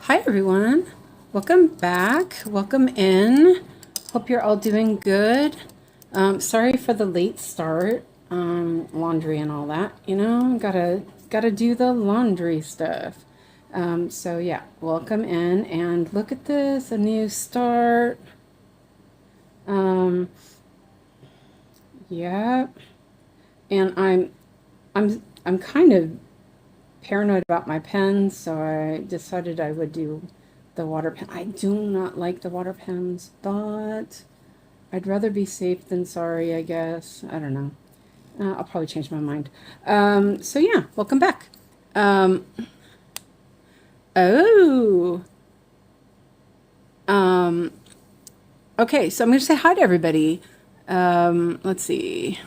Hi everyone, welcome back, welcome in. Hope you're all doing good. Sorry for the late start, laundry and all that. Gotta do the laundry stuff. So yeah, welcome in and look at this, a new start. Um, yeah, and I'm kind of paranoid about my pens, so I decided I would do the water pen. I do not like the water pens, but I'd rather be safe than sorry, I guess. I don't know. I'll probably change my mind. So yeah, welcome back. Um, oh, um, okay, so I'm going to say hi to everybody. Let's see.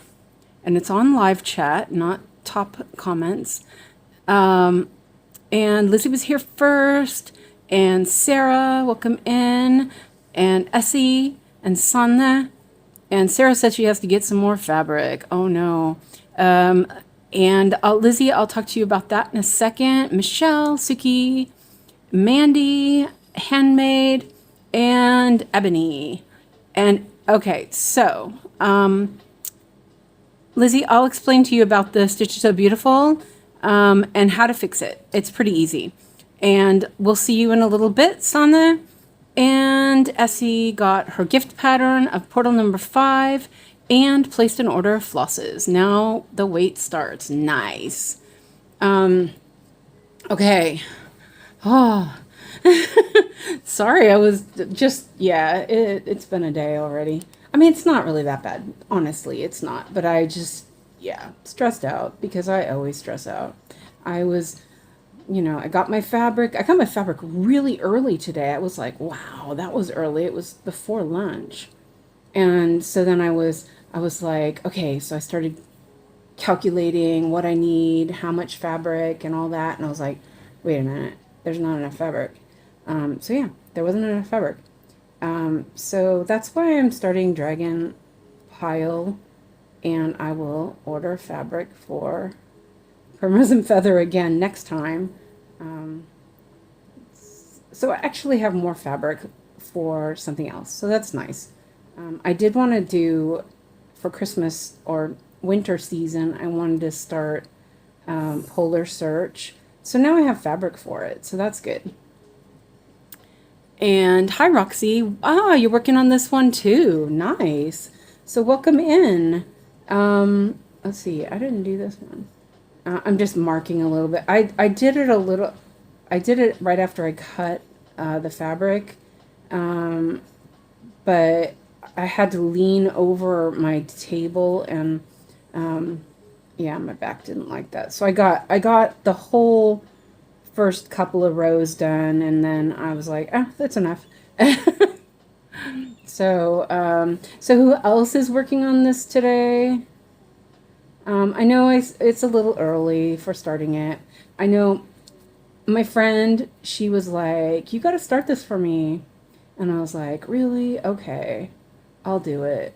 And it's on live chat, not top comments. Um, And Lizzie was here first, and Sarah, welcome in, and Essie, and Sanna. And Sarah said she has to get some more fabric. Oh no. Um, and Lizzie, I'll talk to you about that in a second. Michelle, Suki, Mandy, Handmade, and Ebony. And okay, so Lizzie, I'll explain to you about the Stitch So Beautiful and how to fix it. It's pretty easy. And we'll see you in a little bit, Sana. And Essie got her gift pattern of portal number 5 and placed an order of flosses. Now the wait starts. Nice. Okay. Oh, sorry. I was just, yeah, it's been a day already. I mean, it's not really that bad. Honestly, it's not. But I just, yeah, stressed out because I always stress out. I was, I got my fabric. I got my fabric really early today. I was like, wow, that was early. It was before lunch. And so then I was like, okay, so I started calculating what I need, how much fabric and all that. And I was like, wait a minute, there's not enough fabric. So yeah, there wasn't enough fabric. So that's why I'm starting Dragon Pile, and I will order fabric for Crimson Feather again next time. So I actually have more fabric for something else, so that's nice. I did want to do for Christmas or winter season, I wanted to start Polar Search. So now I have fabric for it, so that's good. And hi, Roxy. Ah, you're working on this one too. Nice. So welcome in. Let's see. I didn't do this one. I'm just marking a little bit. I did it a little. I did it right after I cut the fabric, but I had to lean over my table, and yeah, my back didn't like that. So I got the whole first couple of rows done, and then I was like, ah, that's enough. So who else is working on this today? I know it's a little early for starting it. I know my friend, she was like, you got to start this for me. And I was like, really? Okay, I'll do it.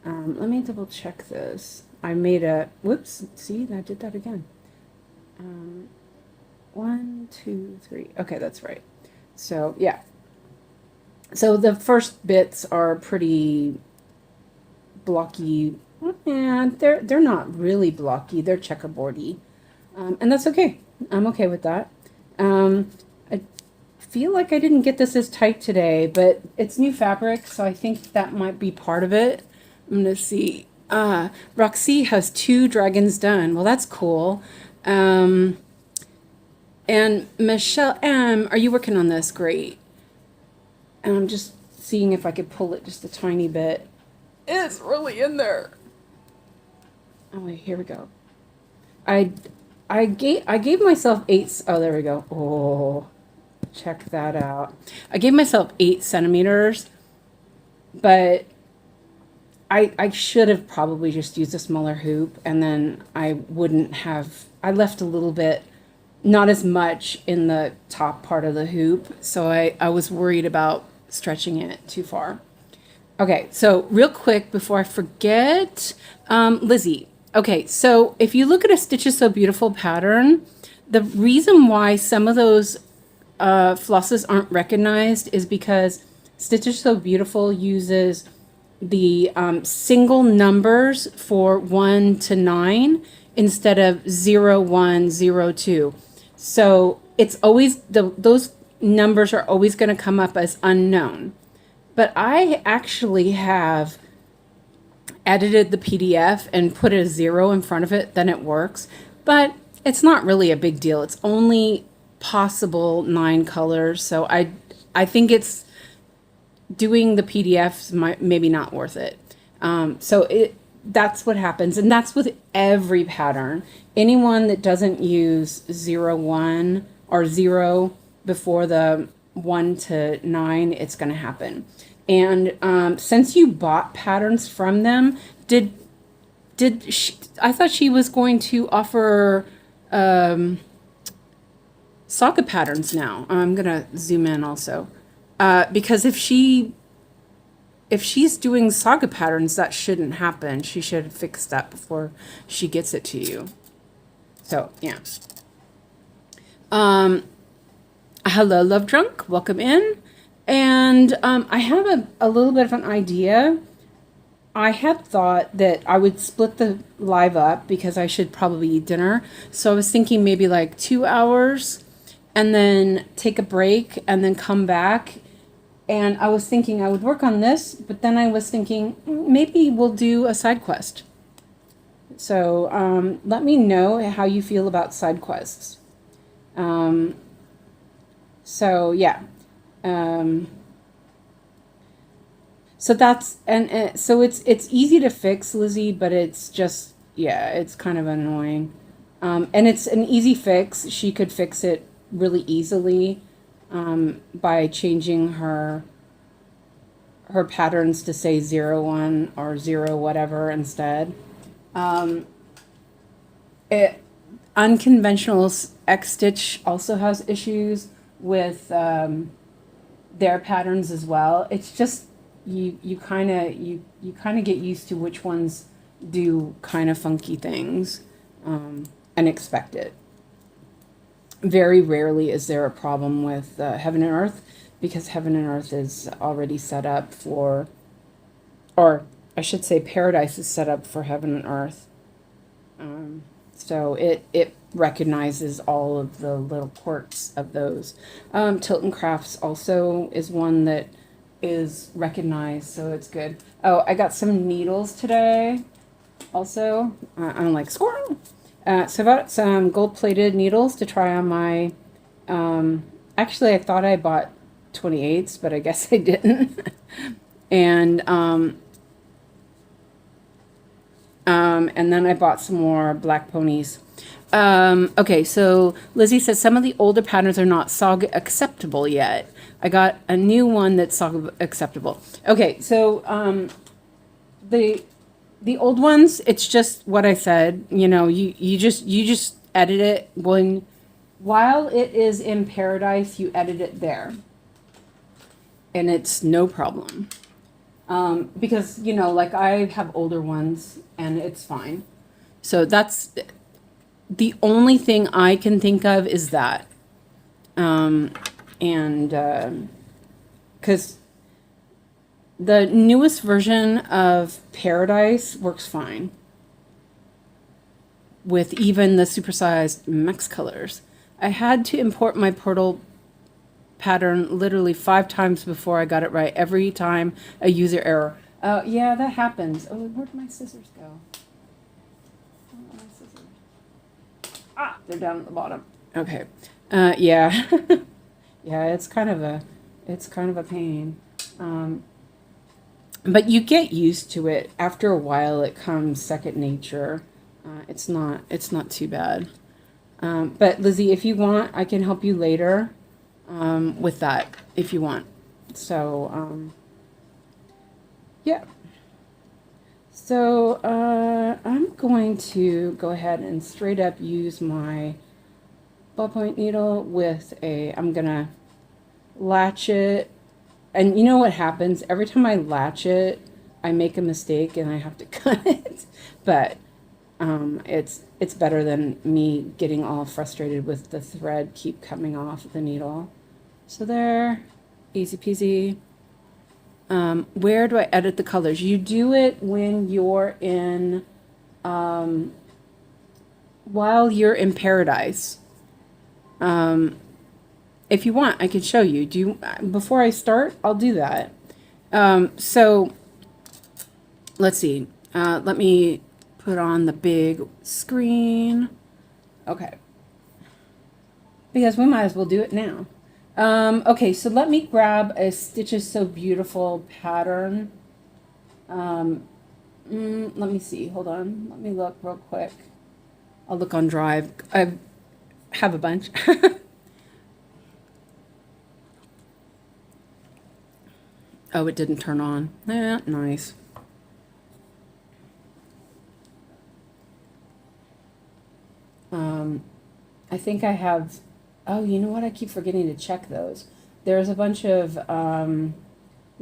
Let me double check this. I made a, whoops, see, I did that again. 1, 2, 3. Okay, that's right. So, yeah. So the first bits are pretty blocky. Yeah, they're not really blocky. They're checkerboardy. And that's okay. I'm okay with that. I feel like I didn't get this as tight today, but it's new fabric, so I think that might be part of it. I'm going to see. Roxy has 2 dragons done. Well, that's cool. And Michelle M., are you working on this? Great. And I'm just seeing if I could pull it just a tiny bit. It's really in there. Oh wait, here we go. I gave myself 8. Oh, there we go. Oh, check that out. I gave myself 8 centimeters, but I should have probably just used a smaller hoop, and then I wouldn't have. I left a little bit, not as much in the top part of the hoop, so I was worried about stretching it too far. Okay, so real quick before I forget, Lizzie. Okay, so if you look at a Stitches So Beautiful pattern, the reason why some of those flosses aren't recognized is because Stitch So Beautiful uses the single numbers for 1 to 9 instead of 0, 1, 0, 2. So it's always, those numbers are always going to come up as unknown. But I actually have edited the PDF and put a 0 in front of it, then it works. But it's not really a big deal. It's only possible 9 colors. So I think it's doing the PDFs maybe not worth it. That's what happens. And that's with every pattern. Anyone that doesn't use 0, 1 or 0 before the 1 to 9, it's going to happen. And since you bought patterns from them, did she, I thought she was going to offer saga patterns now. I'm going to zoom in also. Because if she's doing saga patterns, that shouldn't happen. She should fix that before she gets it to you. So, yeah. Hello, Love Drunk. Welcome in. And I have a little bit of an idea. I had thought that I would split the live up because I should probably eat dinner. So I was thinking maybe like 2 hours and then take a break and then come back. And I was thinking I would work on this, but then I was thinking maybe we'll do a side quest. So let me know how you feel about side quests. So yeah. So that's, and so it's easy to fix, Lizzie, but it's just, yeah, it's kind of annoying. And it's an easy fix. She could fix it really easily by changing her patterns to say 0, 1 or 0 whatever instead. Unconventional X Stitch also has issues with their patterns as well. It's just you kind of get used to which ones do kind of funky things and expect it. Very rarely is there a problem with Heaven and Earth because Heaven and Earth is already set up for, or I should say Paradise is set up for Heaven and Earth. So it recognizes all of the little quirks of those. Tilton Crafts also is one that is recognized, so it's good. Oh, I got some needles today also. I'm like, squirrel! So I bought some gold-plated needles to try on my, actually I thought I bought 28s, but I guess I didn't. And then I bought some more black ponies. Okay, so Lizzie says some of the older patterns are not saga acceptable yet. I got a new one that's saga acceptable. Okay, so the old ones, it's just what I said. You know, you just edit it while it is in Paradise, you edit it there, and it's no problem. Because, you know, like I have older ones and it's fine. So that's the only thing I can think of is that. Because the newest version of Paradise works fine with even the supersized Max colors. I had to import my portal pattern literally 5 times before I got it right. Every time a user error. Yeah, that happens. Oh, where'd my scissors go? Where are my scissors? Ah, they're down at the bottom. Okay. Yeah. Yeah, it's kind of a pain. But you get used to it. After a while, it comes second nature. It's not too bad. But Lizzie, if you want, I can help you later. With that, if you want. So, yeah. So, I'm going to go ahead and straight up use my ballpoint needle with I'm gonna latch it. And you know what happens? Every time I latch it, I make a mistake and I have to cut it. But it's better than me getting all frustrated with the thread keep coming off the needle. So there, easy peasy. Where do I edit the colors? You do it when you're in, while you're in Paradise. If you want, I can show you. Do you, before I start, I'll do that. So let's see. Let me put on the big screen. Okay. Because we might as well do it now. Okay, so let me grab a Stitches So Beautiful pattern. Let me see. Hold on. Let me look real quick. I'll look on Drive. I have a bunch. Oh, it didn't turn on. Nice. I think I have. Oh, you know what? I keep forgetting to check those. There's a bunch of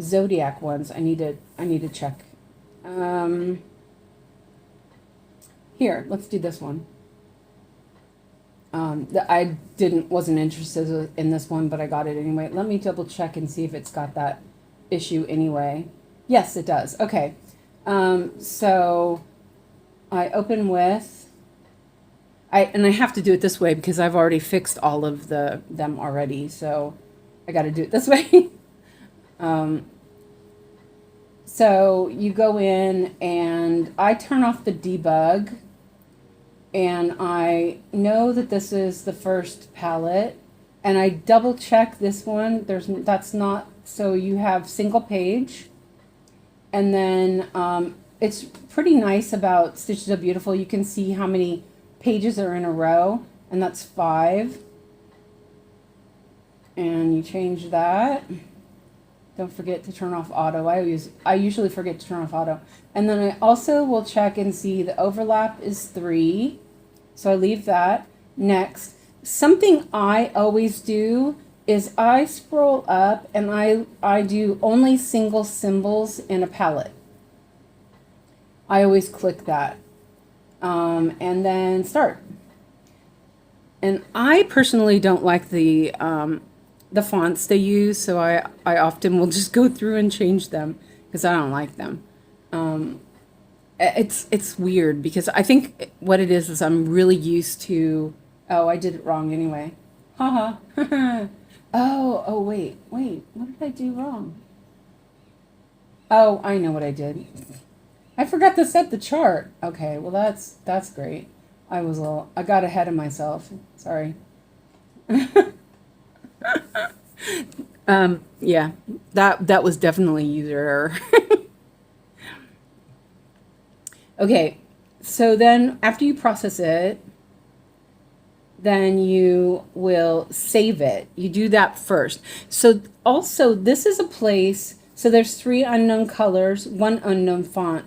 Zodiac ones. I need to check. Here, let's do this one. I wasn't interested in this one, but I got it anyway. Let me double check and see if it's got that issue anyway. Yes, it does. Okay. So I open with. And I have to do it this way because I've already fixed all of them already, so I got to do it this way. So you go in and I turn off the debug, and I know that this is the first palette, and I double check this one. That's not, so you have single page, and then it's pretty nice about Stitches So Beautiful. You can see how many pages are in a row, and that's 5. And you change that. Don't forget to turn off auto. I usually forget to turn off auto. And then I also will check and see the overlap is 3. So I leave that. Next, something I always do is I scroll up and I do only single symbols in a palette. I always click that. And then start. And I personally don't like the fonts they use, so I often will just go through and change them because I don't like them. It's weird because I think what it is I'm really used to. Oh, I did it wrong anyway. Haha. Oh wait, what did I do wrong? Oh, I know what I did. I forgot to set the chart. Okay, well that's great. I got ahead of myself. Sorry. Yeah, that was definitely user error. Okay, so then after you process it, then you will save it. You do that first. So also this is a place, so there's 3 unknown colors, 1 unknown font.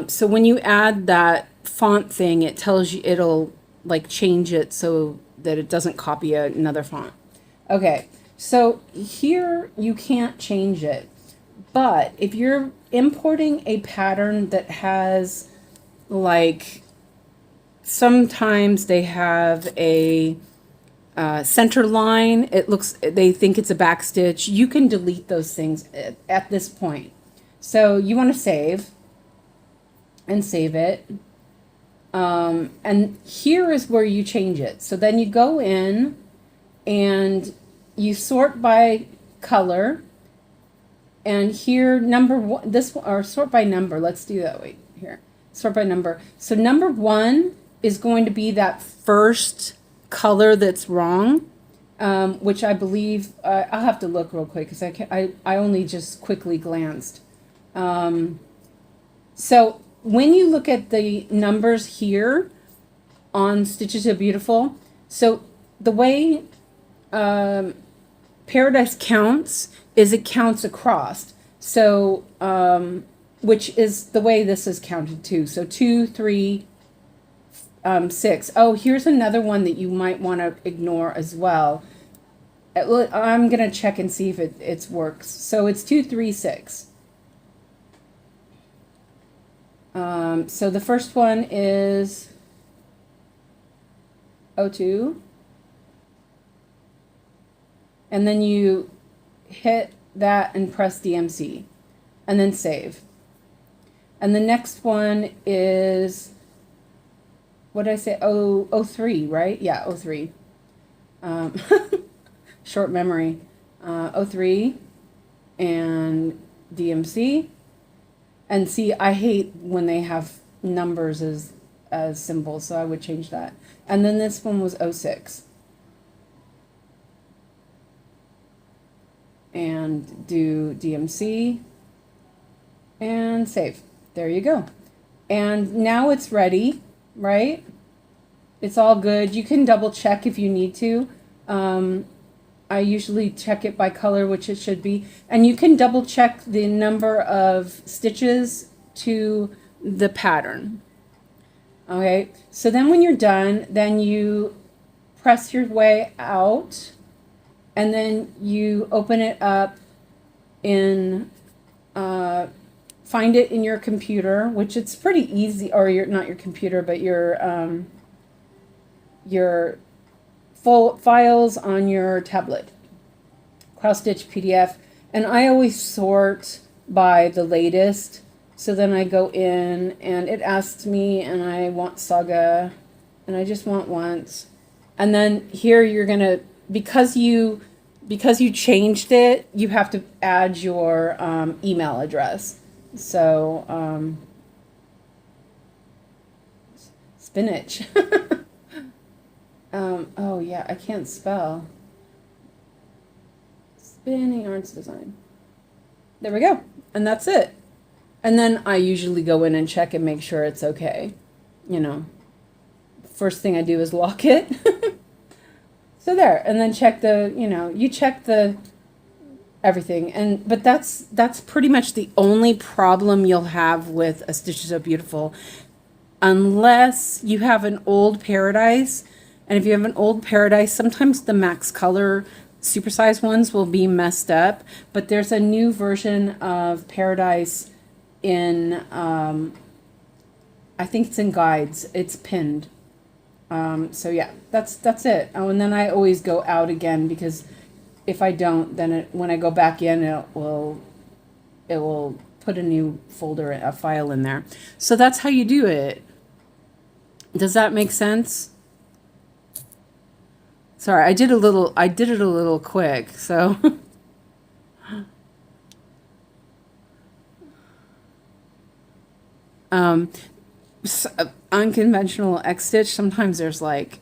So when you add that font thing, it tells you, it'll like change it so that it doesn't copy another font. Okay, so here you can't change it. But if you're importing a pattern that has, like, sometimes they have a center line, they think it's a back stitch, you can delete those things at this point. So you want to save it. And here is where you change it. So then you go in and you sort by color. And here, number 1, or sort by number. Let's do that. Wait, here. Sort by number. So number 1 is going to be that first color that's wrong, which I believe, I'll have to look real quick because I only just quickly glanced. So when you look at the numbers here on Stitches So Beautiful, so the way Paradise counts is it counts across. So, which is the way this is counted too. So 2, 3, 6. Oh, here's another one that you might want to ignore as well. I'm going to check and see if it works. So it's 2, 3, 6. So the first one is 02. and then you hit that and press DMC, and then save. And the next one is, what did I say? Oh, 03, right? Yeah, 03. Short memory. 03 and DMC. And see, I hate when they have numbers as symbols, so I would change that. And then this one was 06. And do DMC and save. There you go. And now it's ready, right? It's all good. You can double check if you need to. I usually check it by color, which it should be. And you can double check the number of stitches to the pattern. Okay, so then when you're done, then you press your way out, and then you open it up in, find it in your computer, which it's pretty easy, or not your computer, but your full files on your tablet. Cross stitch PDF, and I always sort by the latest. So then I go in and it asks me, and I want Saga, and I just want once. And then here you're gonna, because you changed it, you have to add your email address. So spinach. Oh yeah, I can't spell. Spinning Arts Design. There we go. And that's it. And then I usually go in and check and make sure it's okay. You know, first thing I do is lock it. So there, and then check the, you check the everything. But that's pretty much the only problem you'll have with A Stitch So Beautiful, unless you have an old Paradise. And if you have an old Paradise, sometimes the max color supersized ones will be messed up, but there's a new version of Paradise in, I think it's in guides. It's pinned. So yeah, that's it. Oh, and then I always go out again, because if I don't, then when I go back in, it will put a new folder, a file in there. So that's how you do it. Does that make sense? Sorry, I did it a little quick, so. Unconventional X stitch, sometimes there's like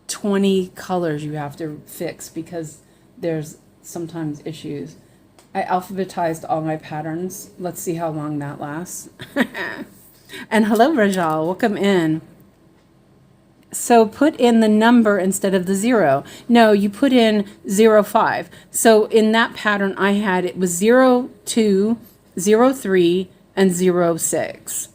20 colors you have to fix because there's sometimes issues. I alphabetized all my patterns. Let's see how long that lasts. And hello, Rajal, welcome in. So put in the number instead of the 0. No, you put in 05. So in that pattern I had, it was 02, 03, and 06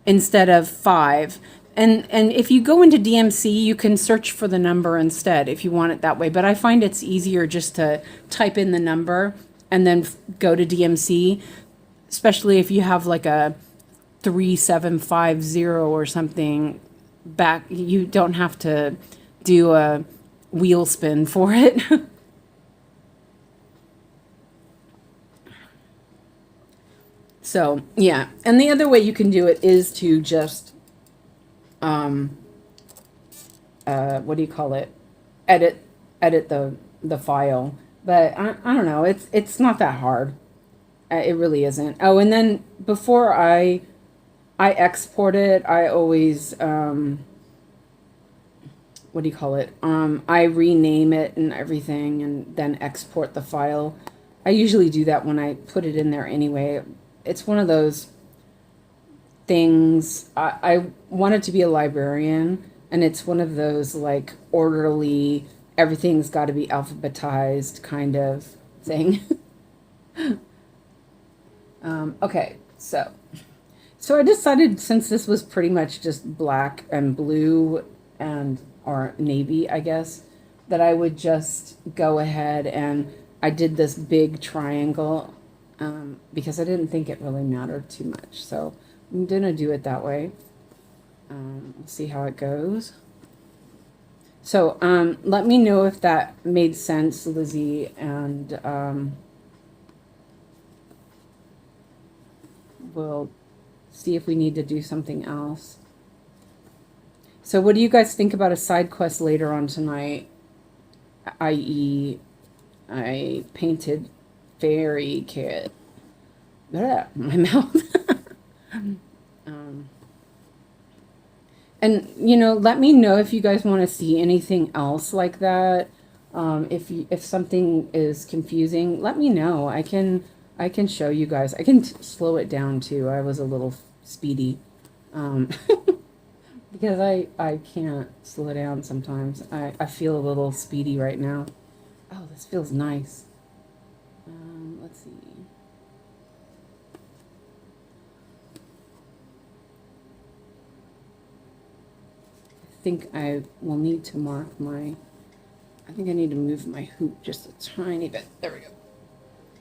instead of 5. And if you go into DMC, you can search for the number instead if you want it that way. But I find it's easier just to type in the number and then go to DMC, especially if you have like a 3750 or something. Back, you don't have to do a wheel spin for it. So yeah, and the other way you can do it is to just what do you call it, edit the file. But I don't know, it's not that hard. It really isn't. Oh, and then before I export it, I always, what do you call it? I rename it and everything and then export the file. I usually do that when I put it in there anyway. It's one of those things. I wanted to be a librarian, and it's one of those like orderly, everything's got to be alphabetized kind of thing. Okay, so I decided, since this was pretty much just black and blue or navy, I guess, that I would just go ahead and I did this big triangle because I didn't think it really mattered too much. So I'm going to do it that way. Let's see how it goes. So let me know if that made sense, Lizzie, and we'll see if we need to do something else. So what do you guys think about a side quest later on tonight? I.e., I painted fairy kit. My mouth. And let me know if you guys want to see anything else like that. If something is confusing, let me know. I can show you guys. I can slow it down too. I was a little speedy, because I can't slow down sometimes. I feel a little speedy right now. Oh, this feels nice. Let's see. I think I will need to mark my. I think I need to move my hoop just a tiny bit. There we go.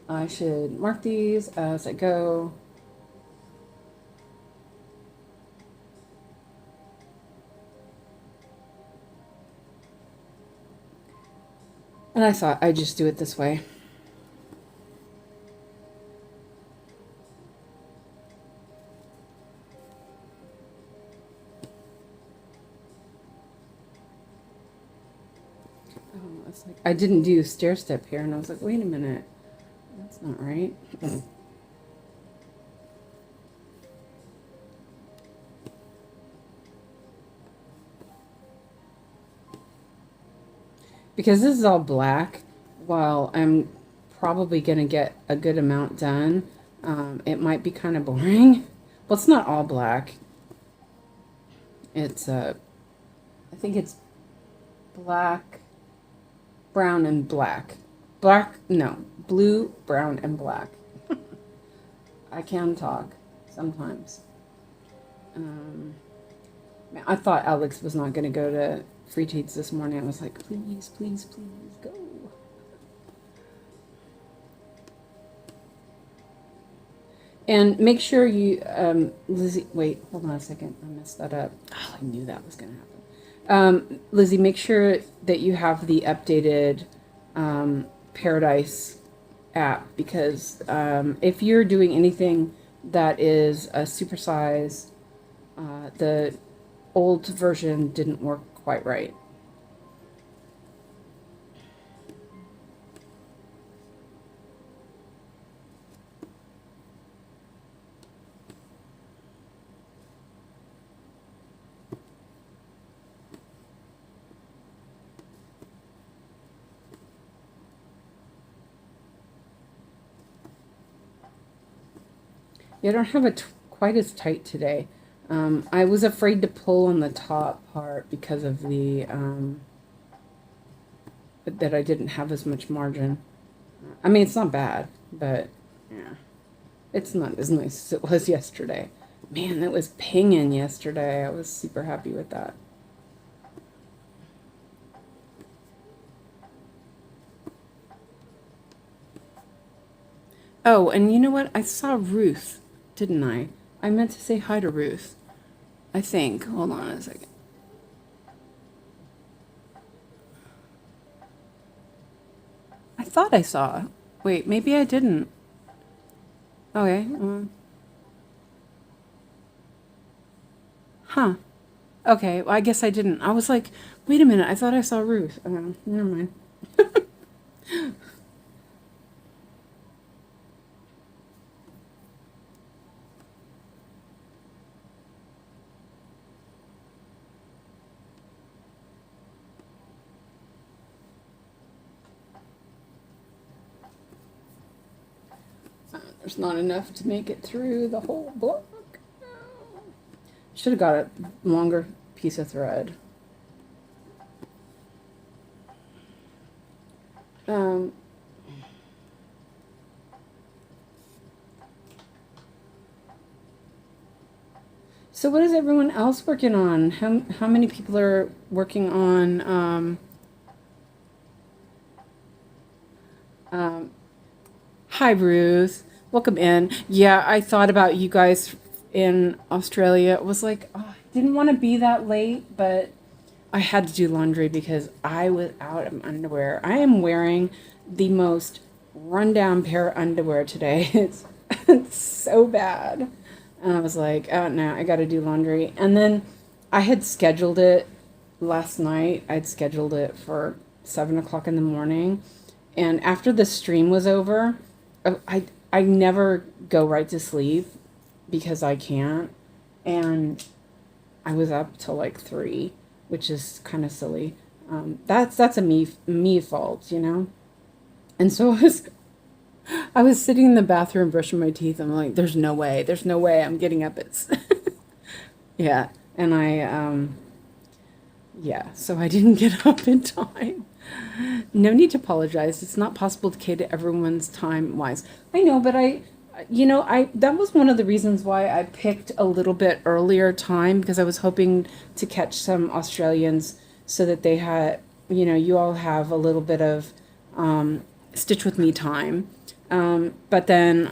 I should mark these as I go. And I thought I'd just do it this way. Oh, it's like I didn't do stair step here, and I was like, wait a minute, that's not right. Because this is all black, while I'm probably going to get a good amount done, it might be kind of boring. Well, it's not all black. It's, I think it's black, brown, and black. Blue, brown, and black. I can talk sometimes. I thought Alex was not going to go to Free Treats this morning. I was like, please, please, please go. And make sure you, Lizzie, wait, hold on a second. I messed that up. Oh, I knew that was going to happen. Lizzie, make sure that you have the updated Paradise app, because if you're doing anything that is a supersize, the old version didn't work quite right. Yeah, I don't have it quite as tight today. I was afraid to pull on the top part because of the that I didn't have as much margin. I mean, it's not bad, but yeah, it's not as nice as it was yesterday. Man, it was pinging yesterday. I was super happy with that. Oh, and you know what? I saw Ruth, didn't I? I meant to say hi to Ruth. I think. Hold on a second. I thought I saw. Wait, maybe I didn't. Okay. Huh. Okay, well, I guess I didn't. I was like, wait a minute, I thought I saw Ruth. Never mind. There's not enough to make it through the whole block. Should have got a longer piece of thread. So what is everyone else working on? How many people are working on hi Ruth, welcome in. Yeah, I thought about you guys in Australia. It was like, oh, I didn't want to be that late, but I had to do laundry because I was out of underwear. I am wearing the most rundown pair of underwear today. It's so bad. And I was like, oh no, I got to do laundry. And then I had scheduled it last night. I'd scheduled it for 7 o'clock in the morning. And after the stream was over, I never go right to sleep because I can't. And I was up till like 3, which is kind of silly. That's a me fault, you know. And so I was sitting in the bathroom brushing my teeth. I'm like, there's no way I'm getting up at yeah. And yeah, so I didn't get up in time. No need to apologize. It's not possible to cater everyone's time wise. I know, but I that was one of the reasons why I picked a little bit earlier time because I was hoping to catch some Australians so that they had, you all have a little bit of stitch with me time. But then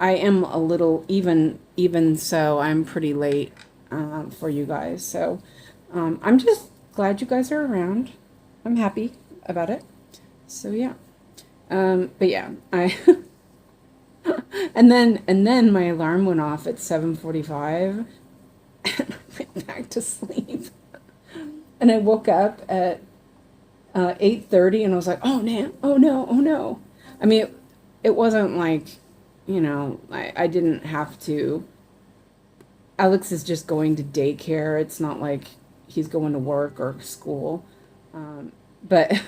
I am a little even so I'm pretty late for you guys. So I'm just glad you guys are around. I'm happy about it. So yeah. But yeah, I and then my alarm went off at 7:45 and I went back to sleep. And I woke up at 8:30 and I was like, "Oh, man. Oh no. Oh no." I mean, it wasn't like, I didn't have to. Alex is just going to daycare. It's not like he's going to work or school. But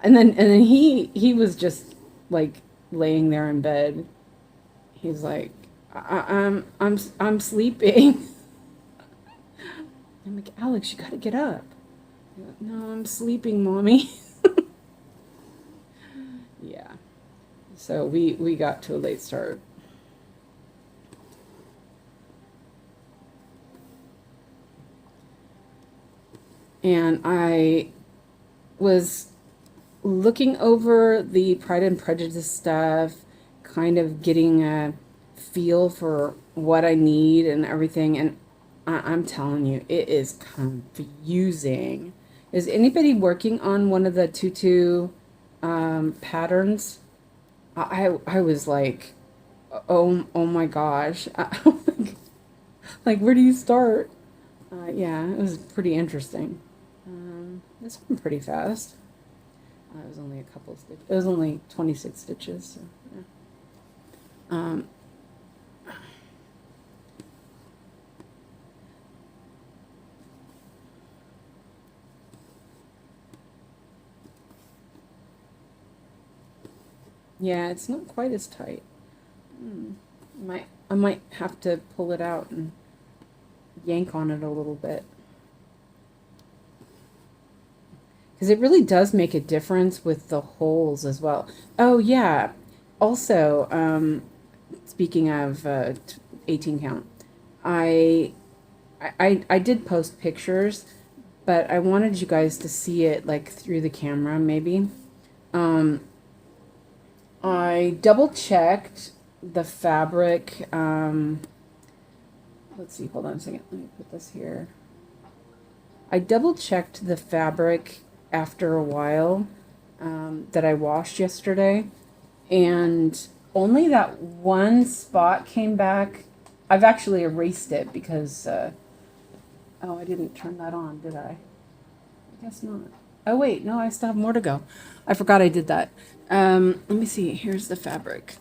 and then he was just like laying there in bed. He's like, I'm sleeping. I'm like, Alex, you gotta get up. No, I'm sleeping, mommy. Yeah. So we got to a late start. And I was looking over the Pride and Prejudice stuff, kind of getting a feel for what I need and everything. And I'm telling you, it is confusing. Is anybody working on one of the tutu patterns? I was like, oh my gosh. Like, where do you start? Yeah, it was pretty interesting. This went pretty fast. It was only a couple of stitches. It was only 26 stitches. So, yeah. Yeah, it's not quite as tight. I might have to pull it out and yank on it a little bit. Because it really does make a difference with the holes as well. Oh, yeah. Also, speaking of 18 count, I did post pictures, but I wanted you guys to see it like through the camera, maybe. I double checked the fabric. Let's see, hold on a second. Let me put this here. I double checked the fabric after a while that I washed yesterday, and only that one spot came back. I've actually erased it because oh, I didn't turn that on, did I? I guess not. Oh wait, no, I still have more to go. I forgot I did that. Let me see. Here's the fabric,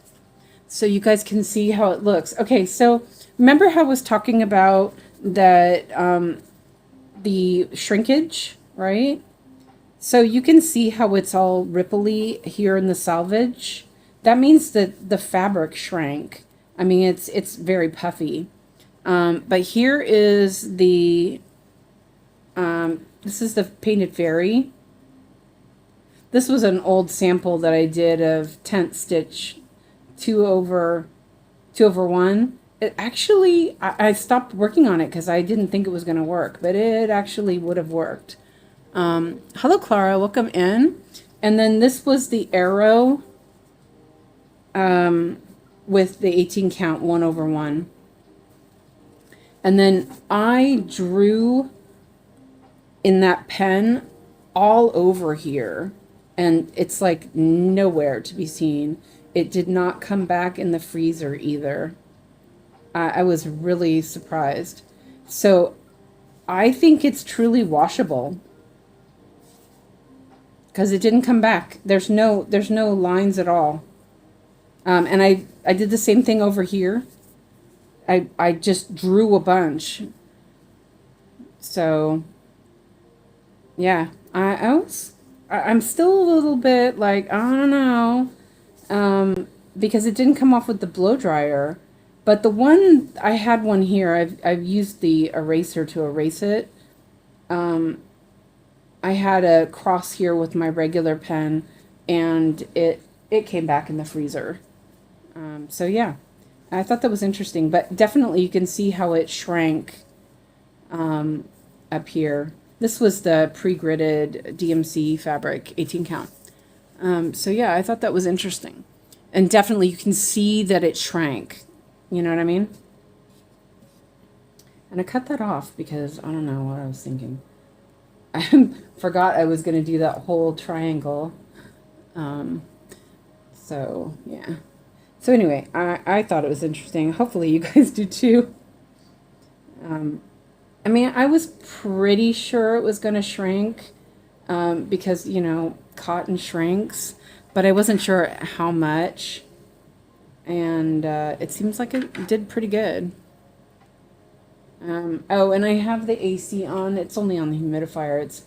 so you guys can see how it looks. Okay, so remember how I was talking about that the shrinkage, right? So you can see how it's all ripply here in the selvage. That means that the fabric shrank. I mean, it's very puffy. But here is the, this is the Painted Fairy. This was an old sample that I did of tent stitch 2/1. It actually, I stopped working on it because I didn't think it was going to work, but it actually would have worked. Hello, Clara. Welcome in. And then this was the Airo with the 18 count 1/1. And then I drew in that pen all over here, and it's like nowhere to be seen. It did not come back in the freezer either. I was really surprised. So I think it's truly washable because it didn't come back. There's no lines at all. And I did the same thing over here. I just drew a bunch. So yeah, I'm still a little bit like, I don't know, because it didn't come off with the blow dryer. But the one I had one here, I've used the eraser to erase it. I had a cross here with my regular pen, and it came back in the freezer. So yeah, I thought that was interesting. But definitely, you can see how it shrank up here. This was the pre-gridded DMC fabric, 18 count. So yeah, I thought that was interesting. And definitely you can see that it shrank. You know what I mean? And I cut that off because I don't know what I was thinking. I forgot I was going to do that whole triangle. So yeah. So anyway, I thought it was interesting. Hopefully you guys do too. I mean, I was pretty sure it was going to shrink because, you know, cotton shrinks, but I wasn't sure how much. And it seems like it did pretty good. Oh, and I have the AC on. It's only on the humidifier.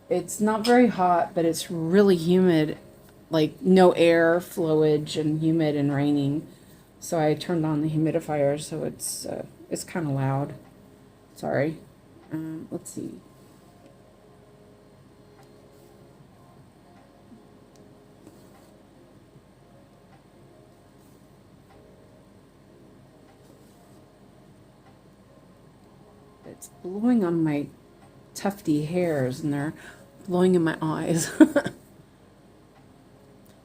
It's not very hot, but it's really humid, like no air, flowage, and humid and raining. So I turned on the humidifier, so it's kind of loud. Sorry. Let's see. It's blowing on my tufty hairs, and they're blowing in my eyes.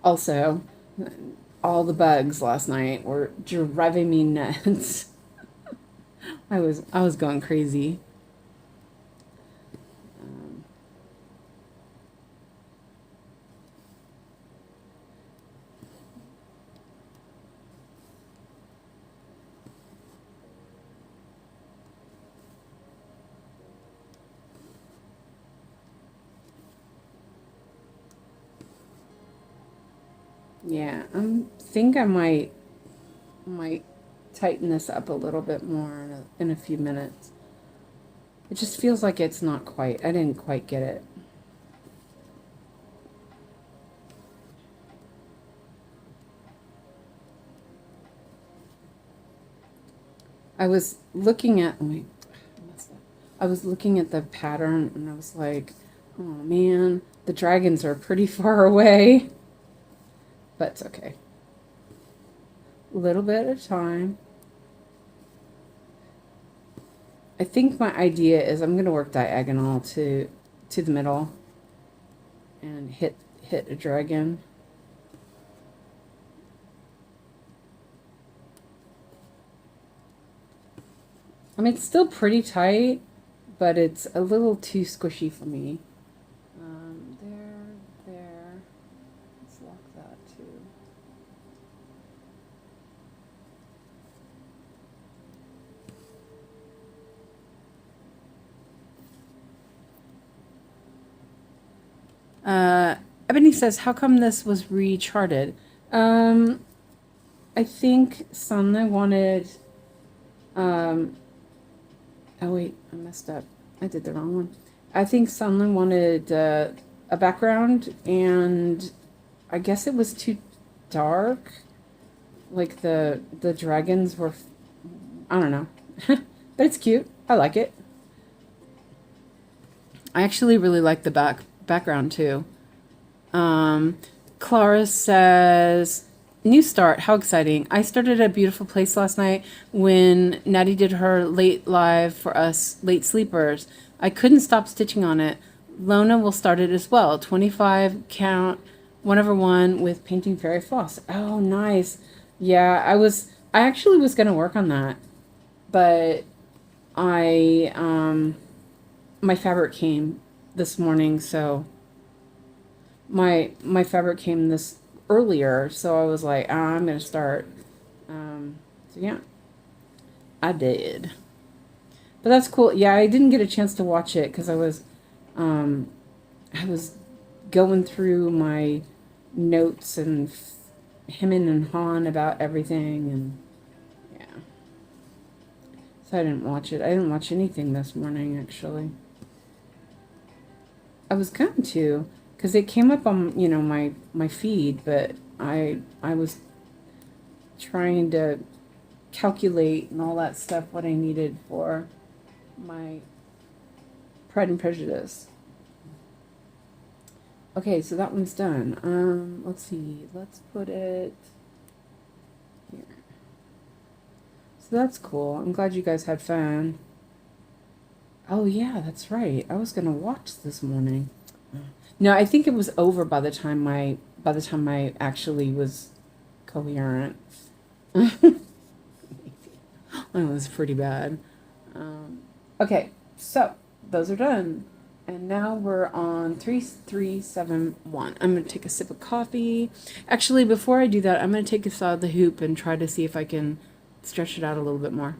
Also, all the bugs last night were driving me nuts. I was going crazy. Yeah, I think I might tighten this up a little bit more in a few minutes. It just feels like it's not quite. I didn't quite get it. I was looking at wait, I was looking at the pattern and I was like, oh man, the dragons are pretty far away. But it's okay. A little bit at a time. I think my idea is I'm going to work diagonal to the middle and hit a dragon. I mean, it's still pretty tight, but it's a little too squishy for me. There. Let's lock that too. Ebony says, how come this was recharted? I think Sunlight wanted, oh wait, I messed up. I did the wrong one. I think Sunlight wanted a background, and I guess it was too dark. Like the dragons were, I don't know. But it's cute. I like it. I actually really like the background too. Clara says, new start, how exciting. I started a beautiful place last night when Natty did her late live for us late sleepers. I couldn't stop stitching on it. Lona will start it as well. 25 count, 1/1 with painting fairy floss. Oh, nice. Yeah, I actually was gonna work on that, but my fabric came this morning, so my fabric came this earlier, so I was like, I'm gonna start. So yeah, I did. But that's cool. Yeah, I didn't get a chance to watch it because um, I was going through my notes and hemming and hawing about everything, and yeah. So I didn't watch it. I didn't watch anything this morning, actually. I was going to, because it came up on, my feed, but I was trying to calculate and all that stuff what I needed for my Pride and Prejudice. Okay, so that one's done. Let's see. Let's put it here. So that's cool. I'm glad you guys had fun. Oh yeah, that's right. I was gonna watch this morning. No, I think it was over by the time I actually was coherent. It was pretty bad. Okay, so those are done. And now we're on 3371. I'm going to take a sip of coffee. Actually, before I do that, I'm going to take this out of the hoop and try to see if I can stretch it out a little bit more.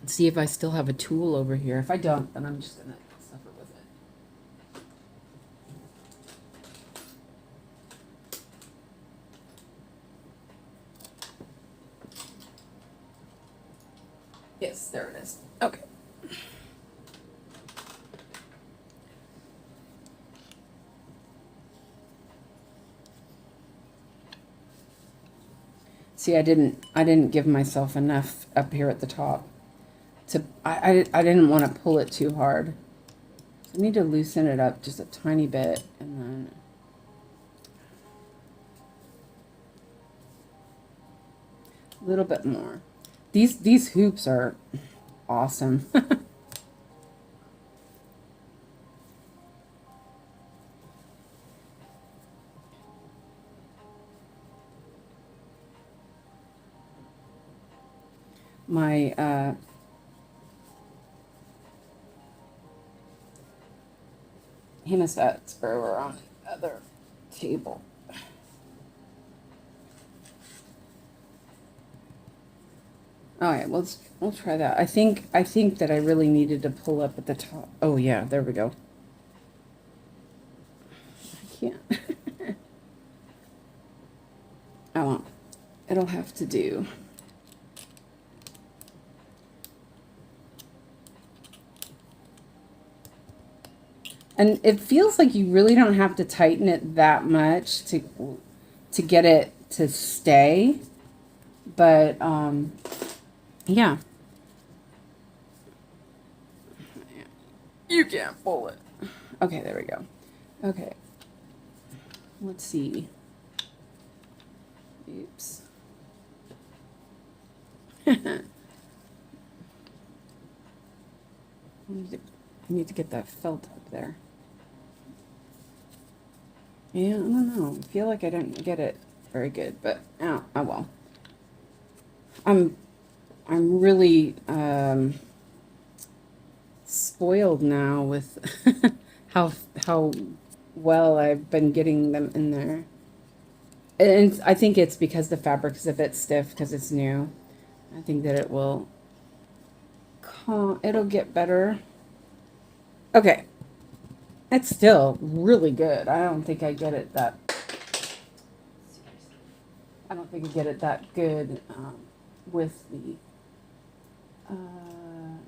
See if I still have a tool over here. If I don't, then I'm just going to suffer with it. Yes, there it is. Okay. See, I didn't give myself enough up here at the top. I didn't want to pull it too hard. I need to loosen it up just a tiny bit, and then a little bit more. These hoops are awesome. My hemostats are over on the other table. All right, we'll try that. I think that I really needed to pull up at the top. Oh yeah, there we go. I can't. I won't. It'll have to do. And it feels like you really don't have to tighten it that much to get it to stay. But yeah. You can't pull it. Okay, there we go. Okay. Let's see. Oops. I need to get that felt up there. Yeah, I don't know. I feel like I didn't get it very good, but oh well. I'm really spoiled now with how well I've been getting them in there. And I think it's because the fabric is a bit stiff because it's new. I think that it'll get better. Okay. It's still really good. I don't think I get it that good with the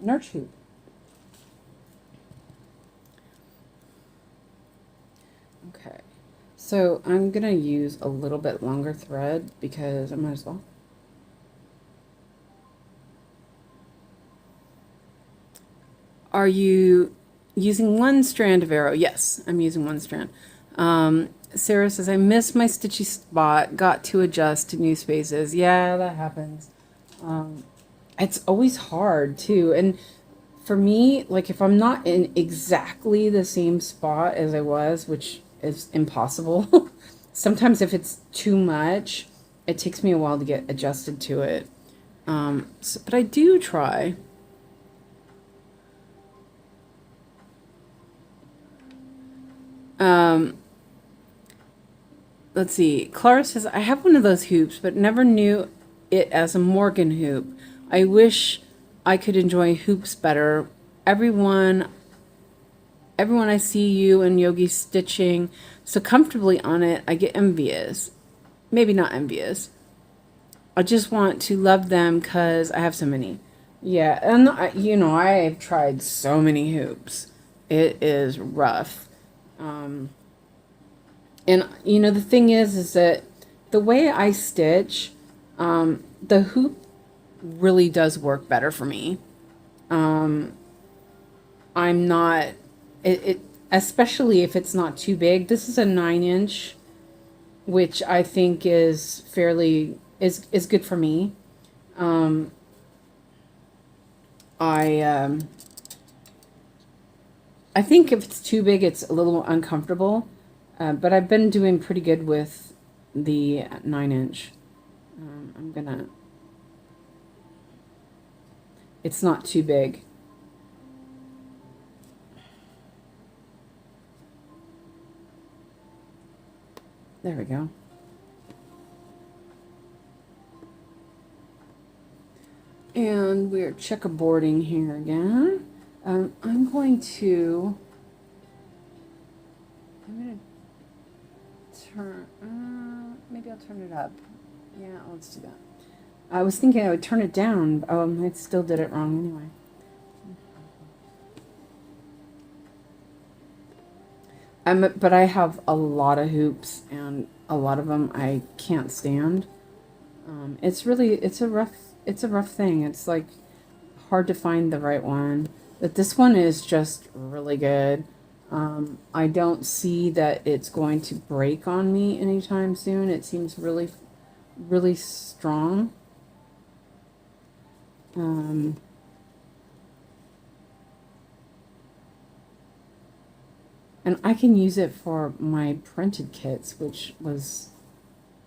Nurse hoop. Okay. So I'm going to use a little bit longer thread because I might as well. Are you using one strand of Airo? Yes, I'm using one strand. Sarah says, I missed my stitchy spot, got to adjust to new spaces. Yeah, that happens. It's always hard too. And for me, like if I'm not in exactly the same spot as I was, which is impossible, sometimes if it's too much, it takes me a while to get adjusted to it. But I do try. Um, let's see. Clara says, I have one of those hoops, but never knew it as a Morgan hoop. I wish I could enjoy hoops better. Everyone, everyone I see you and Yogi stitching so comfortably on it, I get envious. Maybe not envious. I just want to love them because I have so many. Yeah, and I've tried so many hoops. It is rough. Um, and the thing is that the way I stitch, the hoop really does work better for me. Um, I'm not it especially if it's not too big. This is a 9 inch, which I think is fairly is good for me. Um, I I think if it's too big, it's a little uncomfortable. But I've been doing pretty good with the 9 inch. I'm gonna. It's not too big. There we go. And we're checkerboarding here again. I'm going to turn, maybe I'll turn it up. Yeah, let's do that. I was thinking I would turn it down. I still did it wrong anyway. But I have a lot of hoops, and a lot of them I can't stand. It's a rough thing. It's like hard to find the right one. But this one is just really good. I don't see that it's going to break on me anytime soon. It seems really, really strong. And I can use it for my printed kits, which was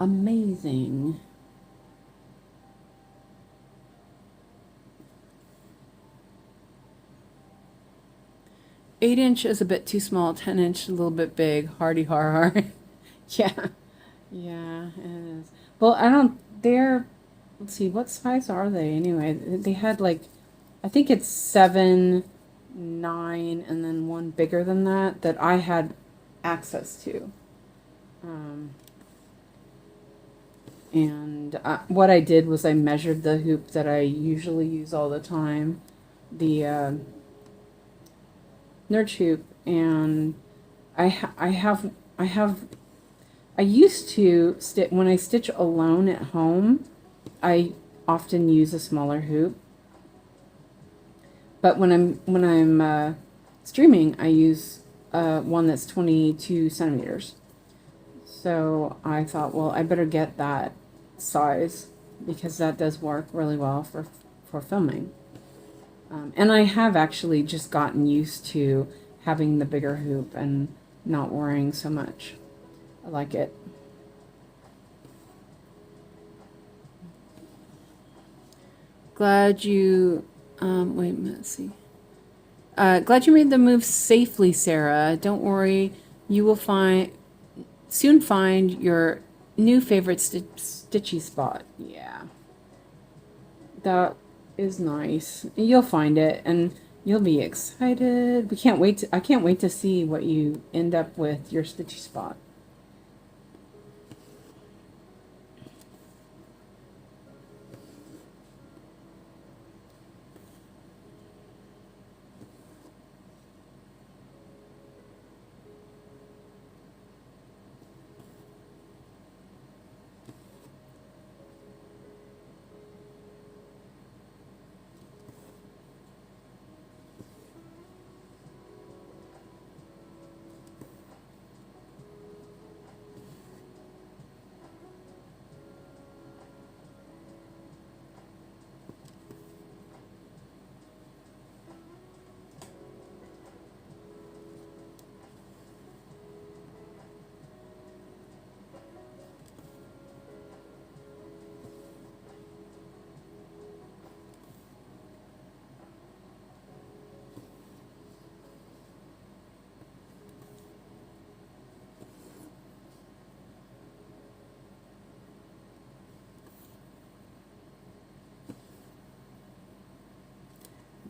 amazing. Eight-inch is a bit too small. 10-inch a little bit big. Hardy har har. Yeah, yeah, it is. Well, I don't. They're. Let's see. What size are they anyway? They had like, I think it's 7, 9, and then one bigger than that I had access to. And what I did was I measured the hoop that I usually use all the time, the nerd hoop, and I used to when I stitch alone at home, I often use a smaller hoop. But when I'm streaming, I use one that's 22 centimeters. So I thought, well, I better get that size because that does work really well for filming. And I have actually just gotten used to having the bigger hoop and not worrying so much. I like it. Glad you, wait a minute, let's see. Glad you made the move safely, Sarah. Don't worry, you will soon find your new favorite stitchy spot. Yeah. That is nice. You'll find it and you'll be excited. I can't wait to see what you end up with your stitchy spot.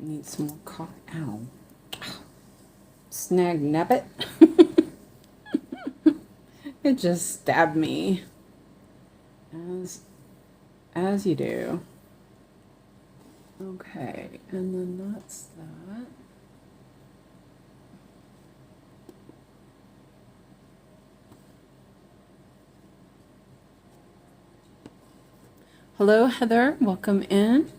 Need some more coffee. Ow. Snag nabbit. It just stabbed me. As you do. Okay, and then that's that. Hello, Heather. Welcome in.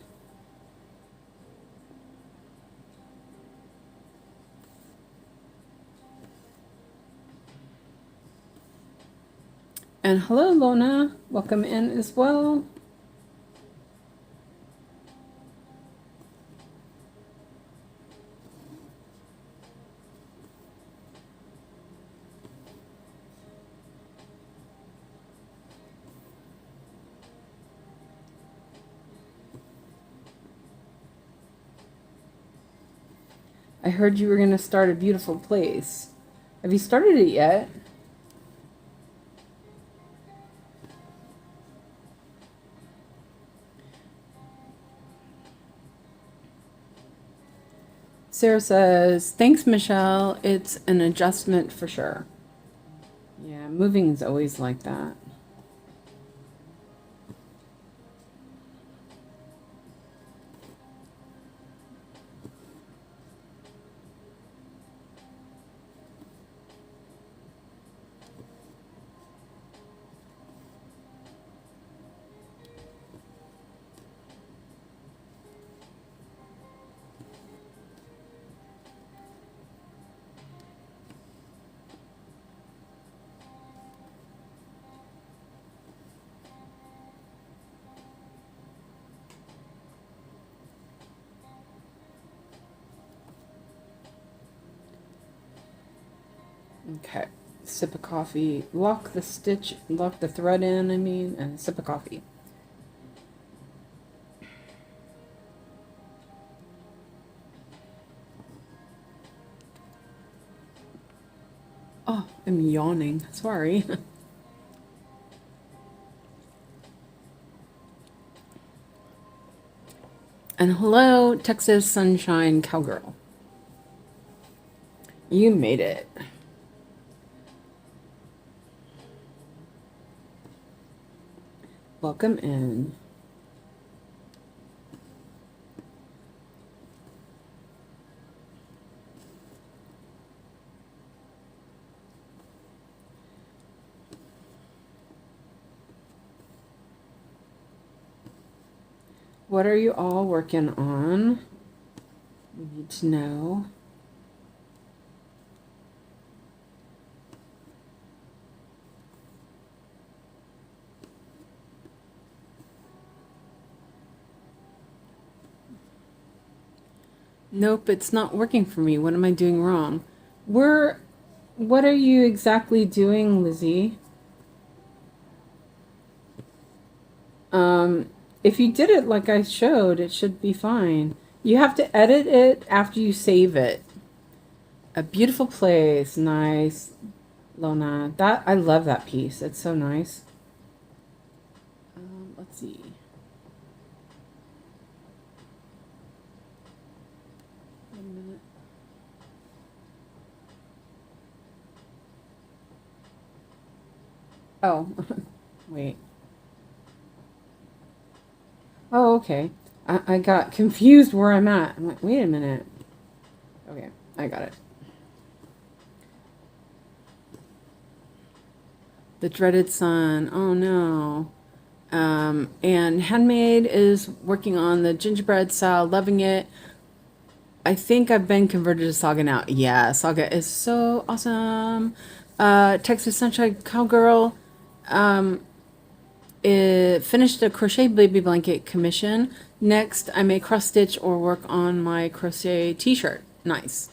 And hello, Lona. Welcome in as well. I heard you were going to start a beautiful place. Have you started it yet? Sarah says, thanks, Michelle. It's an adjustment for sure. Yeah, moving is always like that. Okay, sip of coffee, lock the thread in, and sip of coffee. Oh, I'm yawning. Sorry. And hello, Texas Sunshine Cowgirl. You made it. Welcome in. What are you all working on? We need to know. Nope, it's not working for me. What am I doing wrong? What are you exactly doing, Lizzie? If you did it like I showed, it should be fine. You have to edit it after you save it. A beautiful place. Nice. Lona. I love that piece. It's so nice. Let's see. One minute. Oh, wait. Oh, okay. I got confused where I'm at. I'm like, wait a minute. Okay, I got it. The dreaded sun. Oh no. And Handmade is working on the gingerbread style, loving it. I think I've been converted to Saga now. Yeah, Saga is so awesome. Texas Sunshine Cowgirl finished a crochet baby blanket commission. Next, I may cross stitch or work on my crochet t-shirt. Nice.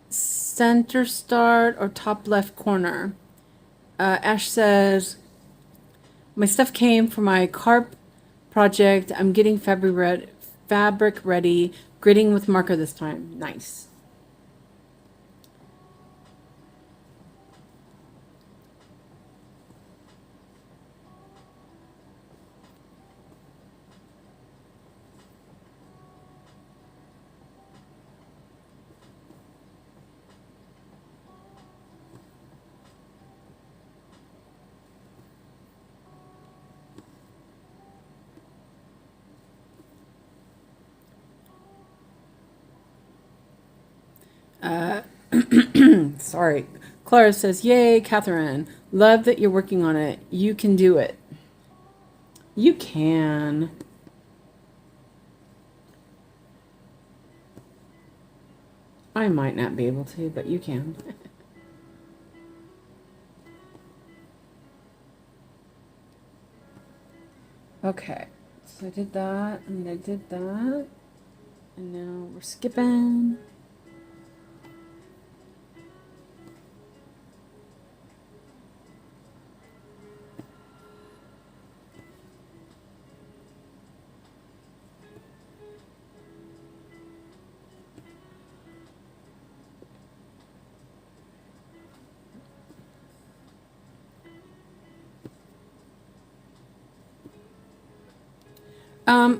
Center start or top left corner. Ash says, my stuff came for my carp project. I'm getting fabric ready. Gridding with marker this time. Nice. Sorry. Clara says, yay, Catherine. Love that you're working on it. You can do it. You can. I might not be able to, but you can. Okay. So I did that, and I did that. And now we're skipping.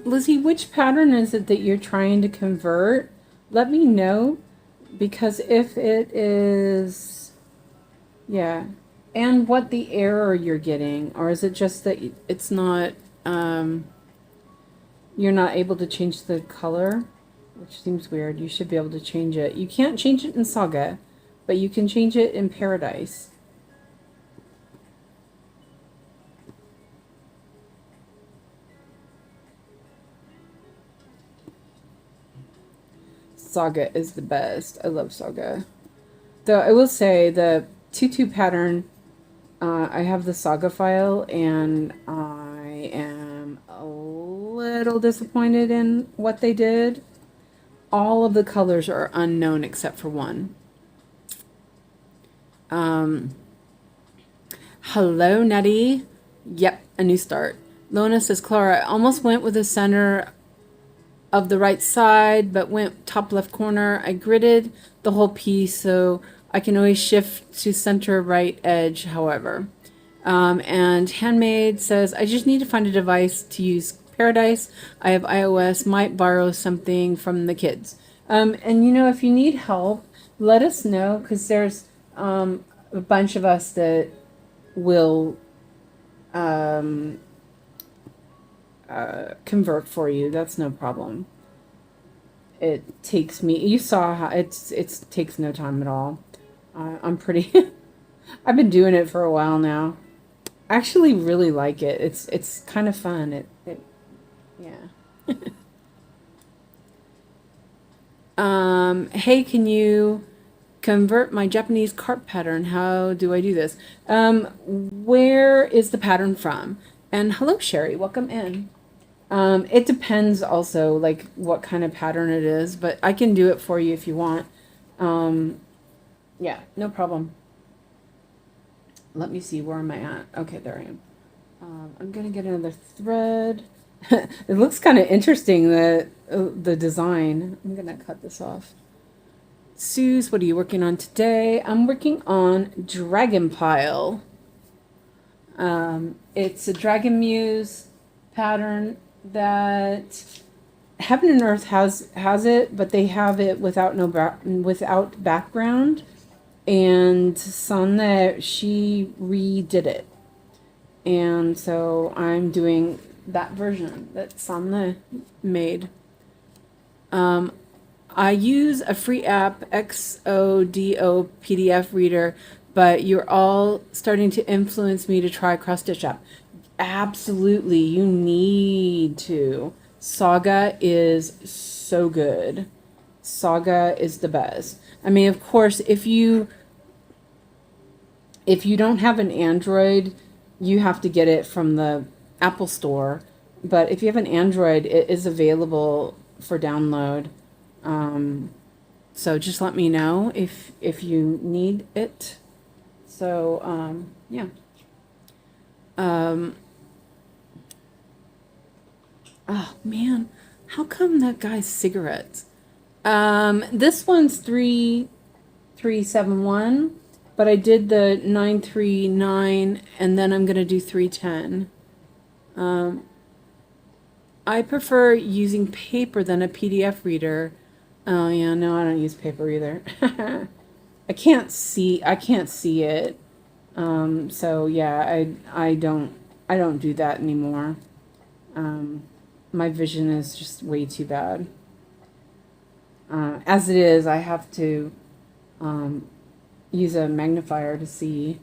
Lizzie, which pattern is it that you're trying to convert? Let me know, because if it is, yeah, and what the error you're getting, or is it just that it's not, you're not able to change the color, which seems weird. You should be able to change it. You can't change it in Saga, but you can change it in Paradise. Saga is the best. I love Saga. Though I will say the tutu pattern, I have the Saga file, and I am a little disappointed in what they did. All of the colors are unknown except for one. Hello, Nettie. Yep, a new start. Lona says, Clara, I almost went with the center of the right side, but went top left corner. I gridded the whole piece, so I can always shift to center right edge, however. And Handmade says, I just need to find a device to use Paradise. I have iOS, might borrow something from the kids. And you know, if you need help, let us know, because there's a bunch of us that will convert for you. That's no problem. It takes me, you saw how it takes no time at all. I'm pretty I've been doing it for a while now. I actually really like it. It's kind of fun. Yeah. Hey, can you convert my Japanese carp pattern? How do I do this? Where is the pattern from? And hello, Sherry. Welcome in. It depends also, like, what kind of pattern it is, but I can do it for you if you want. Yeah, no problem. Let me see, where am I at? Okay, there I am. I'm gonna get another thread. It looks kind of interesting, the design. I'm gonna cut this off. Suze, what are you working on today? I'm working on Dragon Pile. It's a Dragon Muse pattern that Heaven and Earth has it, but they have it without without background. And Sanne, she redid it, and so I'm doing that version that Sanne made. I use a free app, XODO PDF reader, but you're all starting to influence me to try cross stitch app. Absolutely, you need to. Saga is so good. Saga is the best. I mean, of course, if you don't have an Android, you have to get it from the Apple Store. But if you have an Android, it is available for download. So just let me know if you need it. So yeah. Oh man, how come that guy's cigarettes? This one's 3371, but I did the 939, and then I'm gonna do 310. I prefer using paper than a PDF reader. Oh yeah, no, I don't use paper either. I can't see it. So yeah, I don't do that anymore. My vision is just way too bad. As it is, I have to use a magnifier to see.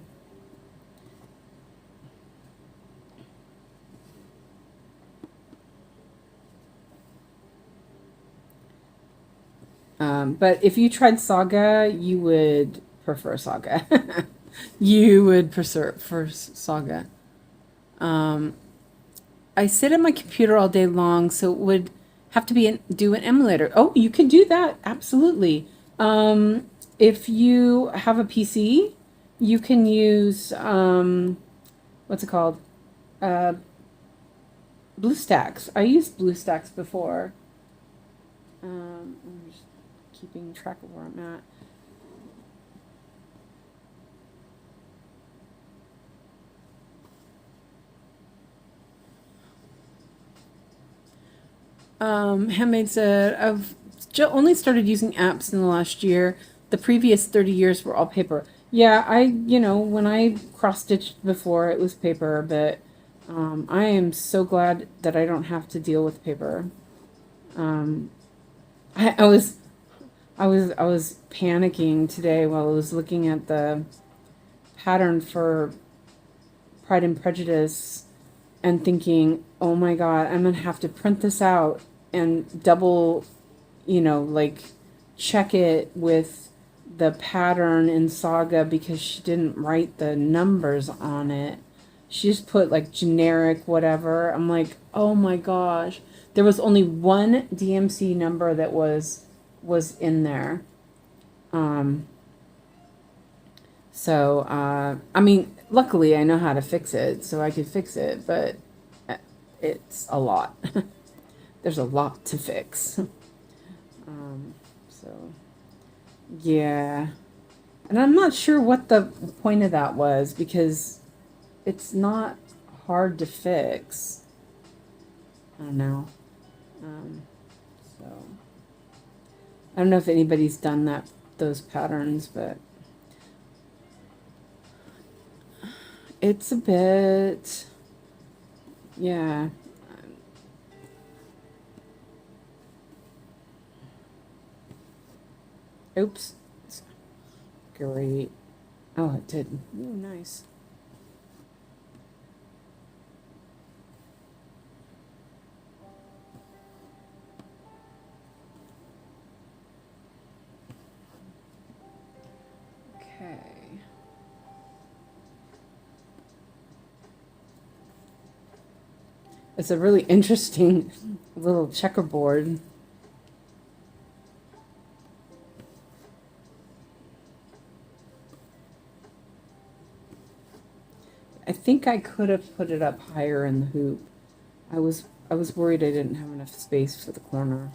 But if you tried Saga, you would prefer Saga. You would prefer Saga. I sit at my computer all day long, so it would have to do an emulator. Oh, you can do that, absolutely. If you have a PC, you can use what's it called? Uh, BlueStacks. I used BlueStacks before. I'm just keeping track of where I'm at. Handmade said, I've only started using apps in the last year. The previous 30 years were all paper. Yeah, when I cross-stitched before, it was paper, but I am so glad that I don't have to deal with paper. I was panicking today while I was looking at the pattern for Pride and Prejudice and thinking, oh my God, I'm going to have to print this out and double, like check it with the pattern in Saga because she didn't write the numbers on it. She just put like generic whatever. I'm like, oh my gosh. There was only one DMC number that was in there. I mean, luckily I know how to fix it, so I could fix it, but it's a lot. There's a lot to fix. So, yeah. And I'm not sure what the point of that was because it's not hard to fix. I don't know. So, I don't know if anybody's done those patterns, but it's a bit, yeah. Oops. Great. Oh, it did. Oh, nice. Okay. It's a really interesting little checkerboard. I think I could have put it up higher in the hoop. I was worried I didn't have enough space for the corner.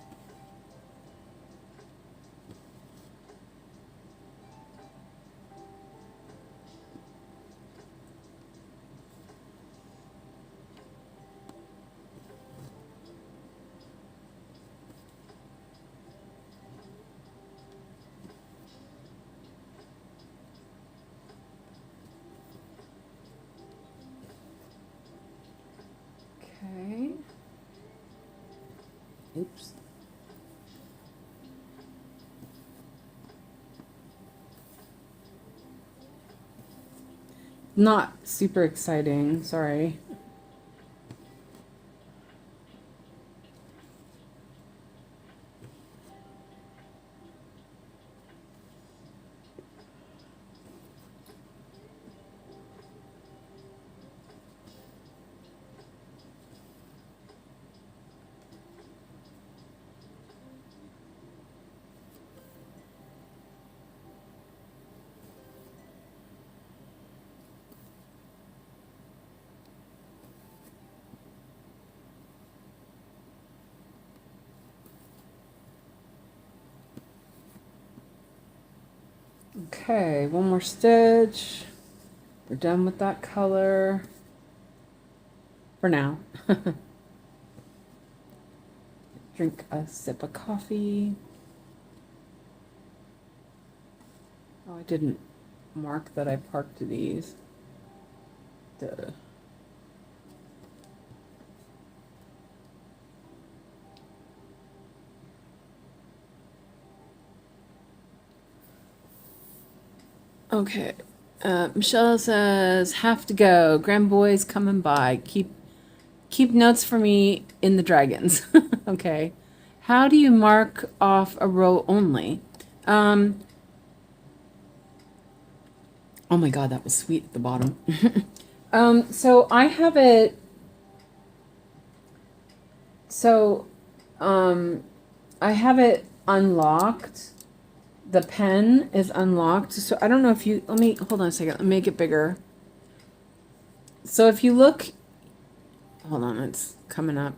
Okay. Oops. Not super exciting, sorry. Okay, one more stitch. We're done with that color. For now. Drink a sip of coffee. Oh, I didn't mark that I parked these. Duh. Okay. Michelle says, have to go. Grand boys coming by. Keep notes for me in the dragons. Okay. How do you mark off a row only? Oh my god, that was sweet at the bottom. So I have it. So, I have it unlocked. The pen is unlocked. So I don't know if you, let me, hold on a second. Let me make it bigger. So if you look, hold on, it's coming up.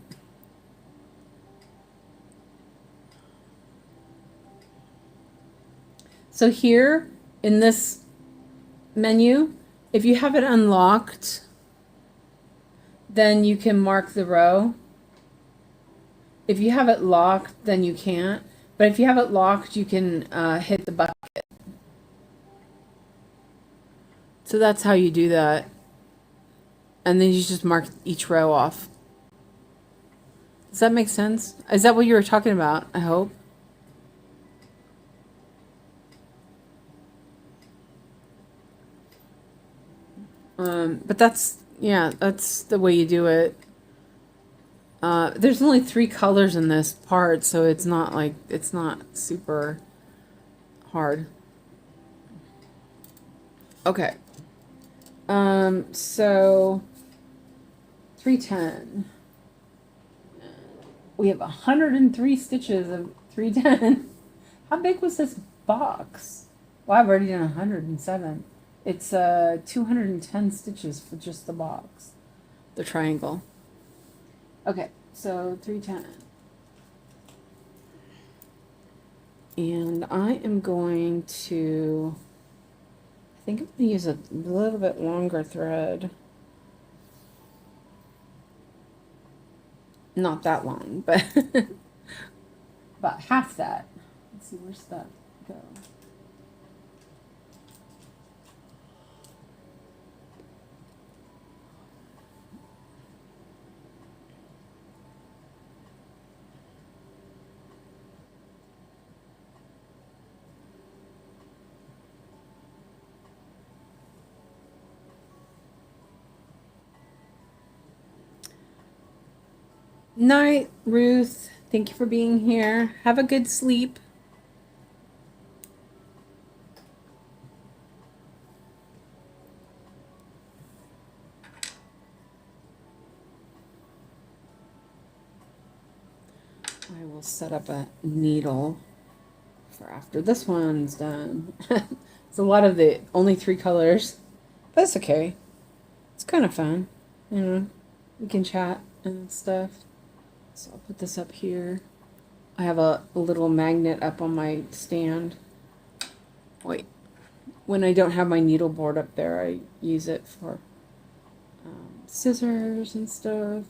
So here in this menu, if you have it unlocked, then you can mark the row. If you have it locked, then you can't. But if you have it locked, you can hit the bucket. So that's how you do that. And then you just mark each row off. Does that make sense? Is that what you were talking about? I hope. But that's, yeah, that's the way you do it. There's only 3 colors in this part, so it's not like, it's not super hard. Okay. So 310. We have 103 stitches of 310. How big was this box? Well, I've already done 107. It's 210 stitches for just the box, the triangle. Okay, so 310. And I am going to, I think I'm going to use a little bit longer thread. Not that long, but about half that. Let's see, where's that go? Night, Ruth. Thank you for being here. Have a good sleep. I will set up a needle for after this one's done. It's a lot of the only 3 colors. But that's okay. It's kind of fun. You know, we can chat and stuff. So I'll put this up here. I have a little magnet up on my stand. Wait, when I don't have my needle board up there, I use it for scissors and stuff.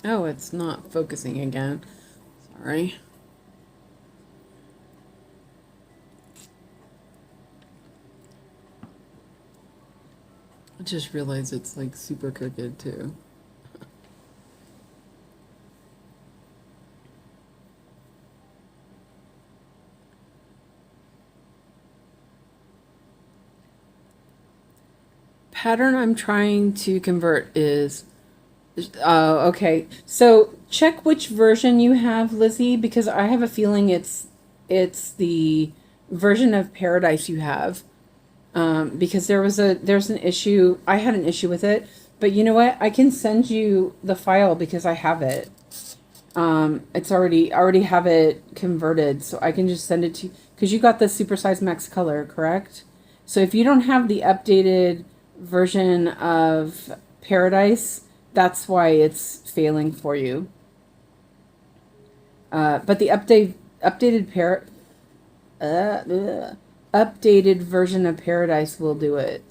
Oh, it's not focusing again. Sorry. I just realized it's like super crooked too. Pattern I'm trying to convert is okay. So check which version you have, Lizzie, because I have a feeling it's the version of Paradise you have. Because there's an issue. I had an issue with it, but you know what? I can send you the file because I have it. It's I already have it converted, so I can just send it to you because you got the supersize max color, correct? So if you don't have the updated version of Paradise, that's why it's failing for you. But the updated version of Paradise will do it.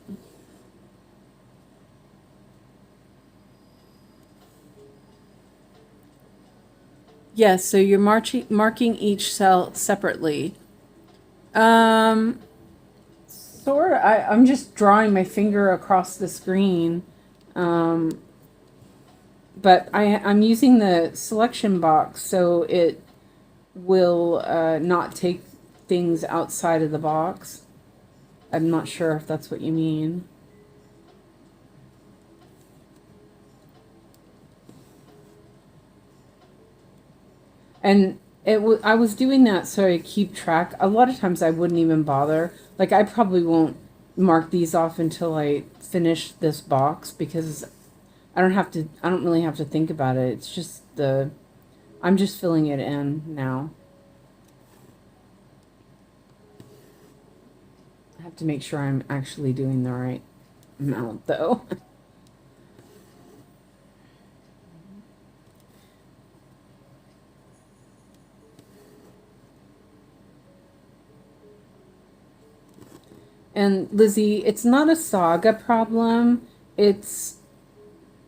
Yes, so you're marking each cell separately. Um, sort of. I'm just drawing my finger across the screen. Um, but I'm using the selection box so it will not take things outside of the box. I'm not sure if that's what you mean. And I was doing that so I keep track. A lot of times I wouldn't even bother. Like I probably won't mark these off until I finish this box because I don't really have to think about it. It's just I'm just filling it in now. I have to make sure I'm actually doing the right amount though. And Lizzie, it's not a saga problem. It's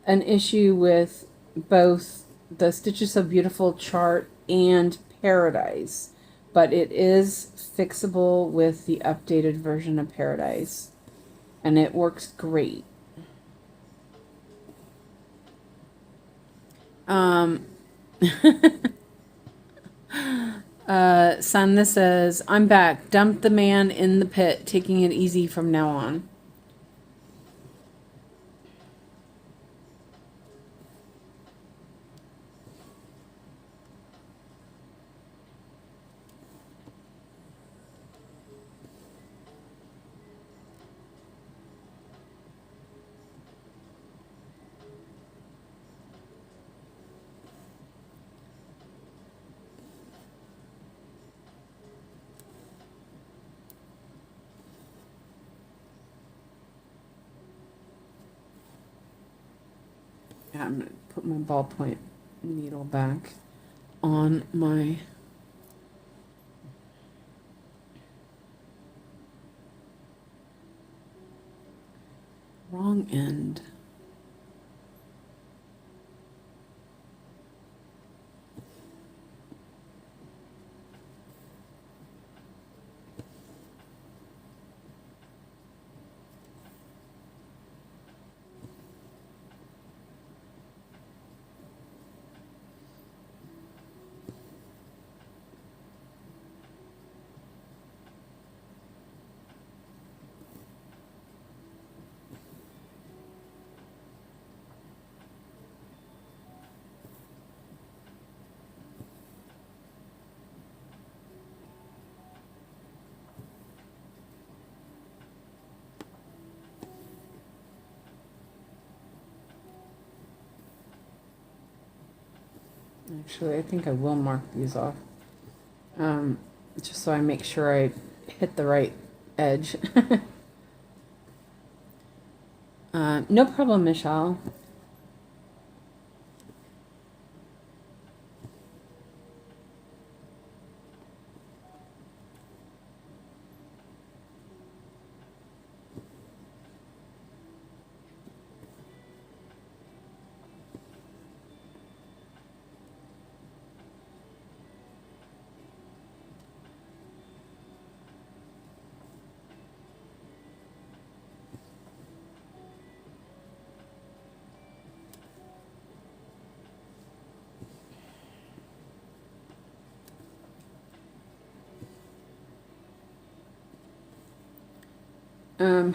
an issue with both the Stitches So Beautiful chart and Paradise, but it is fixable with the updated version of Paradise, and it works great. Um, Sandra says, I'm back. Dump the man in the pit, taking it easy from now on. Yeah, I'm going to put my ballpoint needle back on my wrong end. Actually, I think I will mark these off. Just so I make sure I hit the right edge. No problem, Michelle.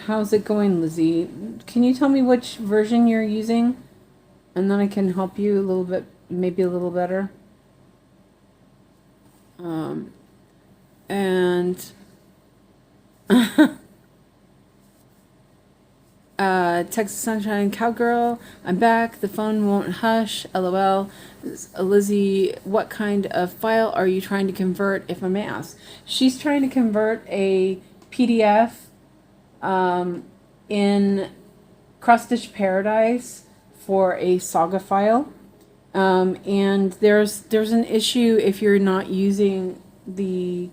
How's it going, Lizzie? Can you tell me which version you're using? And then I can help you a little bit, maybe a little better. And Texas Sunshine Cowgirl, I'm back. The phone won't hush. LOL. Lizzie, what kind of file are you trying to convert, if I may ask? She's trying to convert a PDF in Cross Stitch Paradise for a saga file. And there's an issue if you're not using the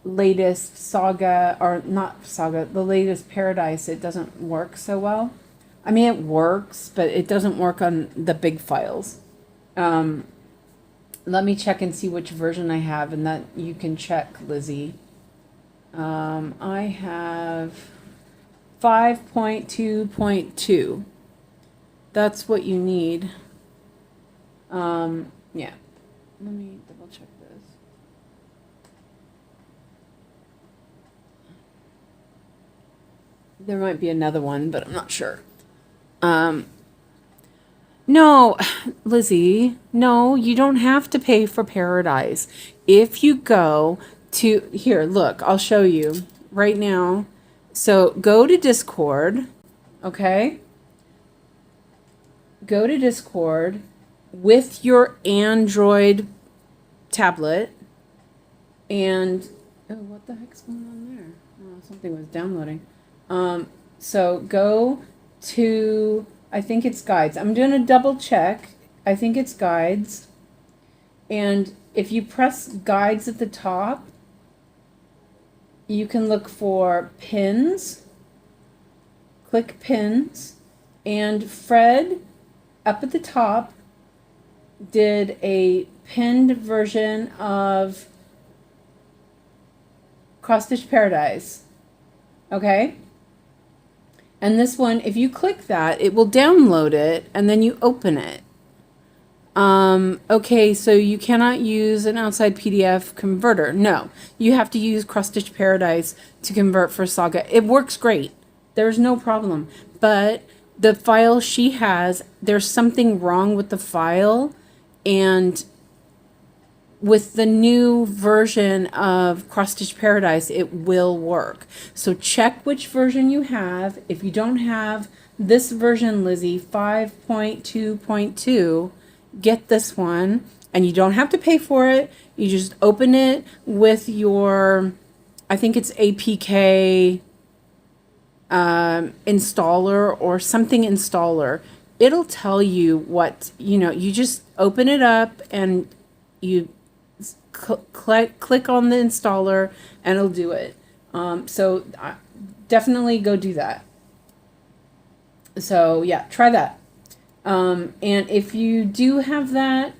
latest saga, or not saga, the latest Paradise. It doesn't work so well. I mean, it works, but it doesn't work on the big files. Let me check and see which version I have, and that you can check, Lizzie. I have 5.2.2. That's what you need. Yeah. Let me double check this. There might be another one, but I'm not sure. No, Lizzie, no, you don't have to pay for Paradise. If you go to, here, look, I'll show you right now. So go to Discord, okay? Go to Discord with your Android tablet, and oh, what the heck's going on there? Oh, something was downloading. So go to, I think it's guides. I'm going to double check. I think it's guides. And if you press guides at the top, you can look for pins. Click pins. And Fred, up at the top, did a pinned version of Cross Stitch Paradise. Okay? And this one, if you click that, it will download it, and then you open it. Okay, so you cannot use an outside PDF converter. No, you have to use Cross Stitch Paradise to convert for Saga. It works great. There's no problem. But the file she has, there's something wrong with the file, and with the new version of Cross Stitch Paradise, it will work. So check which version you have. If you don't have this version, Lizzie, 5.2.2, get this one. And you don't have to pay for it. You just open it with your, I think it's APK installer or something installer. It'll tell you what, you just open it up and you click on the installer and it'll do it. So definitely go do that. So yeah, try that. And if you do have that,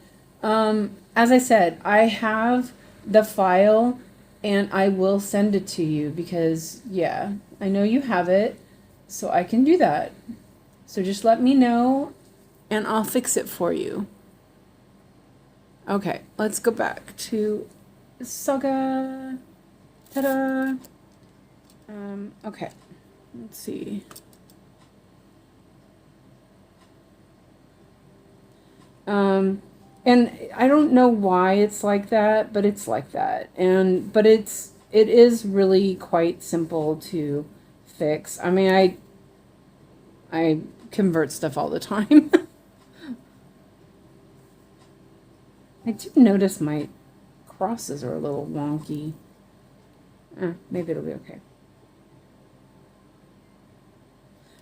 as I said, I have the file and I will send it to you because yeah, I know you have it, so I can do that. So just let me know and I'll fix it for you. Okay, let's go back to Saga. Ta-da! Okay, let's see. And I don't know why it's like that, but it's like that. But it is really quite simple to fix. I mean, I convert stuff all the time. I do notice my crosses are a little wonky. Maybe it'll be okay.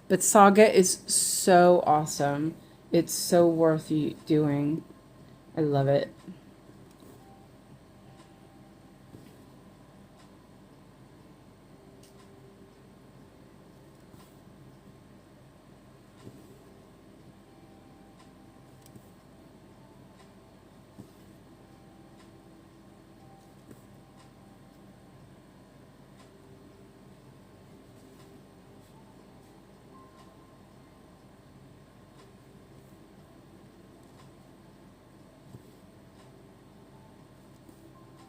But Saga is so awesome. It's so worth doing. I love it.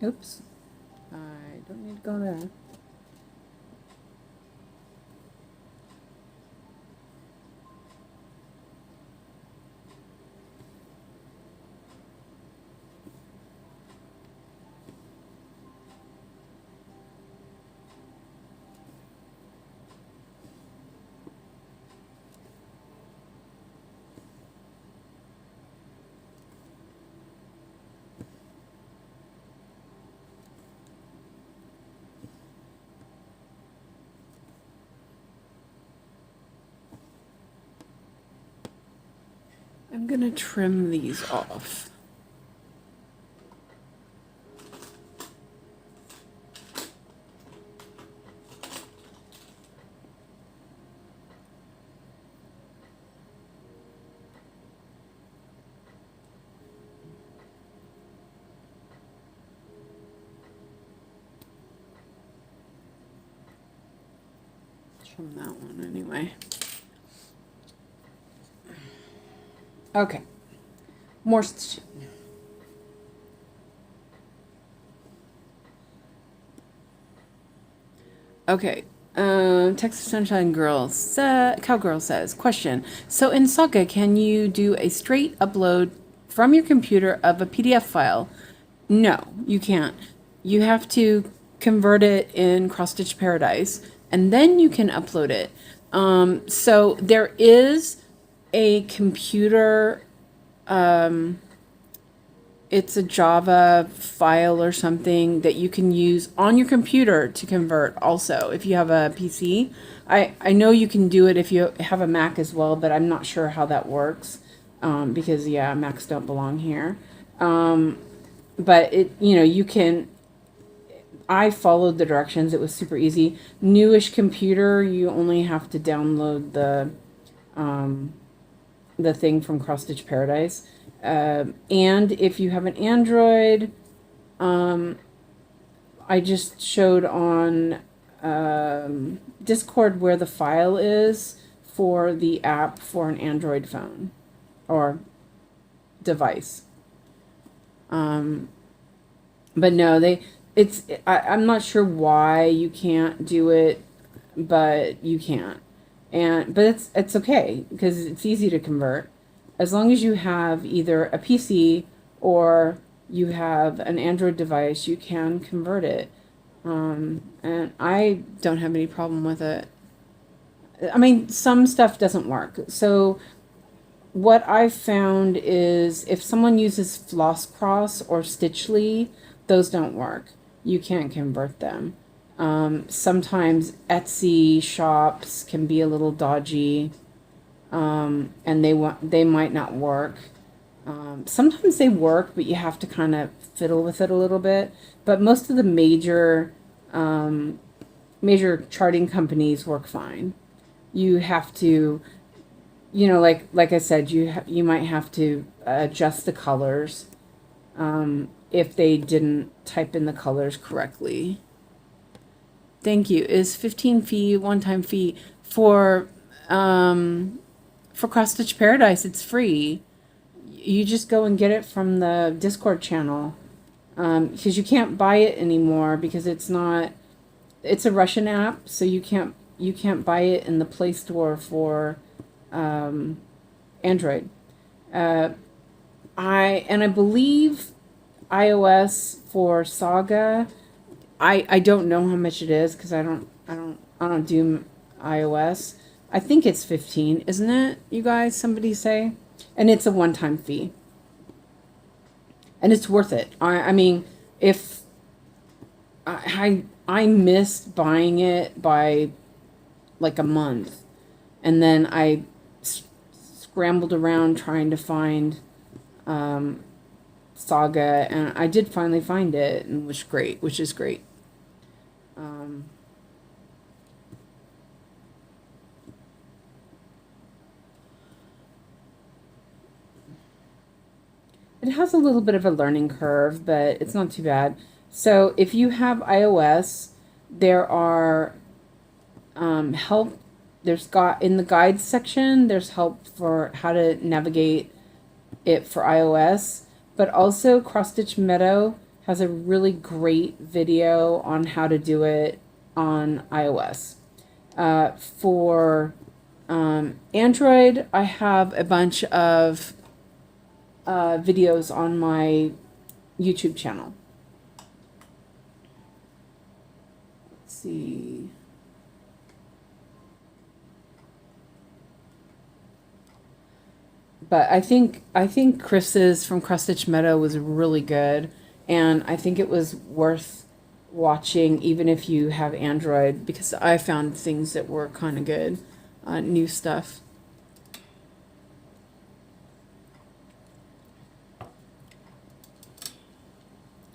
Oops. I don't need to go there. I'm gonna trim these off. from that one anyway. Okay. More okay. Texas Sunshine Girl Cowgirl says, question. So in Saga, can you do a straight upload from your computer of a PDF file? No, you can't. You have to convert it in Cross Stitch Paradise, and then you can upload it. So there is a computer, it's a Java file or something that you can use on your computer to convert also if you have a PC. I know you can do it if you have a Mac as well, but I'm not sure how that works, because yeah, Macs don't belong here. But you can. I followed the directions. It was super easy. Newish computer, you only have to download the thing from Cross Stitch Paradise. And if you have an Android, I just showed on Discord where the file is for the app for an Android phone or device. But no, I'm not sure why you can't do it, but you can't. But it's okay because it's easy to convert. As long as you have either a PC or you have an Android device, you can convert it. And I don't have any problem with it. I mean, some stuff doesn't work. So what I've found is if someone uses Floss Cross or Stitchly, those don't work. You can't convert them. Sometimes Etsy shops can be a little dodgy, and they might not work. Sometimes they work, but you have to kind of fiddle with it a little bit. But most of the major charting companies work fine. You have to, like I said, you might have to adjust the colors if they didn't type in the colors correctly. Thank you. Is 15 fee one-time fee for Cross Stitch Paradise? It's free. You just go and get it from the Discord channel, because you can't buy it anymore because it's a Russian app, so you can't buy it in the Play Store for Android. I believe iOS for Saga. I don't know how much it is because I don't do iOS. I think it's 15, isn't it? You guys, somebody say, and it's a one-time fee, and it's worth it. I mean, if I missed buying it by like a month, and then I scrambled around trying to find Saga, and I did finally find it, and which is great. It has a little bit of a learning curve, but it's not too bad. So if you have iOS, there are help. In the guides section, there's help for how to navigate it for iOS, but also Cross Stitch Meadow has a really great video on how to do it on iOS. For Android, I have a bunch of videos on my YouTube channel. Let's see. But I think Chris's from Cross Stitch Meadow was really good, and I think it was worth watching even if you have Android, because I found things that were kind of good, new stuff.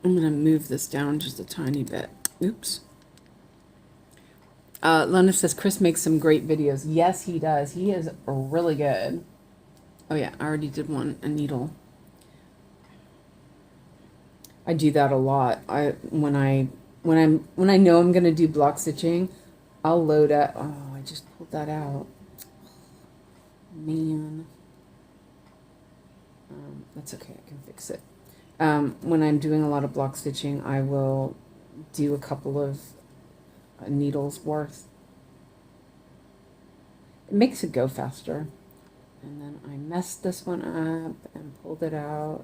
I'm going to move this down just a tiny bit. Oops. Lena says, Chris makes some great videos. Yes, he does. He is really good. Oh yeah, I already did a needle. I do that a lot. When I know I'm going to do block stitching, I'll load up. Oh, I just pulled that out. Man. That's okay, I can fix it. When I'm doing a lot of block stitching, I will do a couple of needles worth. It makes it go faster. And then I messed this one up and pulled it out.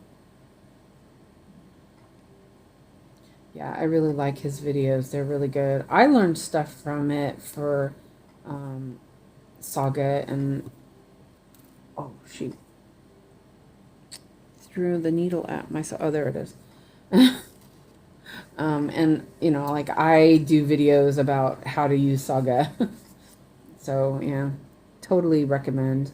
Yeah, I really like his videos. They're really good. I learned stuff from it for Saga and... Oh, shoot. Threw the needle at myself. Oh, there it is. And, you know, like I do videos about how to use Saga. So, yeah, totally recommend.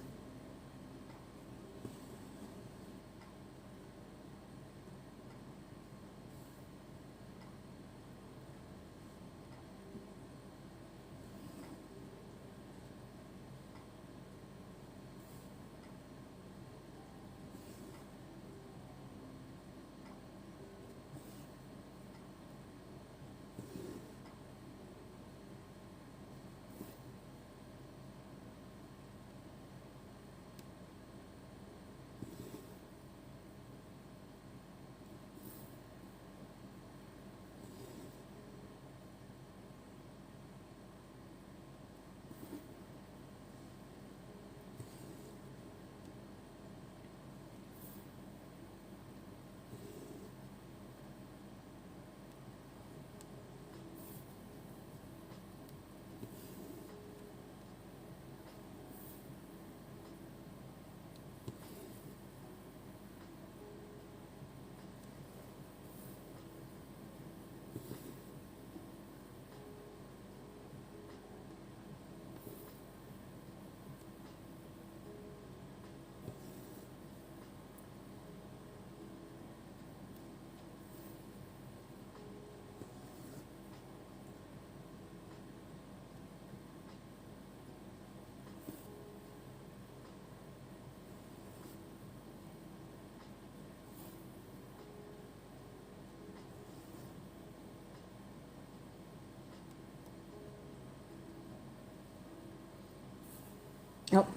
Oh,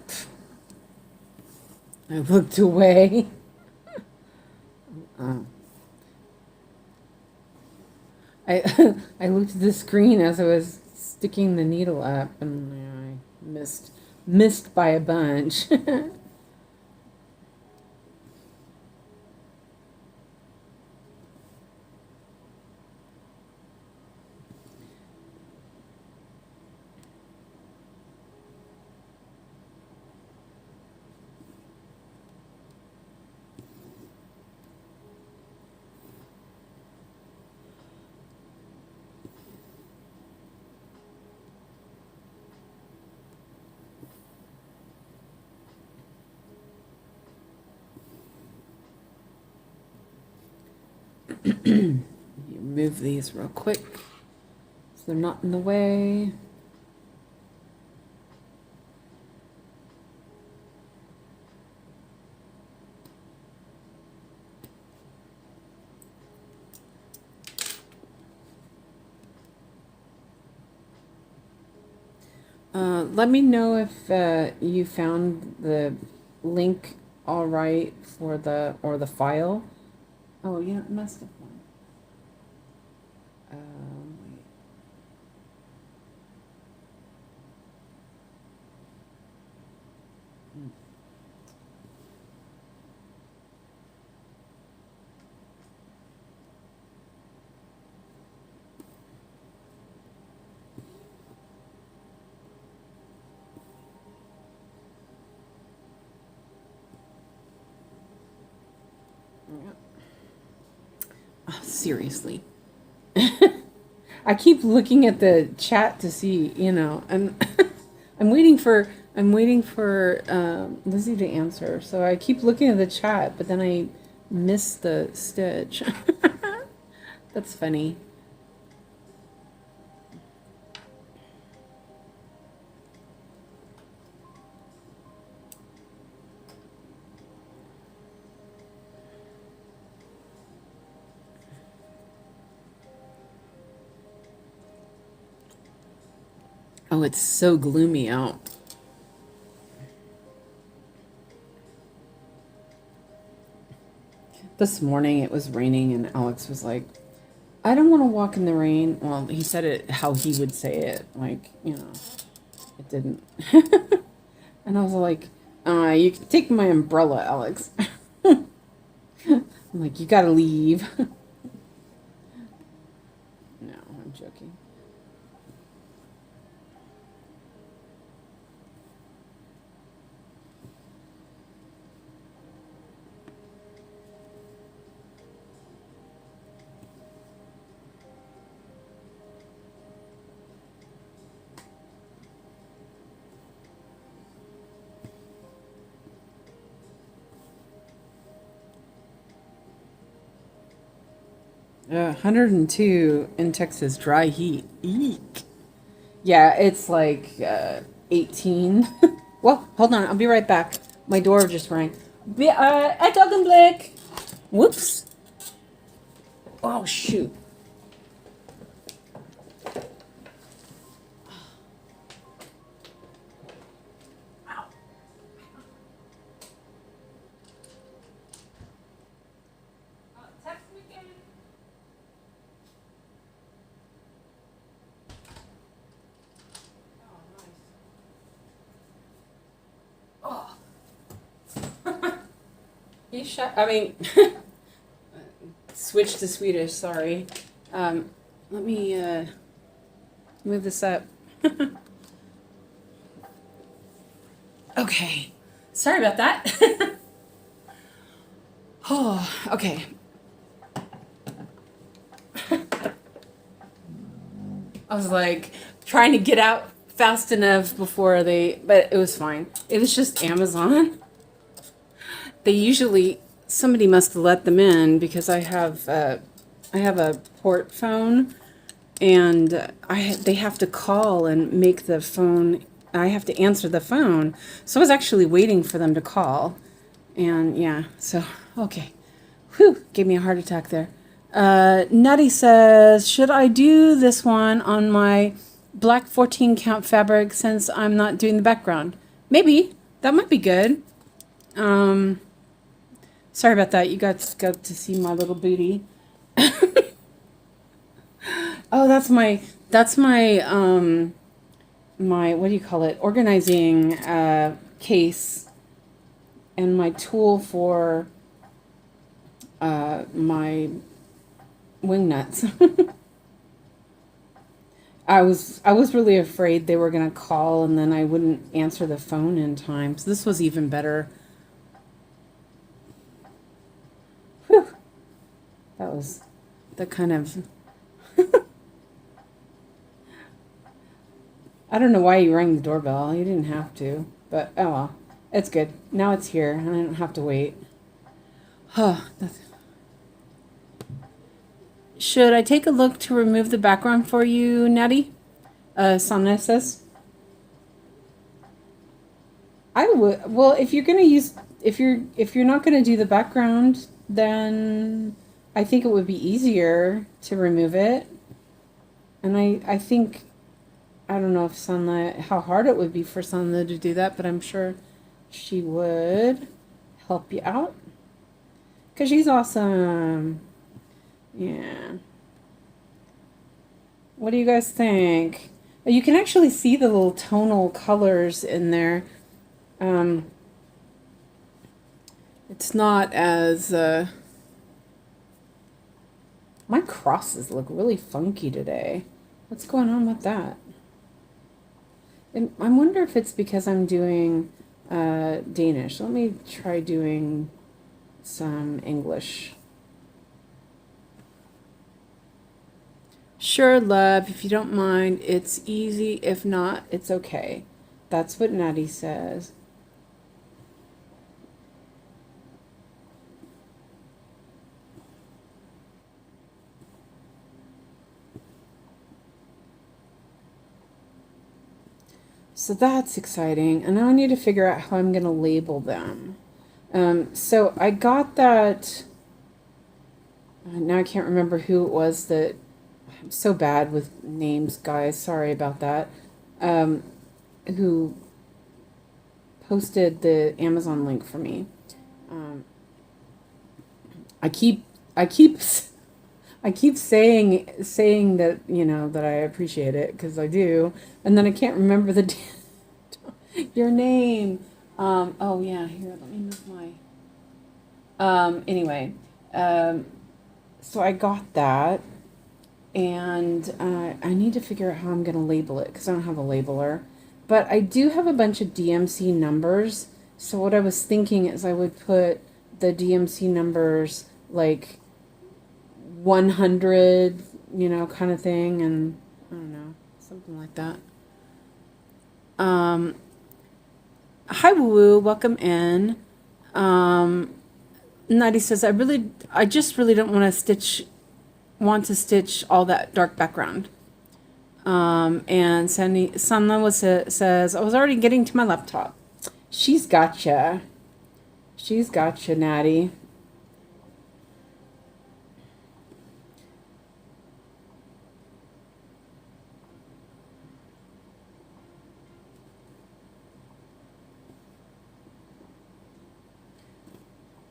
I looked away. Oh. I I looked at the screen as I was sticking the needle up, and I missed by a bunch. You move these real quick so they're not in the way. Let me know if you found the link all right for the file. Oh, yeah, it must have one. Wait. Oh, seriously. I keep looking at the chat to see, you know, and I'm waiting for Lizzie to answer. So I keep looking at the chat, but then I miss the stitch. That's funny. Oh, it's so gloomy out. this morning it was raining, and Alex was like, I don't want to walk in the rain. Well, he said it how he would say it. Like, it didn't. And I was like, you can take my umbrella, Alex. I'm like, you gotta leave. No, I'm joking. Yeah, 102 in Texas, dry heat. Eek. Yeah, it's like 18. Well, hold on, I'll be right back. My door just rang. Ett ögonblick. Whoops. Oh, shoot. Text me again. Oh, nice. Oh. You shut. I mean, switch to Swedish. Sorry. Let me move this up. Okay. Sorry about that. Oh, okay. I was like trying to get out fast enough before but it was fine. It was just Amazon. They usually, somebody must have let them in because I have a port phone, and they have to call and make the phone. I have to answer the phone, so I was actually waiting for them to call, and yeah, so okay, whew, gave me a heart attack there. Nutty says, should I do this one on my black 14 count fabric since I'm not doing the background? Maybe that might be good. Sorry about that. You got to see my little booty. Oh, that's my my, what do you call it? Organizing case, and my tool for my wing nuts. I was really afraid they were gonna call and then I wouldn't answer the phone in time. So this was even better. Whew. That was the kind of I don't know why you rang the doorbell. You didn't have to, but oh well. It's good. Now it's here and I don't have to wait. Huh. Should I take a look to remove the background for you, Natty? Samna says. I would. Well, if you're gonna use, if you're not gonna do the background, then I think it would be easier to remove it. And I think, I don't know if Sunla, how hard it would be for Sunla to do that, but I'm sure she would help you out. Because she's awesome. Yeah. What do you guys think? You can actually see the little tonal colors in there. It's not as, my crosses look really funky today. What's going on with that? And I wonder if it's because I'm doing Danish. Let me try doing some English. Sure, love, if you don't mind, it's easy. If not, it's okay. That's what Natty says. So that's exciting. And now I need to figure out how I'm going to label them. So I got that. Now I can't remember who it was that. I'm so bad with names, guys. Sorry about that. Who posted the Amazon link for me. I keep I keep I keep saying that, you know, that I appreciate it because I do, and then I can't remember your name. Oh yeah, here, let me move my. Anyway, um, so I got that, and I need to figure out how I'm gonna label it because I don't have a labeler, but I do have a bunch of DMC numbers. So what I was thinking is I would put the DMC numbers like 100, you know, kind of thing, and I don't know, something like that. Um, Hi, Woo Woo, welcome in. Um, Nadi says, I just really don't want to stitch all that dark background. And Sanna says, I was already getting to my laptop. She's gotcha. She's gotcha, Natty.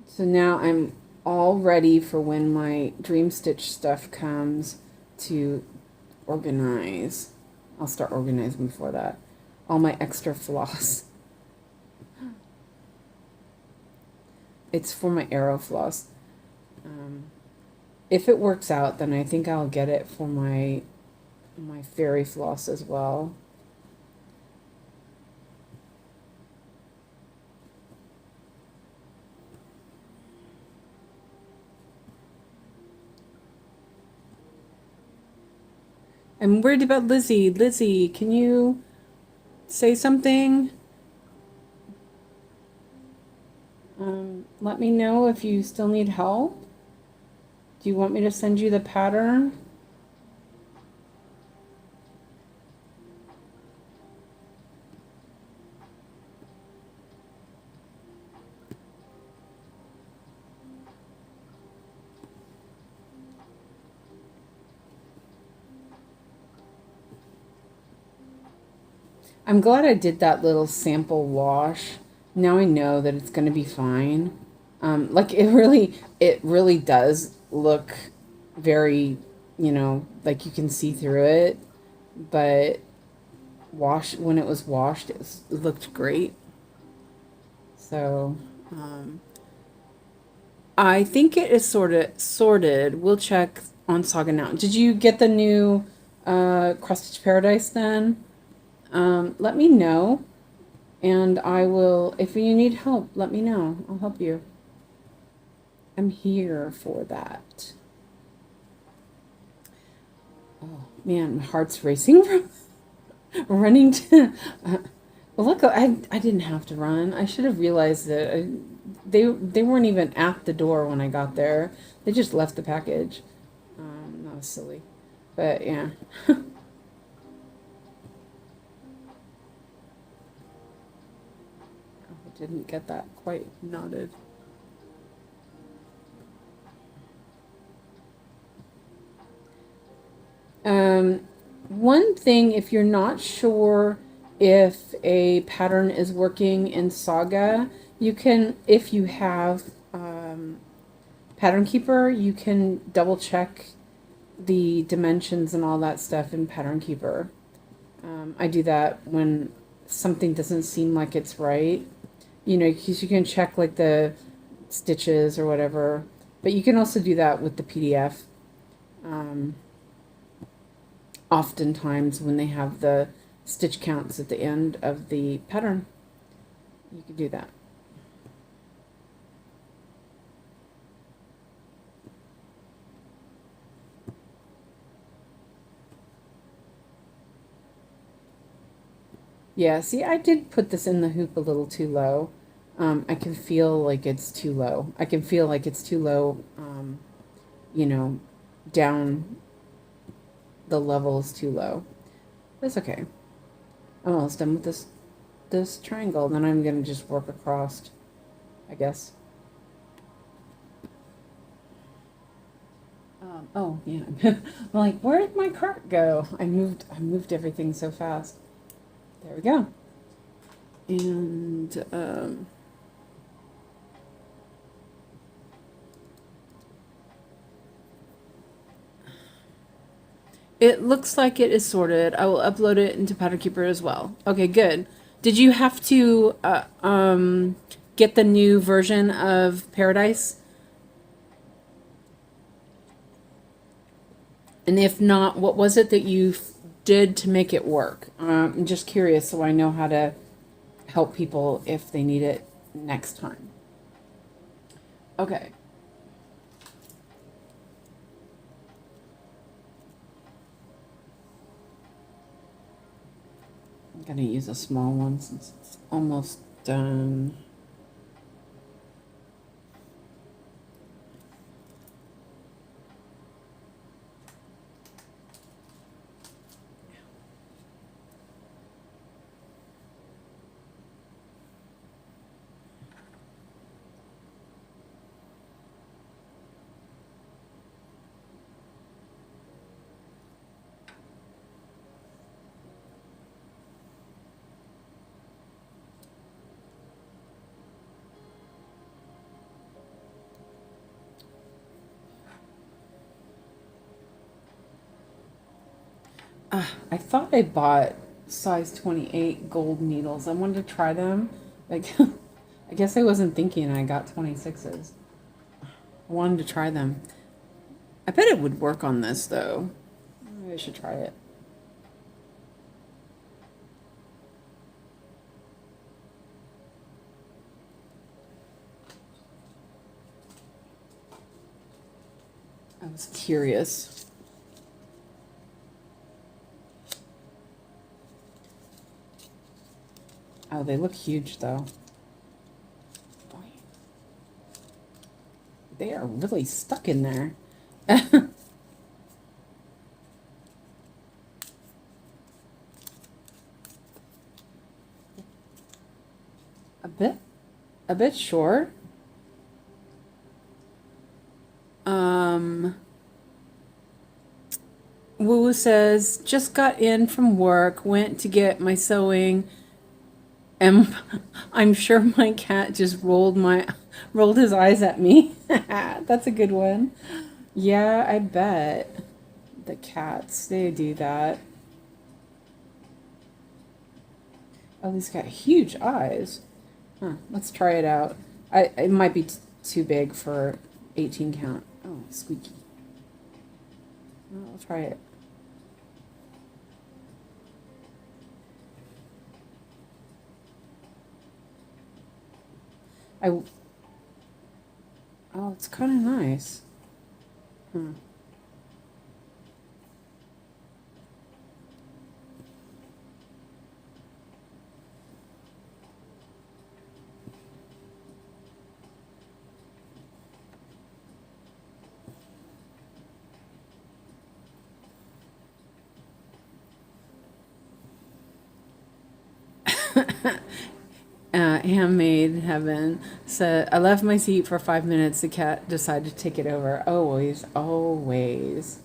So now I'm all ready for when my Dream Stitch stuff comes to organize. I'll start organizing before that. All my extra floss. It's for my Airo Floss. If it works out, then I think I'll get it for my fairy floss as well. I'm worried about Lizzie. Lizzie, can you say something? Let me know if you still need help. Do you want me to send you the pattern? I'm glad I did that little sample wash. Now I know that it's going to be fine. Like it really does look very, you know, like you can see through it, but when it was washed, it looked great. So, I think it is sorted. We'll check on Saga now. Did you get the new Cross Stitch Paradise then? Let me know, and I will. If you need help, let me know. I'll help you. I'm here for that. Oh man, my heart's racing from running to. Look, I didn't have to run. I should have realized that. They weren't even at the door when I got there. They just left the package. That was silly, but yeah. I didn't get that quite knotted. One thing, if you're not sure if a pattern is working in Saga, you can, if you have Pattern Keeper, you can double check the dimensions and all that stuff in Pattern Keeper. I do that when something doesn't seem like it's right. You know, because you can check like the stitches or whatever, but you can also do that with the PDF. Oftentimes when they have the stitch counts at the end of the pattern, you can do that. Yeah, see, I did put this in the hoop a little too low. I can feel like it's too low. I can feel like it's too low, you know, down the level is too low. That's okay. I'm almost done with this triangle. Then I'm going to just work across, I guess. Oh, yeah. I'm like, where did my cart go? I moved everything so fast. There we go. And It looks like it is sorted. I will upload it into Powder Keeper as well. Okay, good. Did you have to get the new version of Paradise? And if not, what was it that you did to make it work? I'm just curious so I know how to help people if they need it next time. Okay. I'm going to use a small one since it's almost done. I thought I bought size 28 gold needles. I wanted to try them. Like, I guess I wasn't thinking I got 26s. I wanted to try them. I bet it would work on this, though. Maybe I should try it. I was curious. Oh, they look huge, though. Boy. They are really stuck in there. A bit short. Woo says, just got in from work, went to get my sewing, and I'm sure my cat just rolled his eyes at me. That's a good one. Yeah, I bet. The cats, they do that. Oh, he's got huge eyes. Huh, let's try it out. It might be too big for 18 count. Oh, squeaky. I'll try it. Oh, it's kind of nice. Hmm. Handmade Heaven said, I left my seat for 5 minutes. The cat decided to take it over. Always, always.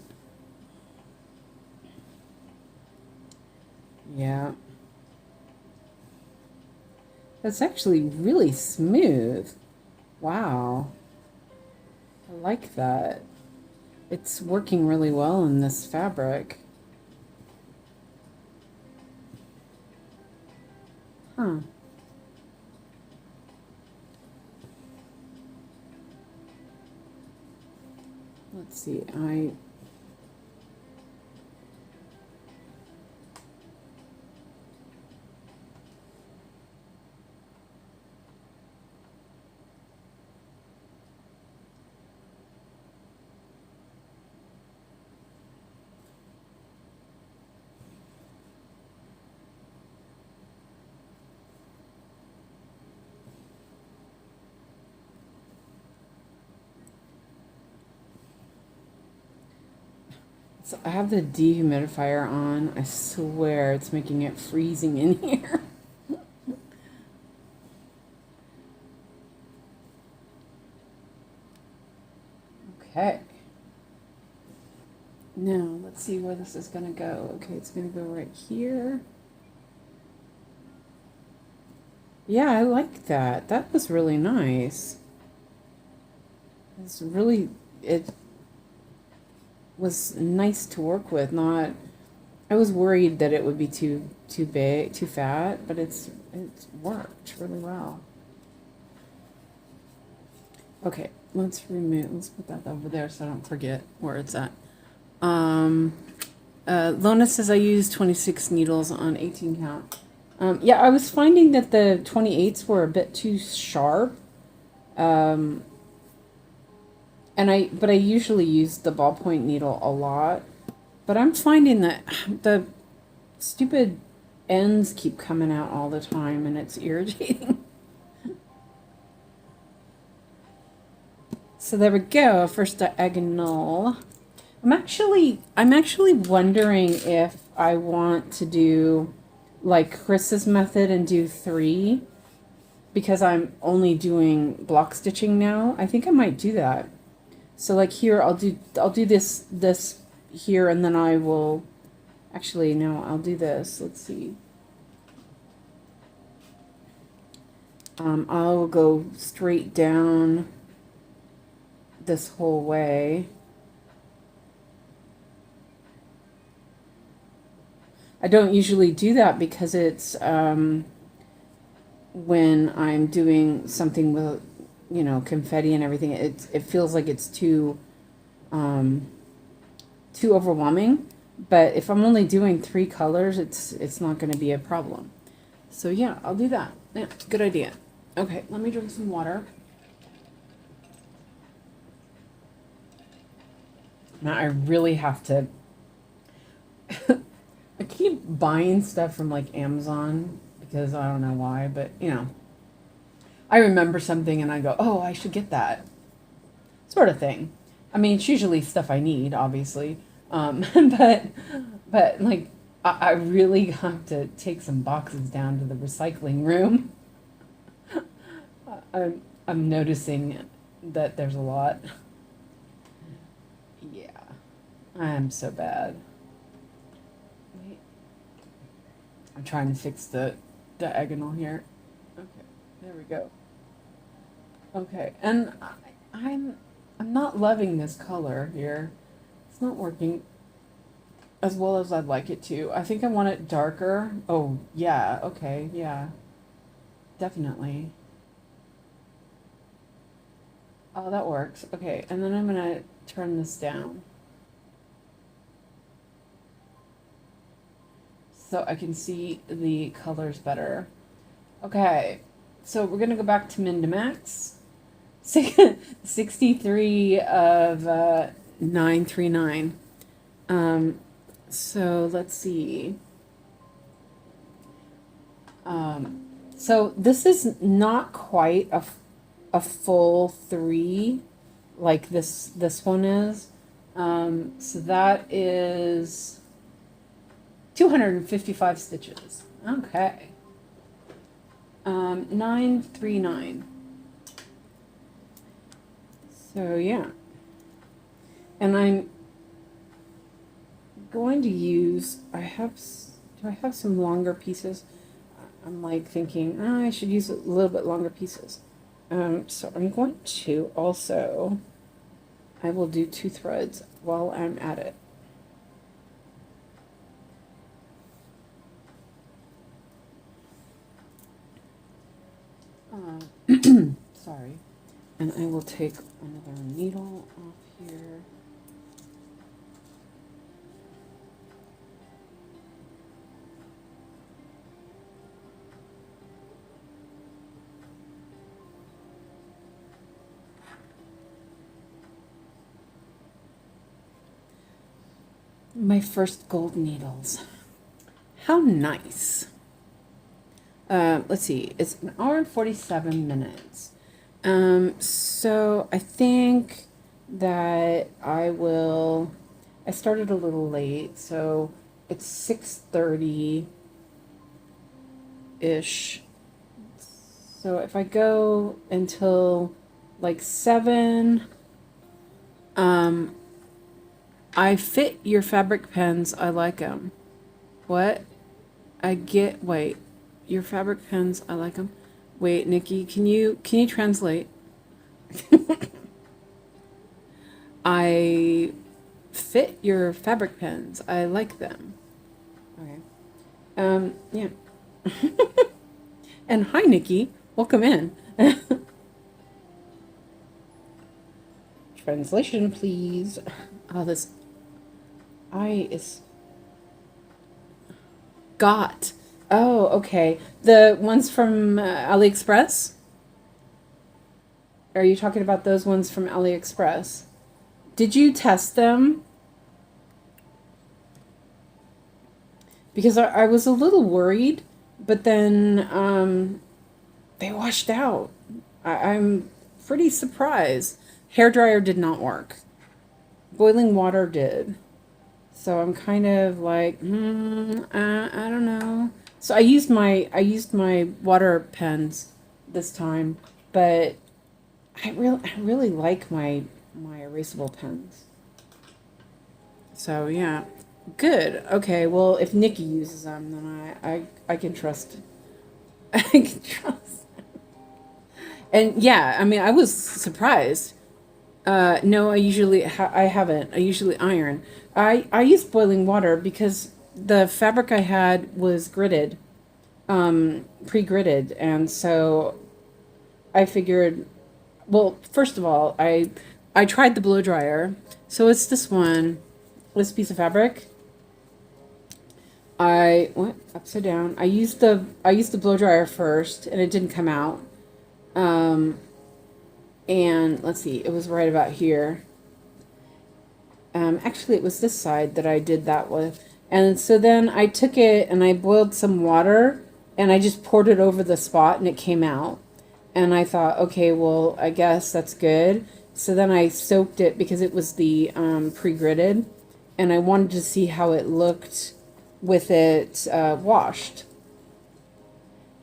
Yeah. That's actually really smooth. Wow. I like that. It's working really well in this fabric. Huh. Let's see. So I have the dehumidifier on. I swear it's making it freezing in here. Okay. Now, let's see where this is going to go. Okay, it's going to go right here. Yeah, I like that. That was really nice. It's really, it was nice to work with. Not, I was worried that it would be too big, too fat, but it's worked really well. Okay, let's put that over there so I don't forget where it's at. Lona says I use 26 needles on 18 count. Yeah, I was finding that the 28s were a bit too sharp. Um, but I usually use the ballpoint needle a lot. But I'm finding that the stupid ends keep coming out all the time and it's irritating. So there we go, first diagonal. I'm actually wondering if I want to do like Chris's method and do 3 because I'm only doing block stitching now. I think I might do that. So like here I'll do this here, and then I will actually no, I'll do this. Let's see. I'll go straight down this whole way. I don't usually do that because it's when I'm doing something with, you know, confetti and everything, it feels like it's too overwhelming. But if I'm only doing 3 colors, it's not going to be a problem. So yeah, I'll do that. Yeah, good idea. Okay, let me drink some water. Now I really have to. I keep buying stuff from like Amazon because I don't know why, but you know, I remember something and I go, oh, I should get that sort of thing. I mean, it's usually stuff I need, obviously, but like I really have to take some boxes down to the recycling room. I'm noticing that there's a lot. Yeah, I am so bad. I'm trying to fix the diagonal here. Okay, there we go. Okay, and I'm not loving this color here. It's not working as well as I'd like it to. I think I want it darker. Oh, yeah, okay, yeah. Definitely. Oh, that works. Okay, and then I'm gonna turn this down so I can see the colors better. Okay, so we're gonna go back to min to max. 63 of 939. So let's see. So this is not quite a full 3 like this one is. So that is 255 stitches. Okay. 939. So yeah. And I'm going to use, do I have some longer pieces? I'm like thinking, oh, I should use a little bit longer pieces. So I'm going to also, I will do 2 threads while I'm at it. Sorry. And I will take another needle off here. My first gold needles. How nice. Let's see, it's 1 hour and 47 minutes. So I think that I started a little late, so it's 6:30-ish. So if I go until like 7, I fit your fabric pens. I like them. What? Wait, your fabric pens. I like them. Wait, Nikki, can you translate? I fit your fabric pens. I like them. Okay. Yeah. And hi, Nikki. Welcome in. Translation, please. Oh, this I is got. Oh, okay. The ones from AliExpress? Are you talking about those ones from AliExpress? Did you test them? Because I was a little worried, but then they washed out. I'm pretty surprised. Hairdryer did not work. Boiling water did. So I'm kind of like, I don't know. So I used my water pens this time, but I really like my erasable pens. So yeah, good. Okay, well if Nikki uses them, then I can trust. I can trust. And yeah, I mean I was surprised. No, I haven't. I usually iron. I use boiling water because the fabric I had was gridded, pre-gridded, and so I figured. Well, first of all, I tried the blow dryer. So it's this one, this piece of fabric. I went upside down. I used the blow dryer first, and it didn't come out. Um, and let's see, it was right about here. Actually, it was this side that I did that with. And so then I took it and I boiled some water and I just poured it over the spot and it came out. And I thought, okay, well, I guess that's good. So then I soaked it because it was the pre-gridded, and I wanted to see how it looked with it washed.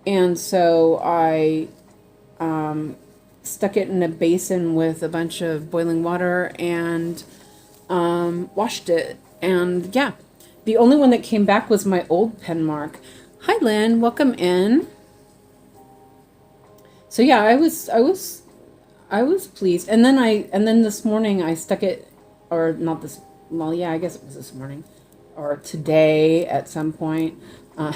And so I stuck it in a basin with a bunch of boiling water and washed it. And yeah, the only one that came back was my old pen mark. Hi, Lynn. Welcome in. So yeah, I was pleased. And then this morning I stuck it, or not this. Well, yeah, I guess it was this morning, or today at some point. Uh,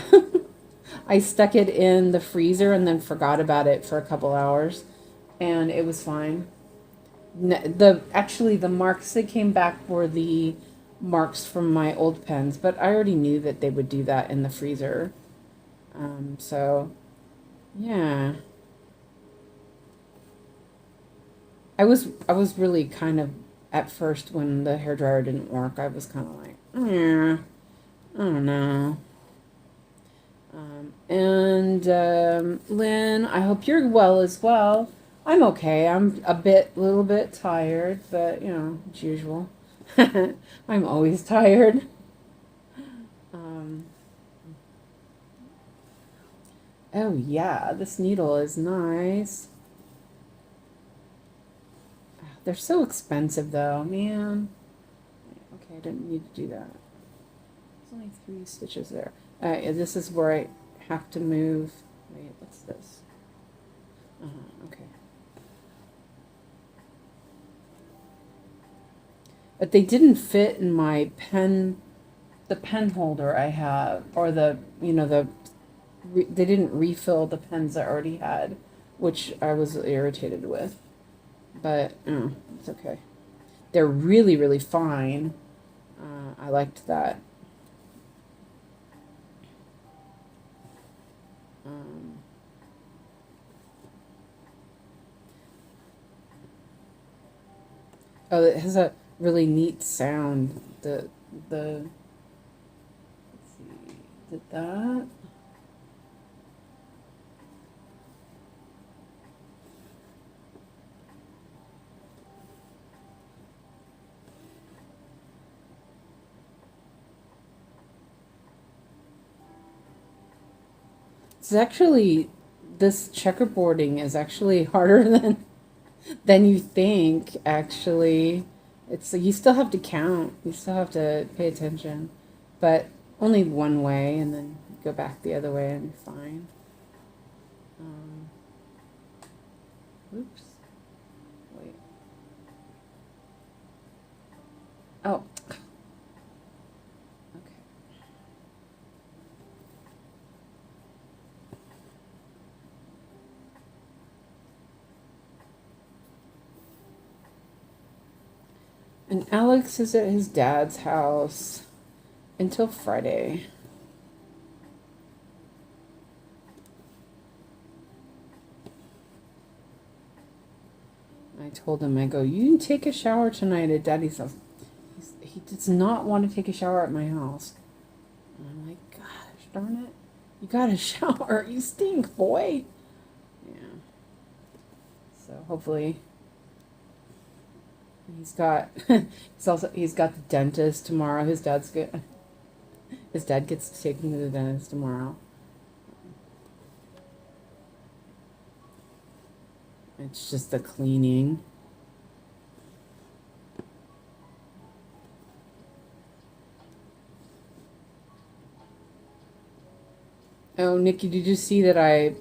I stuck it in the freezer and then forgot about it for a couple hours, and it was fine. The marks that came back were the marks from my old pens, but I already knew that they would do that in the freezer. So yeah, I was really kind of at first when the hairdryer didn't work. I was kind of like, yeah, I don't know. And Lynn, I hope you're well as well. I'm okay. I'm little bit tired, but it's usual. I'm always tired. Um, oh yeah, this needle is nice. They're so expensive though, man. Okay, I didn't need to do that. There's only 3 stitches there. This is where I have to move. Wait, what's this? Okay. But they didn't fit in my pen, the pen holder I have, or they didn't refill the pens I already had, which I was irritated with. But it's okay. They're really, really fine. I liked that. Um, oh, it has a really neat sound. The let's see, did that? It's actually this checkerboarding is actually harder than you think. Actually, it's you still have to count. You still have to pay attention, but only one way, and then go back the other way, and you're fine. Um, Oops. Wait. Oh, And Alex is at his dad's house until Friday. I told him, I go, you can take a shower tonight at Daddy's house. He does not want to take a shower at my house. And I'm like, gosh darn it. You got to shower. You stink, boy. Yeah. So hopefully he's got he's got the dentist tomorrow. His dad gets to take him to the dentist tomorrow. It's just the cleaning. Oh, Nikki, did you see that I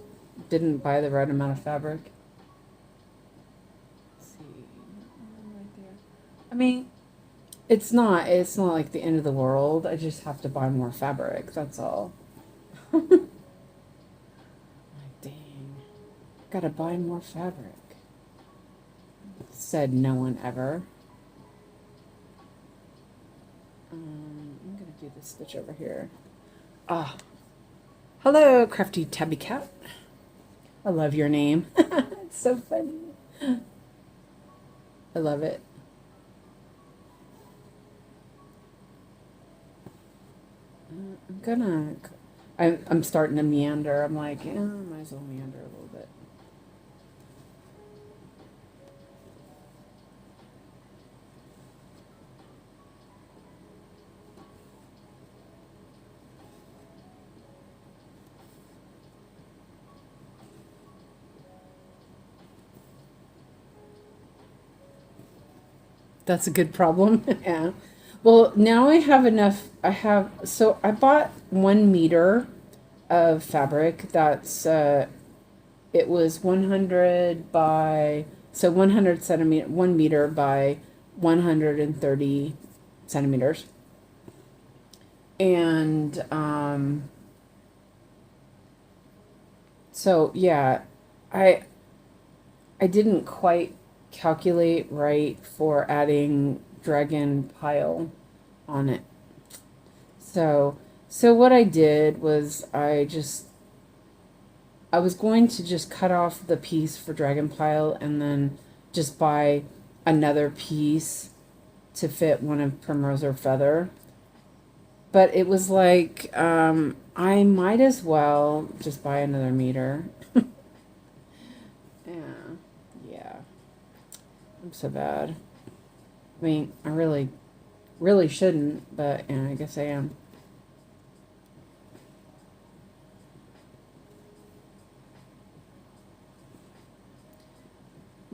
didn't buy the right amount of fabric? Let's see, right there. I mean, it's not like the end of the world. I just have to buy more fabric. That's all. Dang, gotta buy more fabric. Said no one ever. I'm gonna do this stitch over here. Ah. Hello, Crafty Tabby Cat. I love your name. It's so funny. I love it. I'm starting to meander. I'm like, yeah, I might as well meander a little bit. That's a good problem. Yeah. Well, now I have enough. So I bought 1 meter of fabric. It was 100 by, so 100 centimeter, 1 meter by 130 centimeters. And, so yeah, I, I didn't quite calculate right for adding dragon pile on it. So what I did was I was going to just cut off the piece for dragon pile and then just buy another piece to fit one of Primrose or Feather. But it was like, I might as well just buy another meter. Yeah. Yeah. I'm so bad. I mean, I really, really shouldn't, but yeah, I guess I am.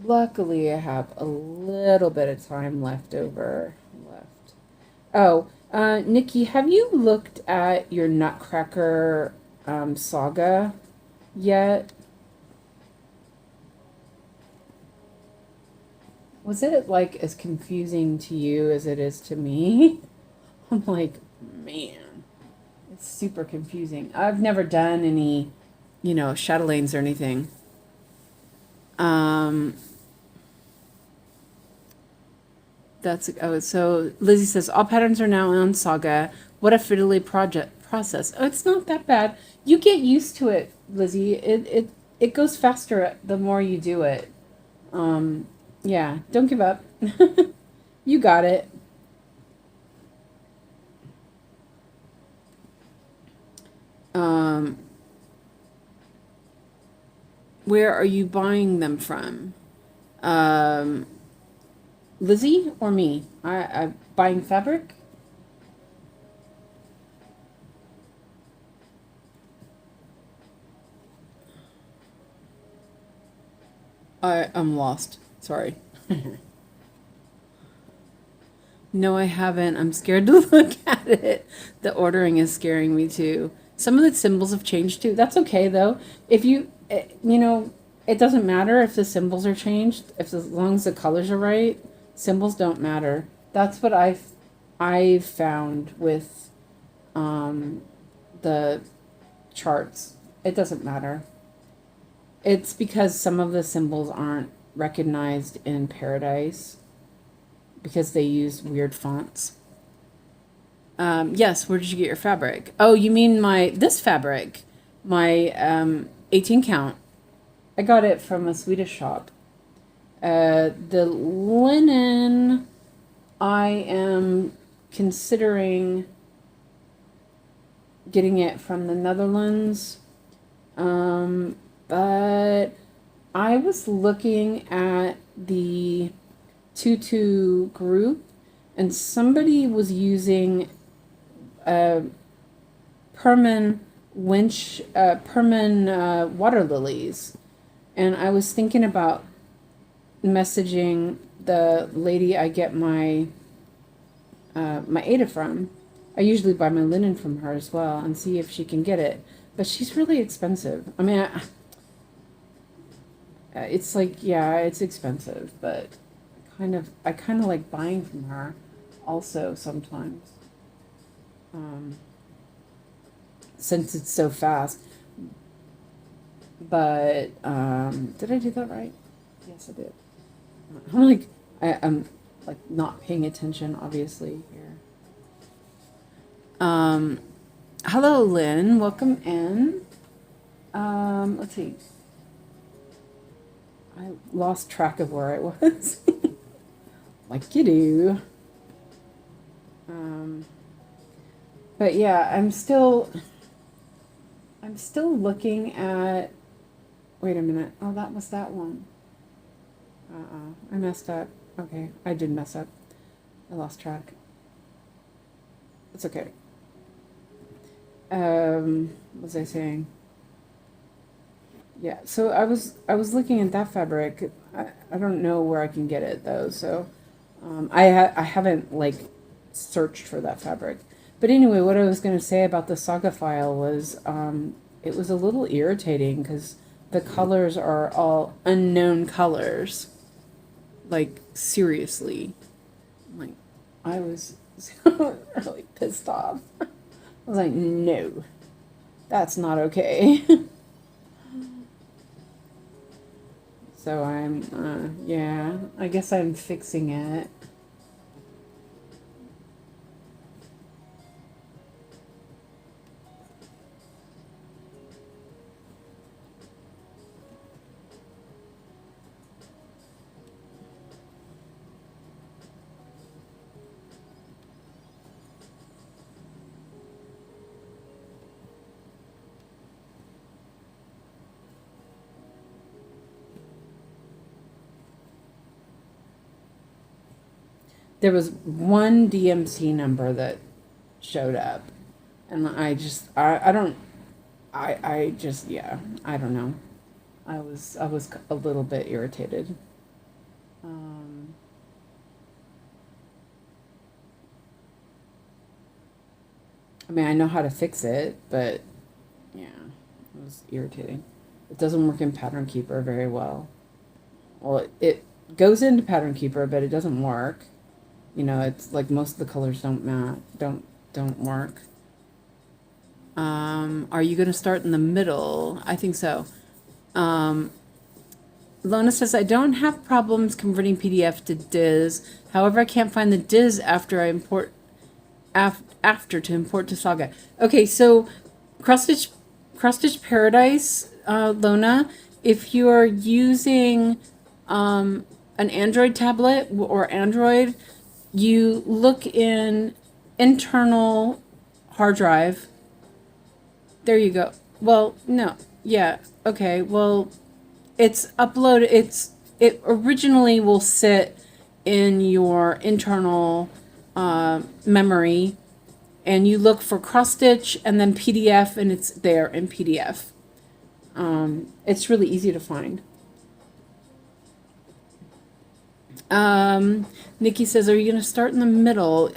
Luckily, I have a little bit of time left over. Oh, Nikki, have you looked at your Nutcracker saga yet? Was it like as confusing to you as it is to me? I'm like, man, it's super confusing. I've never done any, chatelaines or anything. Um, so Lizzie says all patterns are now on Saga. What a fiddly project process. Oh, it's not that bad. You get used to it, Lizzie. It goes faster the more you do it. Yeah, don't give up. You got it. Um, where are you buying them from? Um, Lizzie or me? I buying fabric? I'm lost. Sorry. No, I haven't. I'm scared to look at it. The ordering is scaring me too. Some of the symbols have changed too. That's okay though. If it doesn't matter if the symbols are changed. If as long as the colors are right, symbols don't matter. That's what I've found with the charts. It doesn't matter. It's because some of the symbols aren't recognized in Paradise. because they use weird fonts. Yes, where did you get your fabric? Oh, you mean this fabric, my 18 count. I got it from a Swedish shop. The linen, I am considering getting it from the Netherlands. But I was looking at the tutu group, and somebody was using perman water lilies, and I was thinking about messaging the lady I get my my Aida from. I usually buy my linen from her as well, and see if she can get it. But she's really expensive. I mean, it's like, yeah, it's expensive, but I kind of like buying from her also sometimes. Since it's so fast. But did I do that right? Yes, I did. I'm like not paying attention, obviously, here. Hello, Lynn. Welcome in. Let's see. I lost track of where I was. Like you do. But yeah, I'm still looking at. Wait a minute. Oh, that was that one. I messed up. Okay, I did mess up. I lost track. It's okay. What was I saying? Yeah, so I was looking at that fabric. I don't know where I can get it though, so I haven't like searched for that fabric. But anyway, what I was going to say about the Saga file was it was a little irritating because the colors are all unknown colors. Like, seriously. Like, I was really pissed off. I was like, no, that's not okay. So yeah, I guess I'm fixing it. There was one DMC number that showed up, and I don't, I just, yeah, I don't know. I was a little bit irritated. Um, I mean, I know how to fix it, but yeah, it was irritating. It doesn't work in Pattern Keeper very well. Well, it goes into Pattern Keeper, but it doesn't work. You know, it's like most of the colors don't work. Are you going to start in the middle? I think so. Lona says, I don't have problems converting PDF to Diz. However, I can't find the Diz after I import after to import to Saga. Okay, so Cross Stitch Paradise, Lona, if you are using an Android tablet or Android, you look in internal hard drive. There you go. Well, no. Yeah. Okay. Well, it's uploaded. It originally will sit in your internal memory, and you look for cross stitch and then PDF, and it's there in PDF. It's really easy to find. Nikki says, "Are you going to start in the middle?"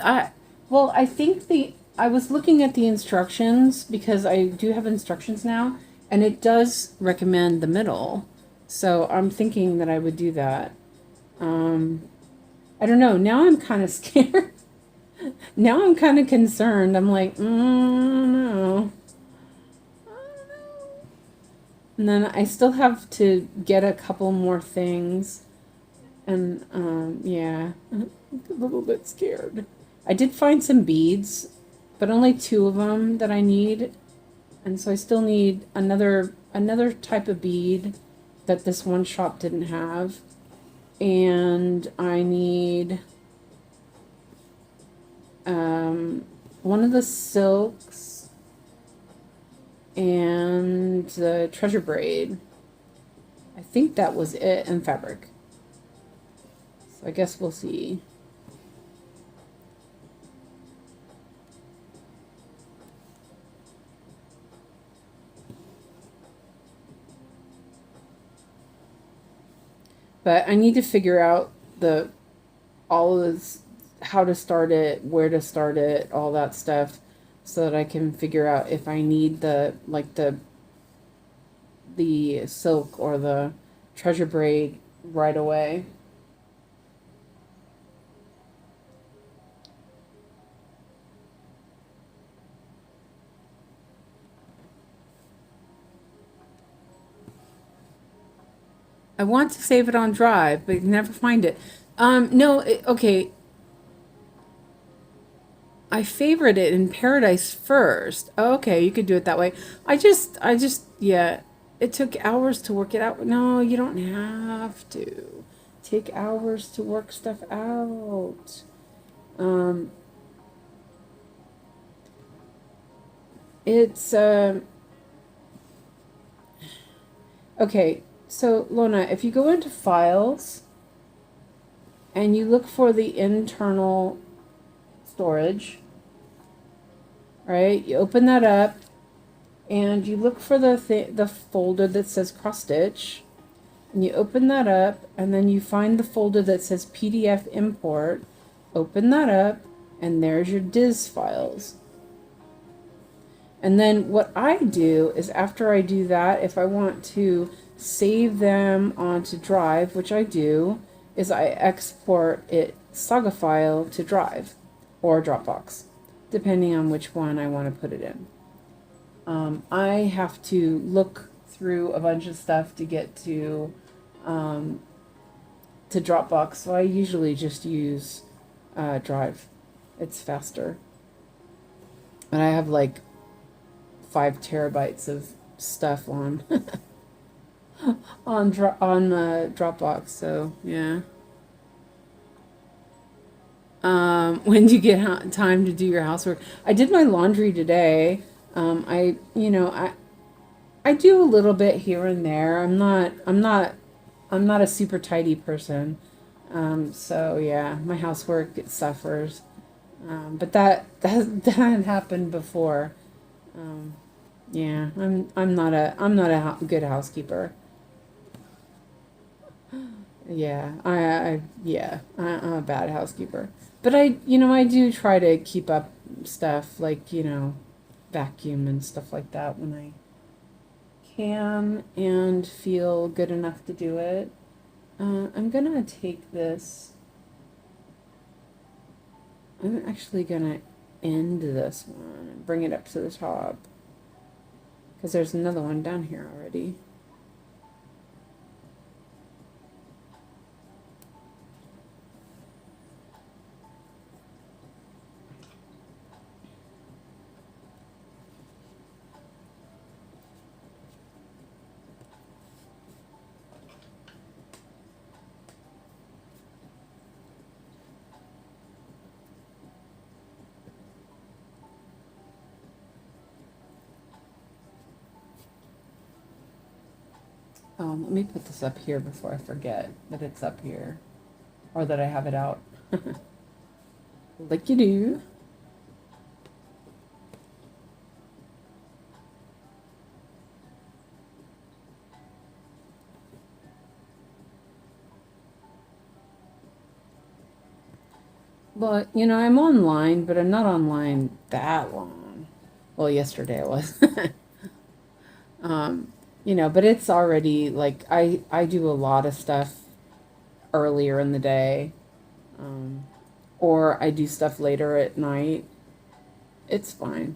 Well, I was looking at the instructions because I do have instructions now, and it does recommend the middle. So I'm thinking that I would do that. I don't know. Now I'm kind of scared. Now I'm kind of concerned. I'm like, no. And then I still have to get a couple more things. And, yeah. I'm a little bit scared. I did find some beads, but only 2 of them that I need, and so I still need another type of bead that this one shop didn't have, and I need one of the silks and the treasure braid. I think that was it, and fabric. So I guess we'll see. But I need to figure out all of this, how to start it, where to start it, all that stuff, so that I can figure out if I need the silk or the treasure braid right away. I want to save it on Drive, but never find it. No, okay. I favorite it in Paradise first. Oh, okay, you could do it that way. Yeah. It took hours to work it out. No, you don't have to take hours to work stuff out. Um, it's okay. So Lona, if you go into Files and you look for the internal storage, right? You open that up and you look for the folder that says cross stitch, and you open that up, and then you find the folder that says PDF import. Open that up, and there's your DIS files. And then what I do is, after I do that, if I want to save them onto Drive, which I do, is I export it Saga file to Drive or Dropbox, depending on which one I want to put it in. I have to look through a bunch of stuff to get to Dropbox, so I usually just use Drive. It's faster. And I have like 5 terabytes of stuff on on Dropbox. So yeah. When do you get time to do your housework? I did my laundry today. I do a little bit here and there. I'm not a super tidy person. So yeah, my housework it suffers. But that happened before. Um, yeah, I'm not a good housekeeper. Yeah, I'm a bad housekeeper. But I do try to keep up stuff like, vacuum and stuff like that when I can and feel good enough to do it. I'm gonna take this. I'm actually gonna end this one and bring it up to the top because there's another one down here already. Let me put this up here before I forget that it's up here, or that I have it out. Like you do. Well, I'm online, but I'm not online that long. Well, yesterday I was. But it's already like I do a lot of stuff earlier in the day, um, or I do stuff later at night. It's fine.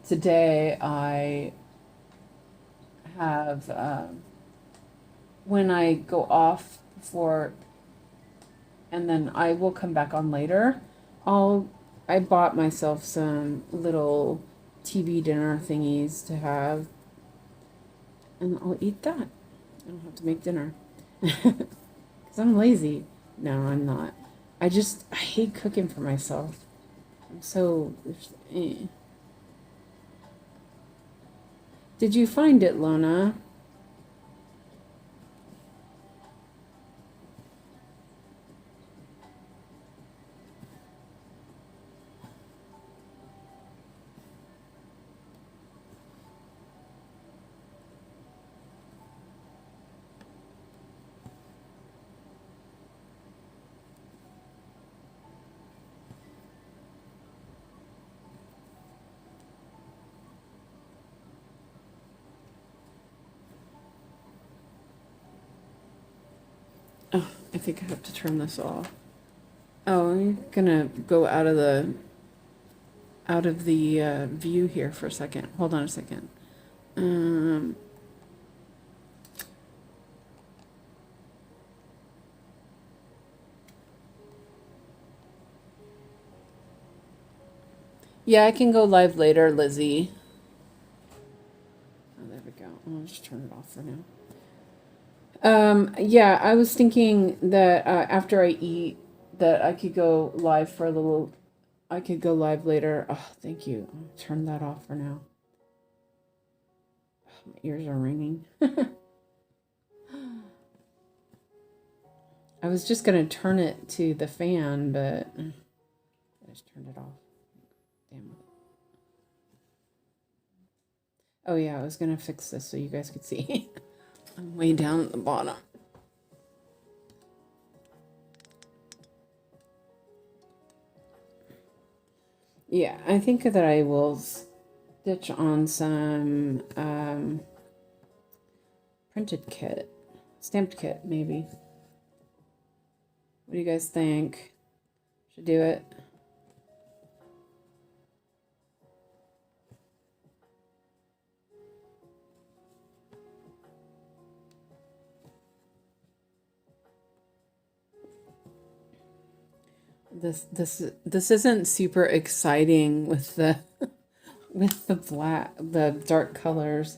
Today I have, when I go off for, and then I will come back on later, I bought myself some little TV dinner thingies to have, and I'll eat that. I don't have to make dinner. Because I'm lazy. No, I'm not. I hate cooking for myself. I'm so, Did you find it, Lona? Oh, I think I have to turn this off. Oh, I'm gonna go out of the view here for a second. Hold on a second. Yeah, I can go live later, Lizzie. Oh, there we go. I'll just turn it off for now. Yeah, I was thinking that after I eat, that I could go live for a little. I could go live later. Oh, thank you. I'll turn that off for now. Oh, my ears are ringing. I was just gonna turn it to the fan, but I just turned it off. Damn it. Oh yeah, I was gonna fix this so you guys could see. I'm way down at the bottom. Yeah, I think that I will stitch on some printed kit, stamped kit, maybe. What do you guys think? Should do it. This isn't super exciting with the with the dark colors,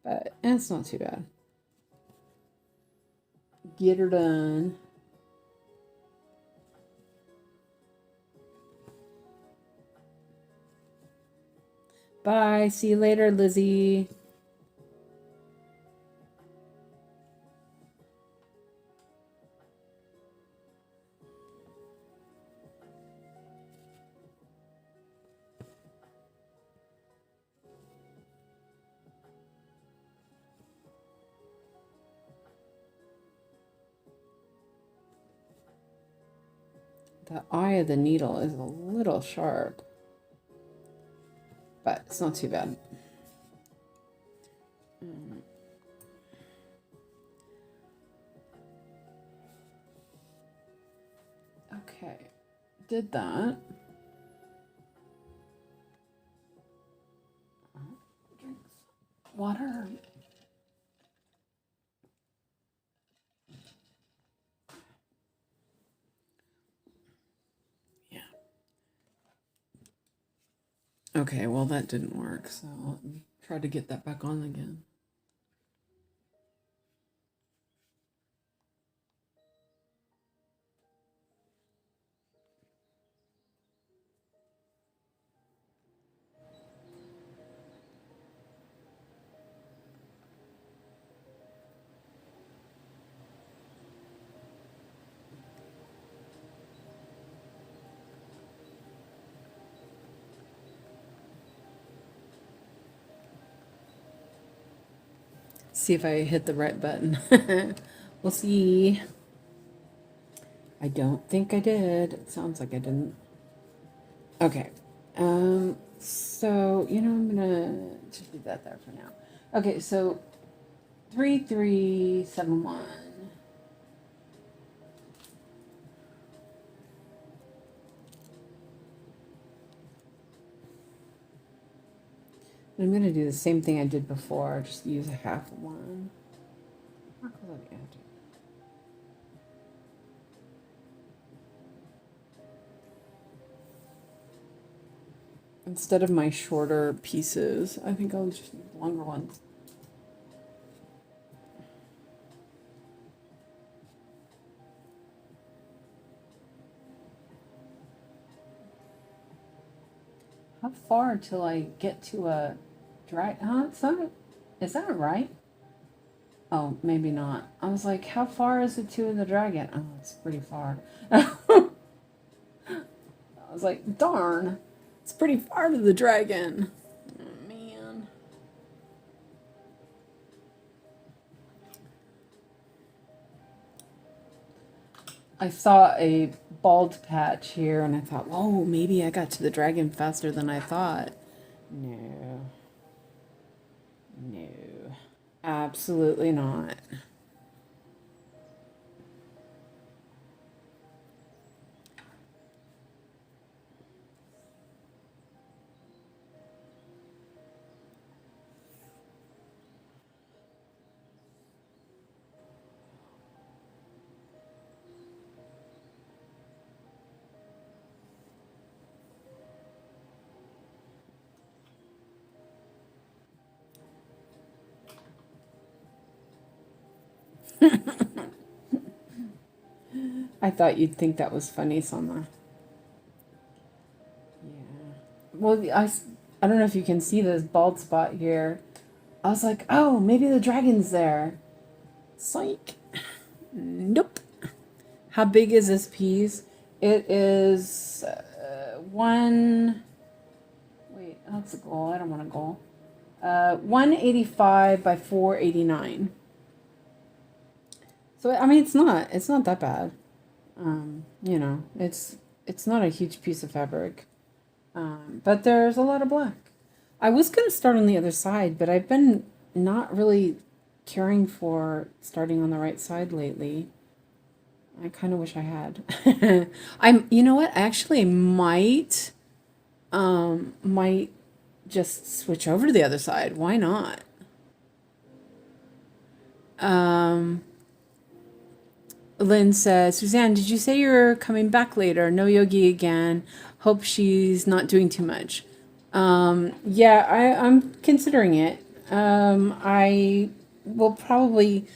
but it's not too bad. Get her done. Bye. See you later, Lizzie. The eye of the needle is a little sharp, but it's not too bad. Okay, did that. Drink water. Yeah. Okay, well that didn't work, so let me try to get that back on again. See if I hit the right button. We'll see. I don't think I did. It sounds like I didn't. Okay. So, I'm gonna just leave that there for now. Okay, so 3371. I'm going to do the same thing I did before, just use a half one. Instead of my shorter pieces, I think I'll just use longer ones. How far till I get to a drag? Huh? Is that right? Oh, maybe not. I was like, how far is it to the dragon? Oh, it's pretty far. I was like, darn, it's pretty far to the dragon. Oh, man. I saw a bald patch here and I thought, whoa, maybe I got to the dragon faster than I thought. No. No. Absolutely not. I thought you'd think that was funny, Sama. Yeah. Well, I don't know if you can see this bald spot here. I was like, oh, maybe the dragon's there. Psych. Nope. How big is this piece? It is one. Wait, that's a goal. I don't want a goal. 185 by 489. So I mean, it's not that bad. You know, it's not a huge piece of fabric, but there's a lot of black. I was gonna start on the other side, but I've been not really caring for starting on the right side lately. I kind of wish I had. You know what? I actually might just switch over to the other side. Why not? Um, Lynn says, Suzanne, did you say you're coming back later? No yogi again. Hope she's not doing too much. Yeah, I'm considering it. I will probably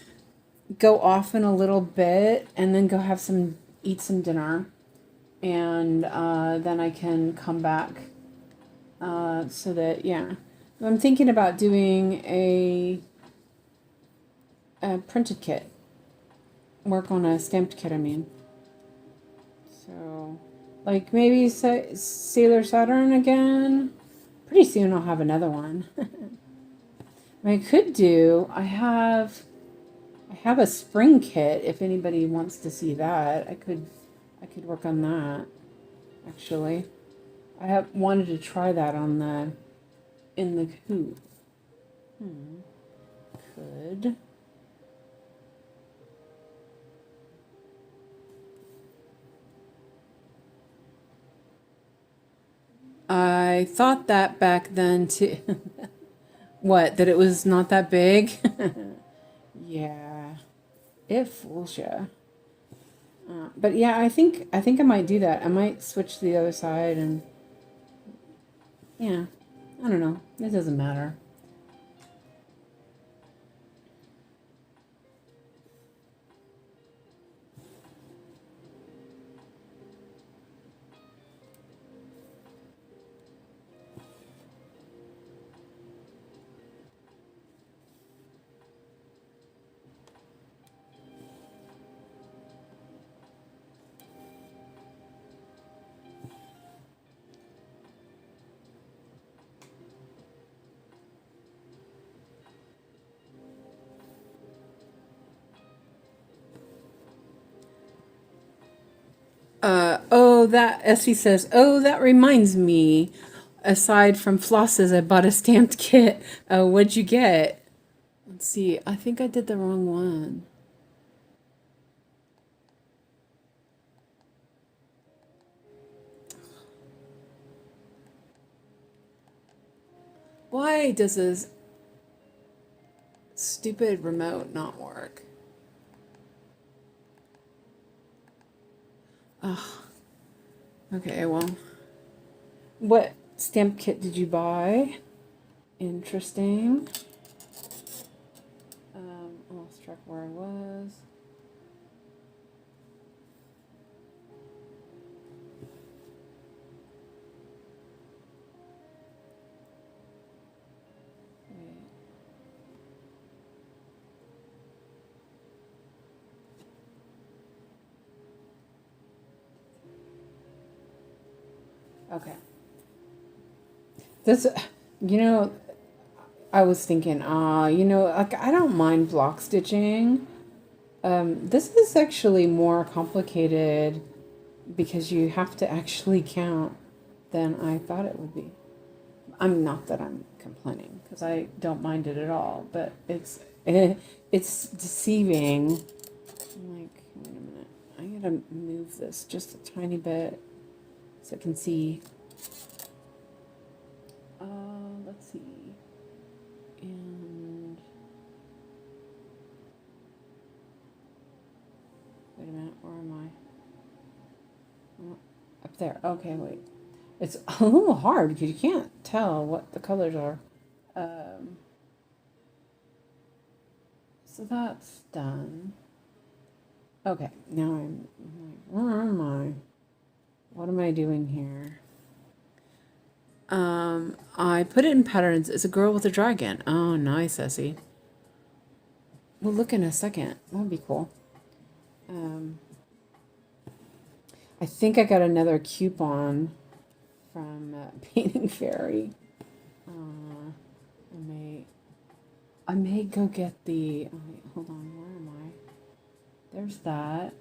go off in a little bit and then go eat some dinner. And then I can come back. So that, yeah. I'm thinking about doing a printed kit. Work on a stamped kit, I mean. So, like maybe Sailor Saturn again. Pretty soon I'll have another one. I could do. I have a spring kit. If anybody wants to see that, I could work on that. Actually, I have wanted to try that in the coop. Could. I thought that back then too. What? That it was not that big? Yeah, it fools ya. But yeah, I think I might do that. I might switch to the other side and yeah, I don't know. It doesn't matter. Essie says, oh, that reminds me. Aside from flosses, I bought a stamped kit. What'd you get? Let's see. I think I did the wrong one. Why does this stupid remote not work? Oh, okay, well. What stamp kit did you buy? Interesting. I lost track where I was. Okay. This, you know, I was thinking, like I don't mind block stitching. This is actually more complicated because you have to actually count than I thought it would be. I'm not that I'm complaining because I don't mind it at all, but it's deceiving. I'm like, wait a minute, I gotta move this just a tiny bit so I can see. Let's see, and wait a minute, where am I? Oh, up there. Okay, wait. It's a little hard because you can't tell what the colors are. So that's done. Okay, now I'm like, where am I? What am I doing here? I put it in patterns. It's a girl with a dragon. Oh, nice, Essie. We'll look in a second. That'd be cool. I think I got another coupon from Painting Fairy. I may go get the. Oh, wait, hold on. Where am I? There's that.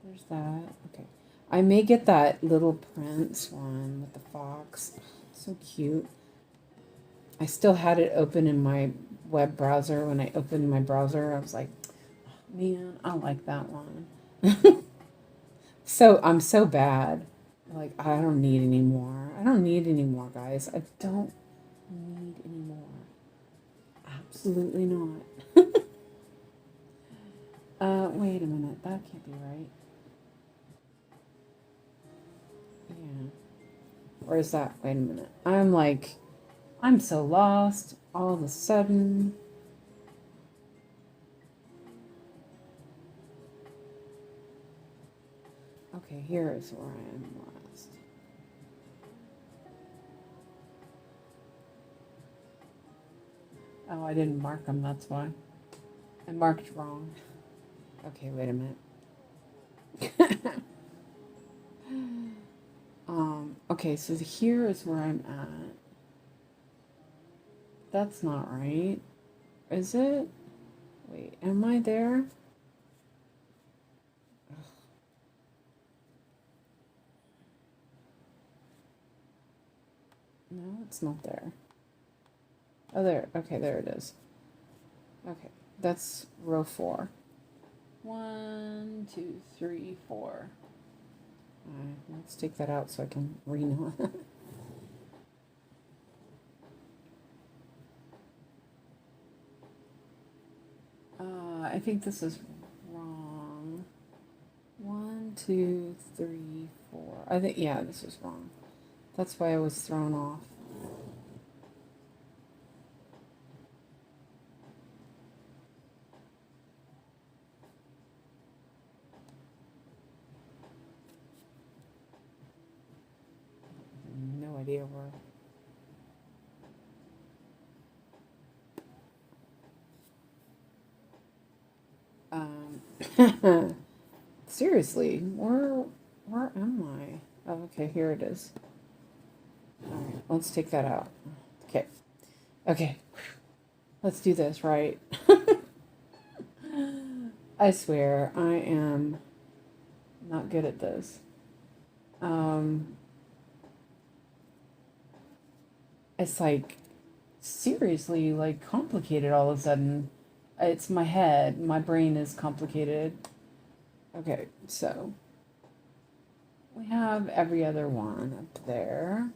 There's that. Okay. I may get that little Prince one with the fox. So cute. I still had it open in my web browser. When I opened my browser, I was like, oh, man, I like that one. So I'm so bad. Like, I don't need any more. I don't need any more, guys. I don't need any more. Absolutely not. Wait a minute. That can't be right. Yeah. Or is that? Wait a minute. I'm so lost all of a sudden. Okay, here is where I am lost. Oh, I didn't mark them, that's why. I marked wrong. Okay, wait a minute. Okay, so here is where I'm at. That's not right. Is it? Wait, am I there? Ugh. No, it's not there. Oh, there. Okay, there it is. Okay, that's row 4. 1, 2, 3, 4. Alright, let's take that out so I can read it. I think this is wrong. 1, 2, 3, 4. I think, yeah, this is wrong. That's why I was thrown off. No idea where. Seriously, where am I? Oh, okay, here it is. All right, let's take that out. Okay, okay, let's do this right. I swear, I am not good at this. It's like seriously like complicated all of a sudden. It's my head. My brain is complicated. Okay, so we have every other one up there.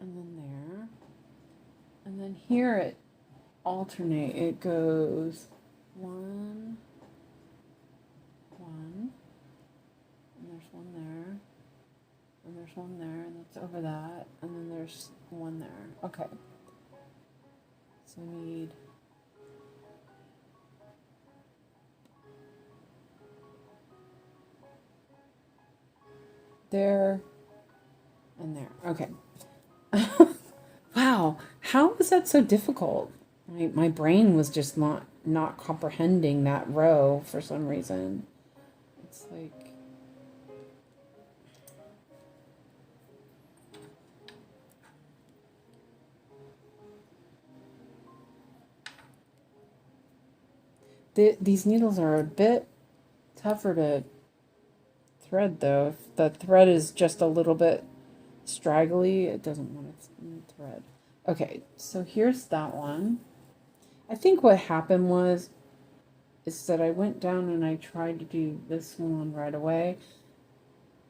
and then there, and then here it alternate. It goes one, and there's one there, and there's one there, and that's over that, and then there's one there. Okay. So I need there and there. Okay. Wow, how was that so difficult? My brain was just not comprehending that row for some reason. It's like these needles are a bit tougher to thread though. If the thread is just a little bit straggly, it doesn't want to thread. Okay, so here's that one. I think what happened is that I went down and I tried to do this one right away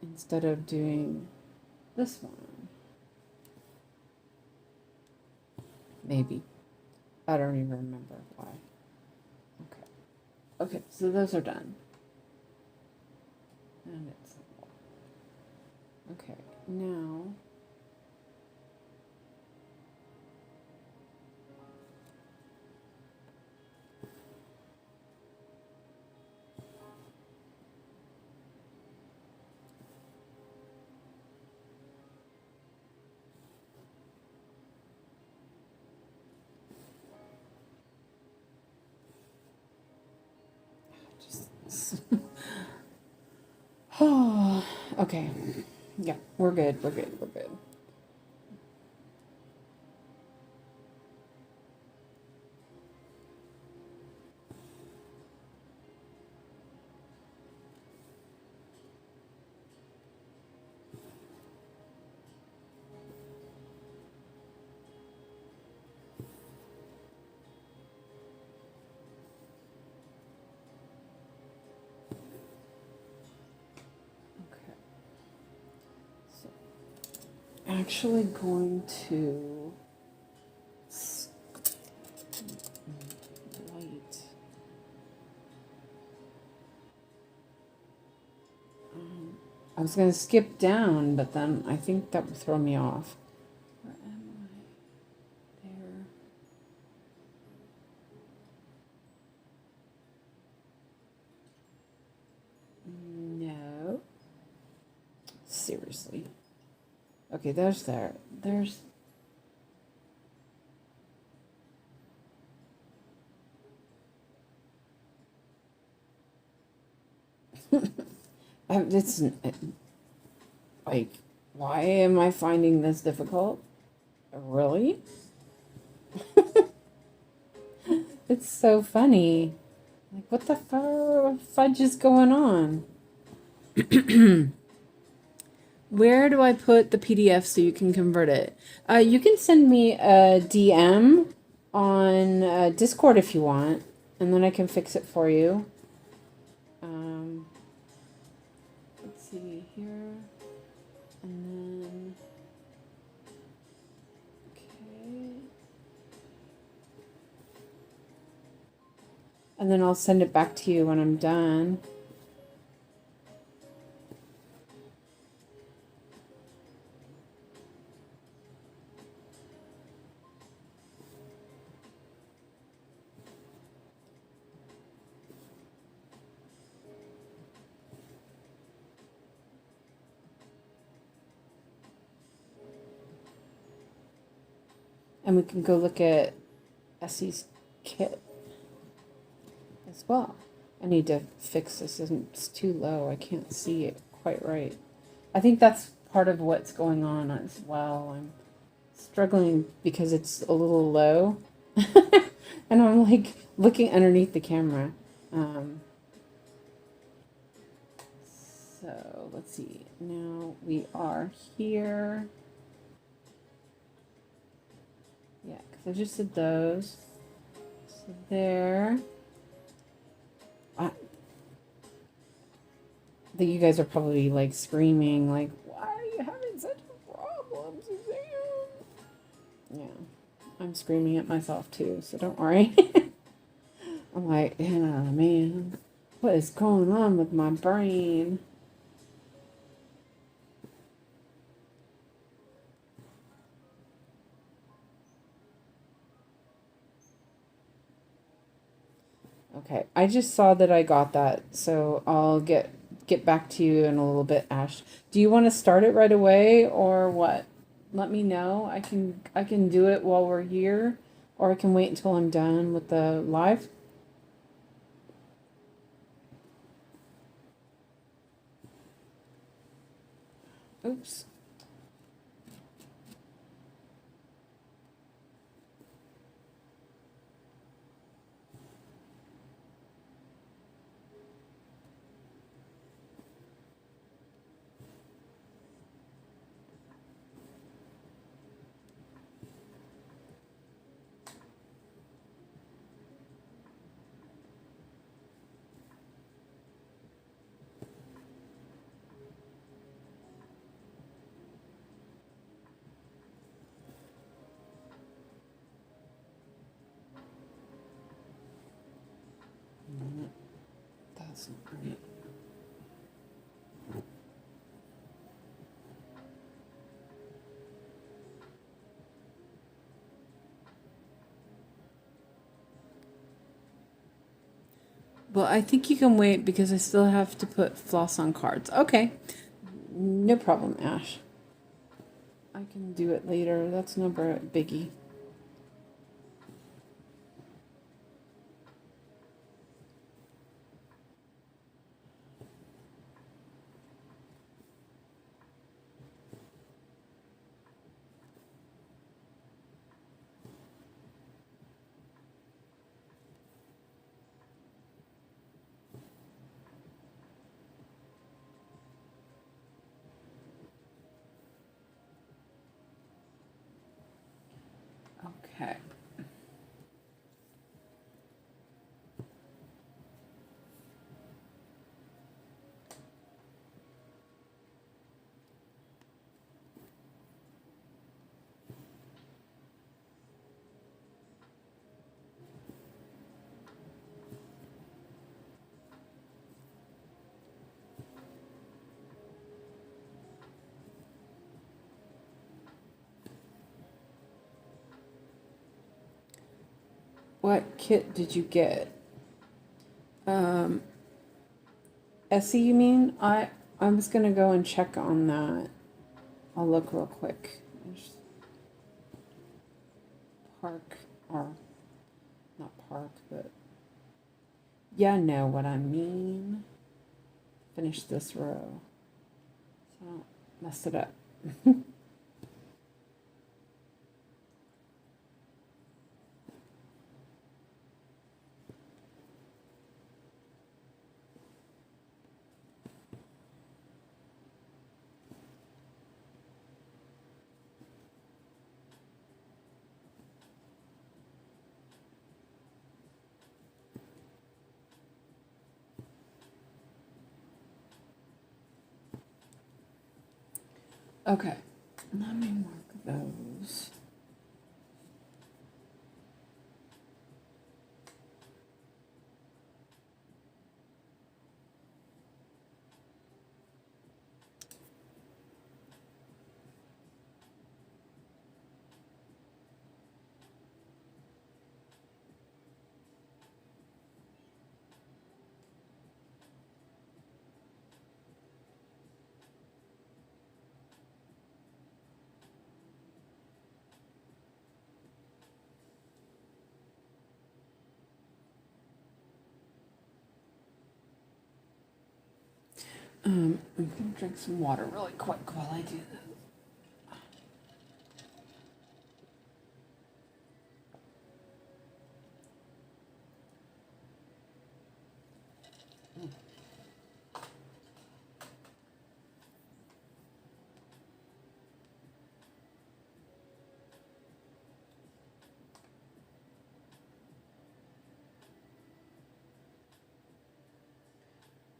instead of doing this one. Maybe. I don't even remember why. Okay. Okay, so those are done. And it's okay. Now oh, okay. Yeah, we're good. We're good. We're good. Actually going to light. I was going to skip down, but then I think that would throw me off. Where am I? There. No. Seriously. Okay, there's there. There's... it's like, why am I finding this difficult? Really? It's so funny. Like, what the fudge is going on? Where do I put the PDF so you can convert it? You can send me a DM on Discord if you want, and then I can fix it for you. Let's see here, and then okay, and then I'll send it back to you when I'm done. And we can go look at Essie's kit as well. I need to fix this. It's too low. I can't see it quite right. I think that's part of what's going on as well. I'm struggling because it's a little low. And I'm like looking underneath the camera. So let's see. Now we are here. Yeah, because I just did those. So there. I think you guys are probably like screaming, like, why are you having such a problem, Suzanne? I'm screaming at myself too, so don't worry. I'm like, yeah, man, what is going on with my brain? Okay, I just saw that I got that, so I'll get back to you in a little bit, Ash. Do you want to start it right away or what? Let me know. I can do it while we're here, or I can wait until I'm done with the live. Oops. That's not right. Well, I think you can wait because I still have to put floss on cards. Okay. No problem, Ash. I can do it later. That's no biggie. Okay. What kit did you get? Um, Essie, you mean? I was gonna go and check on that. I'll look real quick. There's park, or not park, but yeah, know what I mean. Finish this row, so I don't mess it up. Okay, let me mark those. I'm gonna drink some water really quick while I do this.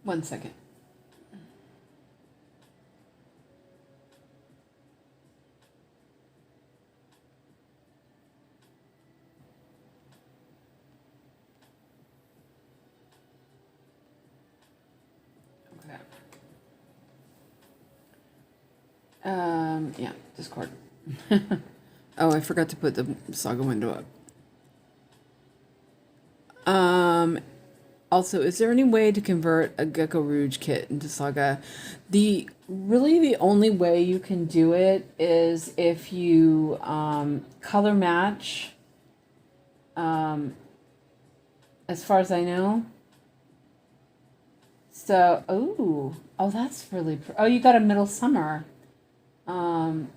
1 second. Yeah, Discord. Oh, I forgot to put the Saga window up. Also, is there any way to convert a Gecko Rouge kit into Saga? The only way you can do it is if you color match. As far as I know. So, oh, that's really. Oh, you got a middle summer. Um,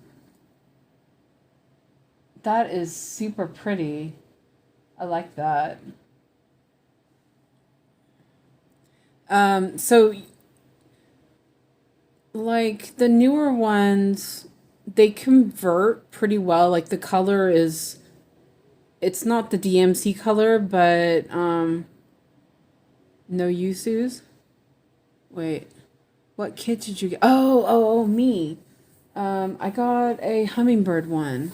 that is super pretty. I like that. So like the newer ones, they convert pretty well. Like the color is, it's not the DMC color, but no Yusus. Wait, what kit did you get? Oh, me. I got a hummingbird one.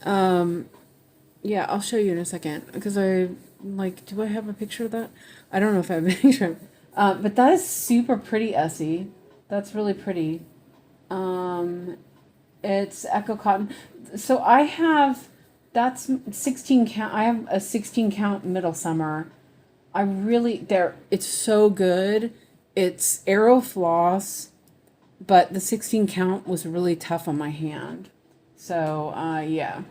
Um, yeah, I'll show you in a second because I like. Do I have a picture of that? I don't know if I have a picture. But that is super pretty, Essie. That's really pretty. Um, it's Echo Cotton. So I have that's 16 count. I have a 16 count middle summer. I really there. It's so good. It's Airo Floss, but the 16 count was really tough on my hand. So yeah,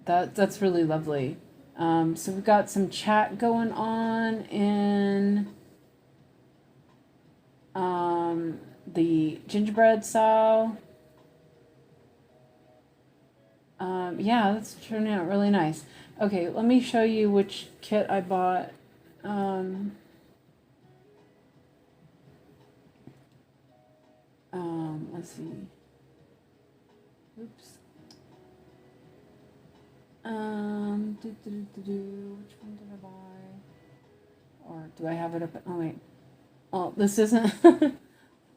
that's really lovely. So we've got some chat going on in the gingerbread style. Yeah, that's turning out really nice. Okay, let me show you which kit I bought. Um, let's see. Oops. Which one did I buy? Or do I have it up? Oh wait. Oh, this isn't.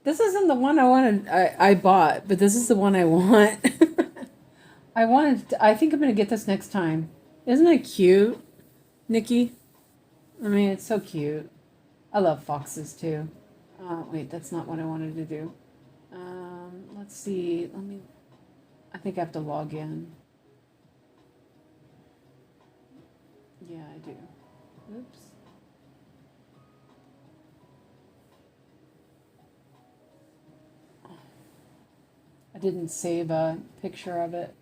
This isn't the one I wanted. I bought, but this is the one I want. I wanted. I think I'm gonna get this next time. Isn't it cute, Nikki? I mean, it's so cute. I love foxes too. Wait, that's not what I wanted to do. Let's see. Let me. I think I have to log in. Yeah, I do. Oops. I didn't save a picture of it.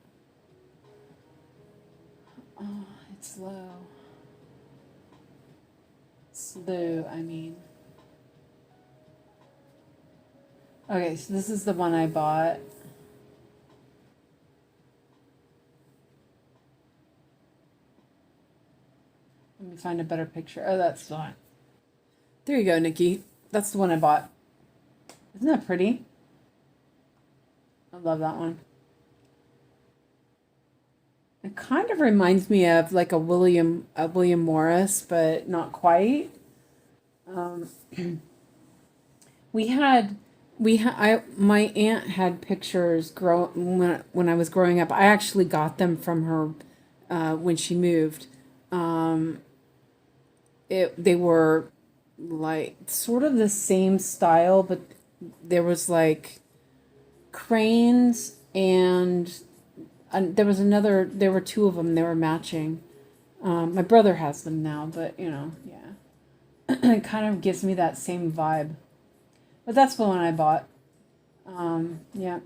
Oh, it's slow. Slew, I mean. Okay, so this is the one I bought. Let me find a better picture. Oh, that's the one. There you go, Nikki. That's the one I bought. Isn't that pretty? I love that one. It kind of reminds me of like a William Morris, but not quite. Um, we had my aunt had pictures grow when I was growing up. I actually got them from her when she moved. Um, they were like sort of the same style, but there was like cranes and there was another. There were two of them. They were matching. My brother has them now, but yeah, it kind of gives me that same vibe. But that's the one I bought. Yeah,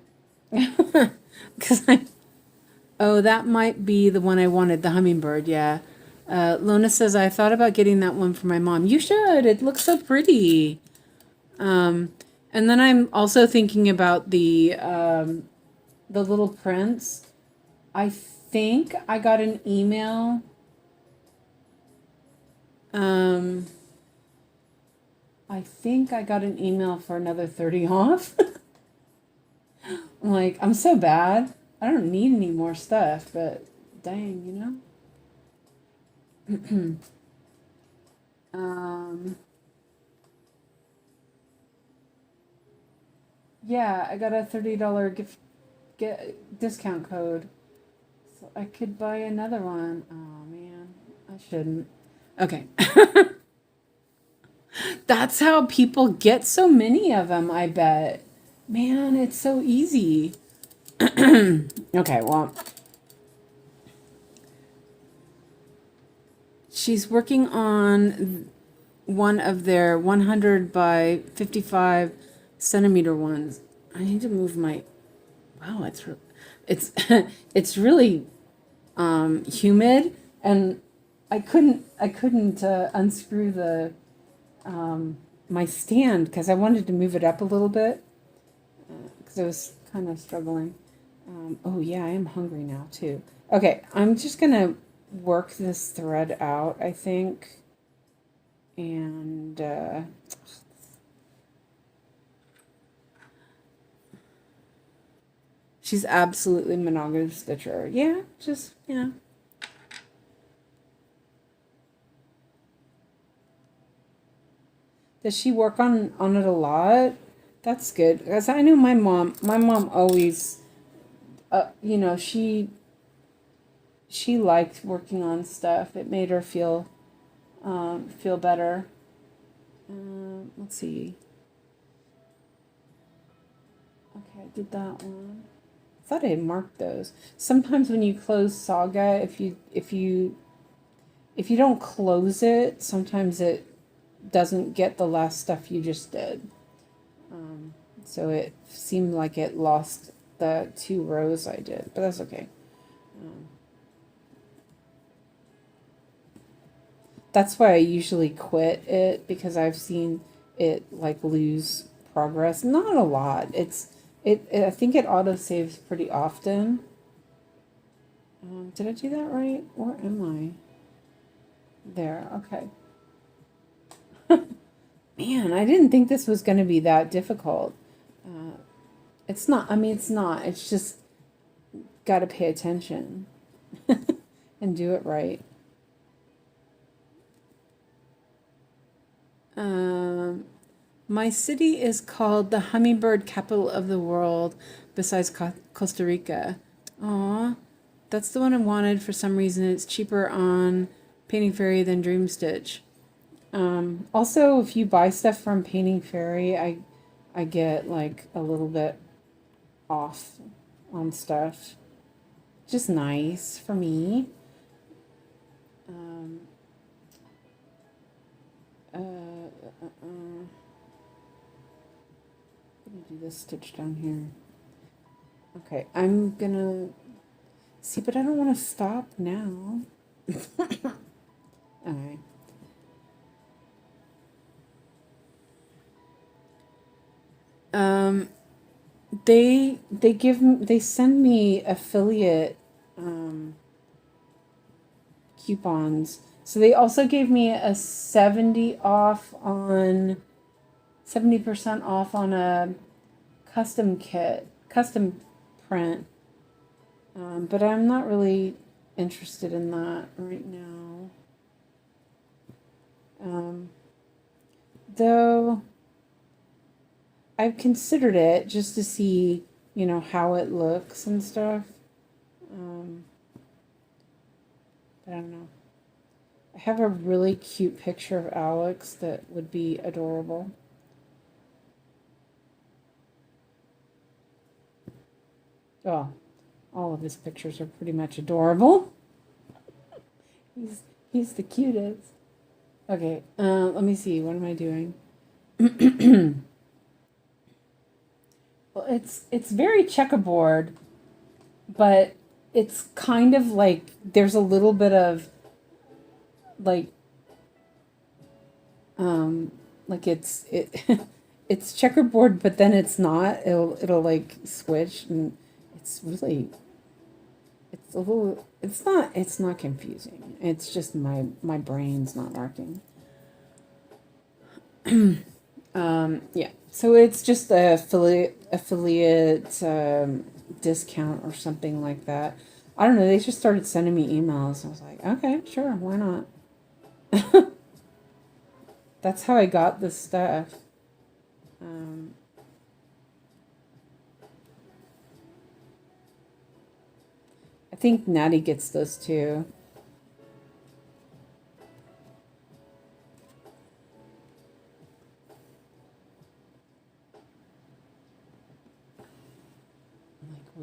because I oh, that might be the one I wanted, the hummingbird. Yeah. Lona says I thought about getting that one for my mom. You should. It looks so pretty. And then I'm also thinking about the Little Prince. I think I got an email. Um, I think I got an email for another 30 off. I'm like, I'm so bad. I don't need any more stuff, but dang, Um, yeah, I got a $30 gift get discount code. So I could buy another one. Oh man, I shouldn't. Okay. That's how people get so many of them, I bet. Man, it's so easy. Okay, well, she's working on one of their 100 by 55 centimeter ones. I need to move my. Wow, it's it's really humid, and I couldn't unscrew the my stand because I wanted to move it up a little bit because I was kind of struggling. Oh yeah, I am hungry now too. Okay, I'm just gonna work this thread out, I think, and she's absolutely monogamous stitcher. Yeah, just Does she work on it a lot? That's good because I know my mom. My mom always, she liked working on stuff. It made her feel better. Let's see. Okay, I did that one. I thought I had marked those. Sometimes when you close Saga, if you don't close it, sometimes it doesn't get the last stuff you just did. So it seemed like it lost the 2 rows I did, but that's okay. That's why I usually quit it because I've seen it like lose progress. Not a lot. I think it auto saves pretty often. Did I do that right? Where am I? There. Okay. Man, I didn't think this was going to be that difficult. It's not. I mean, it's not. It's just got to pay attention and do it right. My city is called the hummingbird capital of the world, besides Costa Rica. Aw, that's the one I wanted for some reason. It's cheaper on Painting Fairy than Dream Stitch. Also, if you buy stuff from Painting Fairy, I get like a little bit off on stuff. Just nice for me. Let me do this stitch down here. Okay, I'm gonna see, but I don't want to stop now. Alright. They send me affiliate coupons. So they also gave me a 70% off on a custom kit, custom print. But I'm not really interested in that right now. Though I've considered it just to see, how it looks and stuff. But I don't know. I have a really cute picture of Alex that would be adorable. Oh, all of his pictures are pretty much adorable. He's the cutest. Okay, let me see. What am I doing? Well, it's very checkerboard, but it's kind of like there's a little bit of like it's checkerboard, but then it's not. It'll like switch, and it's really it's a little. It's not confusing. It's just my brain's not working. Yeah. So it's just a affiliate discount or something like that. I don't know. They just started sending me emails. I was like, okay, sure, why not? That's how I got this stuff. I think Natty gets those too.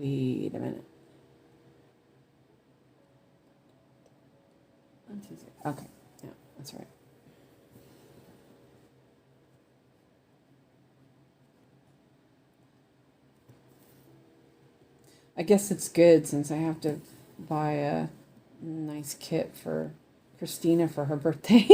Wait a minute. Okay, yeah, that's right. I guess it's good since I have to buy a nice kit for Christina for her birthday.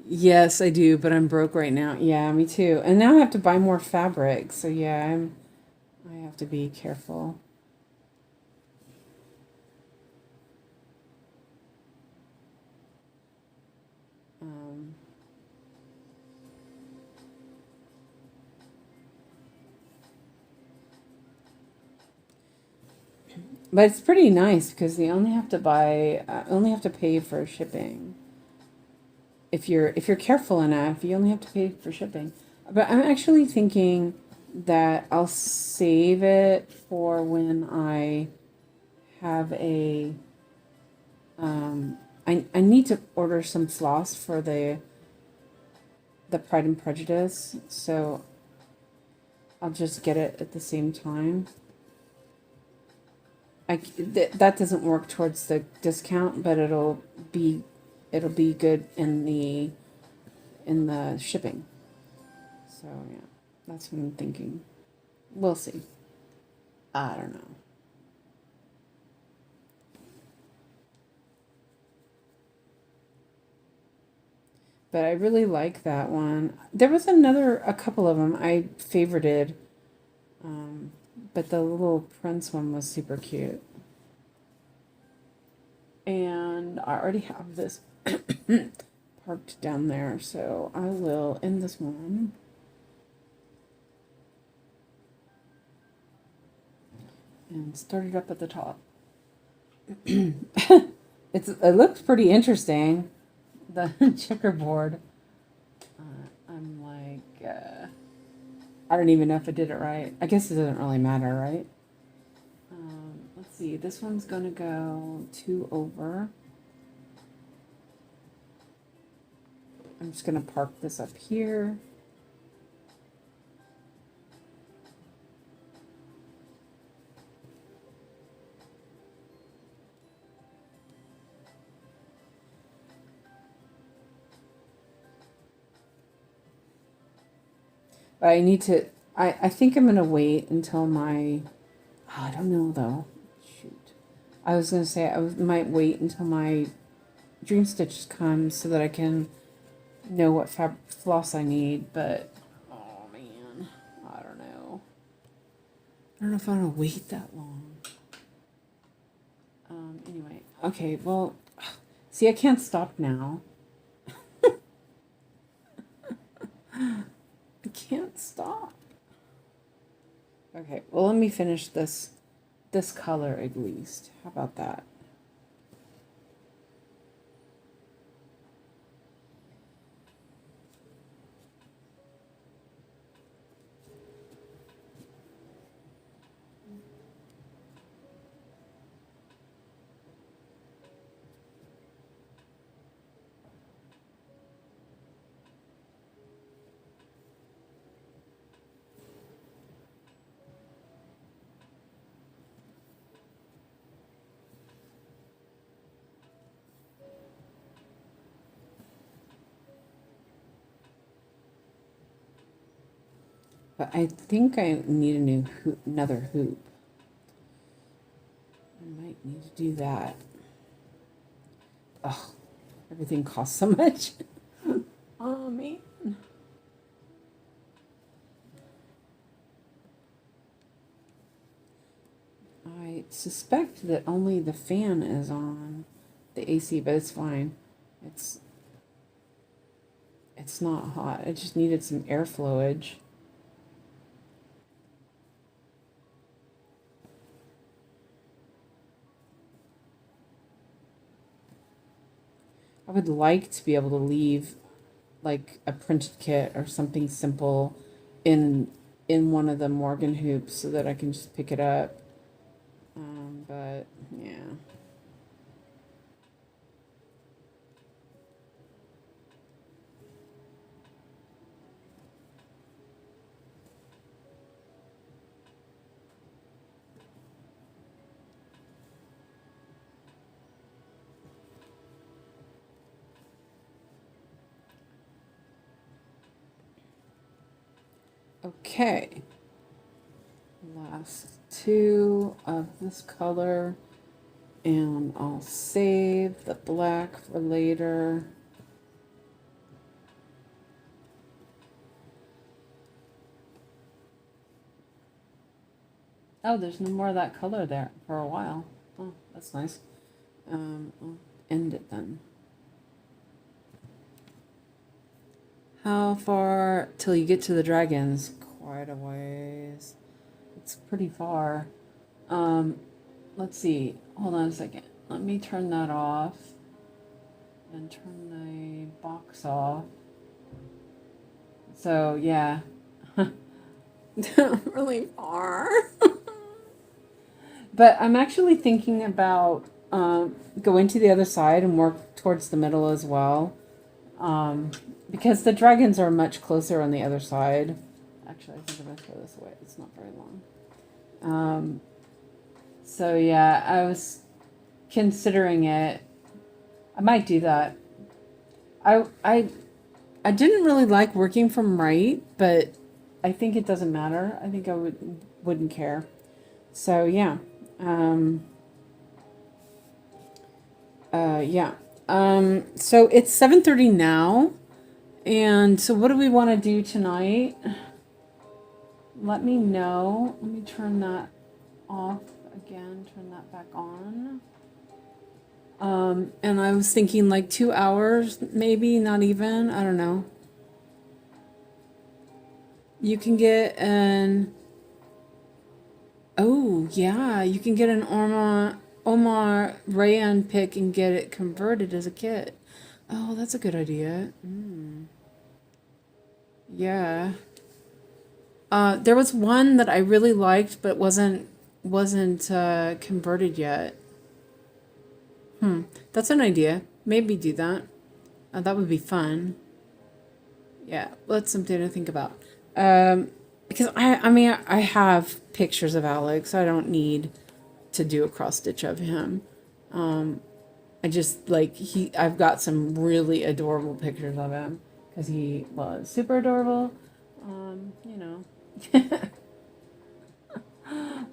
Yes, I do, but I'm broke right now. Yeah, me too. And now I have to buy more fabric. So yeah, I have to be careful. Um, but it's pretty nice because you only have to only have to pay for shipping. If you're careful enough, you only have to pay for shipping. But I'm actually thinking that I'll save it for when I have a I need to order some floss for the Pride and Prejudice, so I'll just get it at the same time. That doesn't work towards the discount, but it'll be good in the shipping. So yeah, that's what I'm thinking. We'll see. I don't know. But I really like that one. There was a couple of them I favorited, um, but the little prince one was super cute. And I already have this parked down there, so I will end this one and start it up at the top. It looks pretty interesting, the checkerboard. I'm like, I don't even know if I did it right. I guess it doesn't really matter, right? Let's see. This one's gonna go 2 over. I'm just gonna park this up here. But I need to, I think I'm gonna wait until my, oh, I don't know though. Shoot. I was gonna say might wait until my dream stitches come so that I can know what floss I need, but oh man, I don't know. I don't know if I want to wait that long. Anyway, okay, well, see, I can't stop now. I can't stop. Okay, well, let me finish this color at least. How about that? But I think I need another hoop. I might need to do that. Oh, everything costs so much. Oh man. I suspect that only the fan is on the AC, but it's fine. It's it's not hot. I just needed some air flowage. I would like to be able to leave like a printed kit or something simple in one of the Morgan hoops so that I can just pick it up. But yeah. Okay. Last two of this color. And I'll save the black for later. Oh, there's no more of that color there for a while. Oh, that's nice. I'll end it then. How far till you get to the dragons? Quite a ways. It's pretty far. Let's see. Hold on a second. Let me turn that off and turn the box off. So yeah, really far. But I'm actually thinking about going to the other side and work towards the middle as well. Because the dragons are much closer on the other side. Actually, I think I'm going to throw this away. It's not very long. So yeah, I was considering it. I might do that. I didn't really like working from right, but I think it doesn't matter. I think I wouldn't care. So yeah. So it's 7:30 now. And so what do we want to do tonight? Let me know. Let me turn that off again, turn that back on. And I was thinking like 2 hours, maybe, not even, I don't know. You can get oh yeah, you can get an Omar Rayan pick and get it converted as a kit. Oh, that's a good idea. Yeah. There was one that I really liked, but wasn't converted yet. That's an idea. Maybe do that. That would be fun. Yeah, that's something to think about. Because I mean, I have pictures of Alex. I don't need to do a cross stitch of him. I just like I've got some really adorable pictures of him because he was super adorable. You know,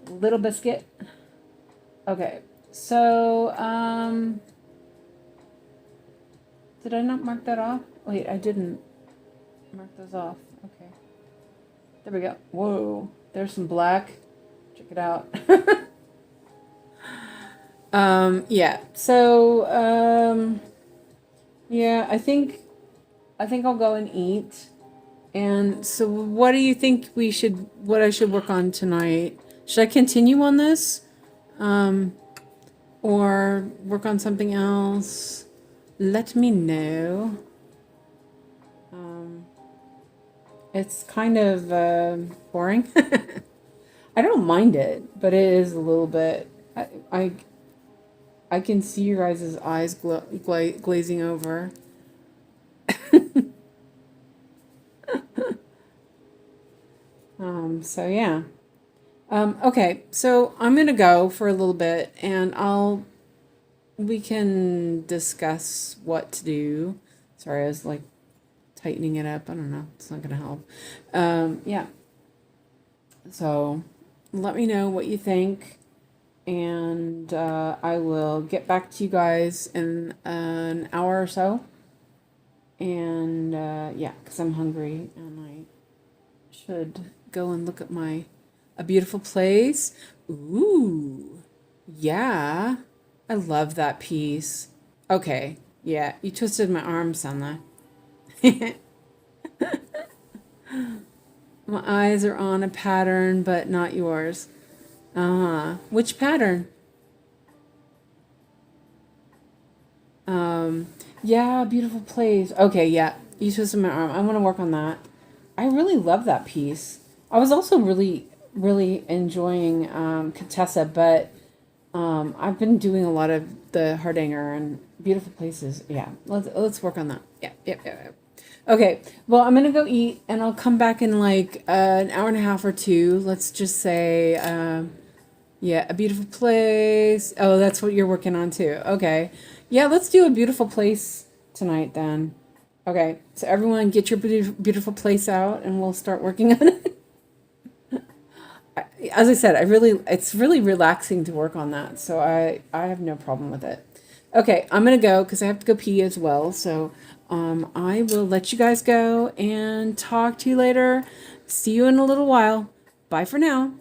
little biscuit. Okay, so did I not mark that off? Wait, I didn't mark those off. Okay, there we go. Whoa, there's some black. Check it out. Yeah. So, yeah, I think I'll go and eat. And so what do you think what I should work on tonight? Should I continue on this? Or work on something else? Let me know. It's kind of, boring. I don't mind it, but it is a little bit, I can see your guys' eyes glazing over. So yeah. Okay, so I'm gonna go for a little bit and we can discuss what to do. Sorry, I was like tightening it up. I don't know. It's not gonna help. Yeah. So let me know what you think. And I will get back to you guys in an hour or so. And yeah, because I'm hungry and I should go and look at a beautiful place. Ooh, yeah, I love that piece. Okay, yeah, you twisted my arm, Sanla. My eyes are on a pattern, but not yours. Which pattern? Yeah, beautiful place. Okay, yeah, you twisted my arm. I want to work on that. I really love that piece. I was also really, really enjoying Contessa, but I've been doing a lot of the Hardanger and beautiful places. Yeah, let's work on that. Yeah. Okay, well, I'm gonna go eat, and I'll come back in like an hour and a half or two. Let's just say, yeah, a beautiful place. Oh, that's what you're working on too. Okay, yeah, let's do a beautiful place tonight then. Okay, so everyone get your beautiful place out, and we'll start working on it. as I said, it's really relaxing to work on that. So I have no problem with it. Okay, I'm gonna go because I have to go pee as well. So I will let you guys go and talk to you later. See you in a little while. Bye for now.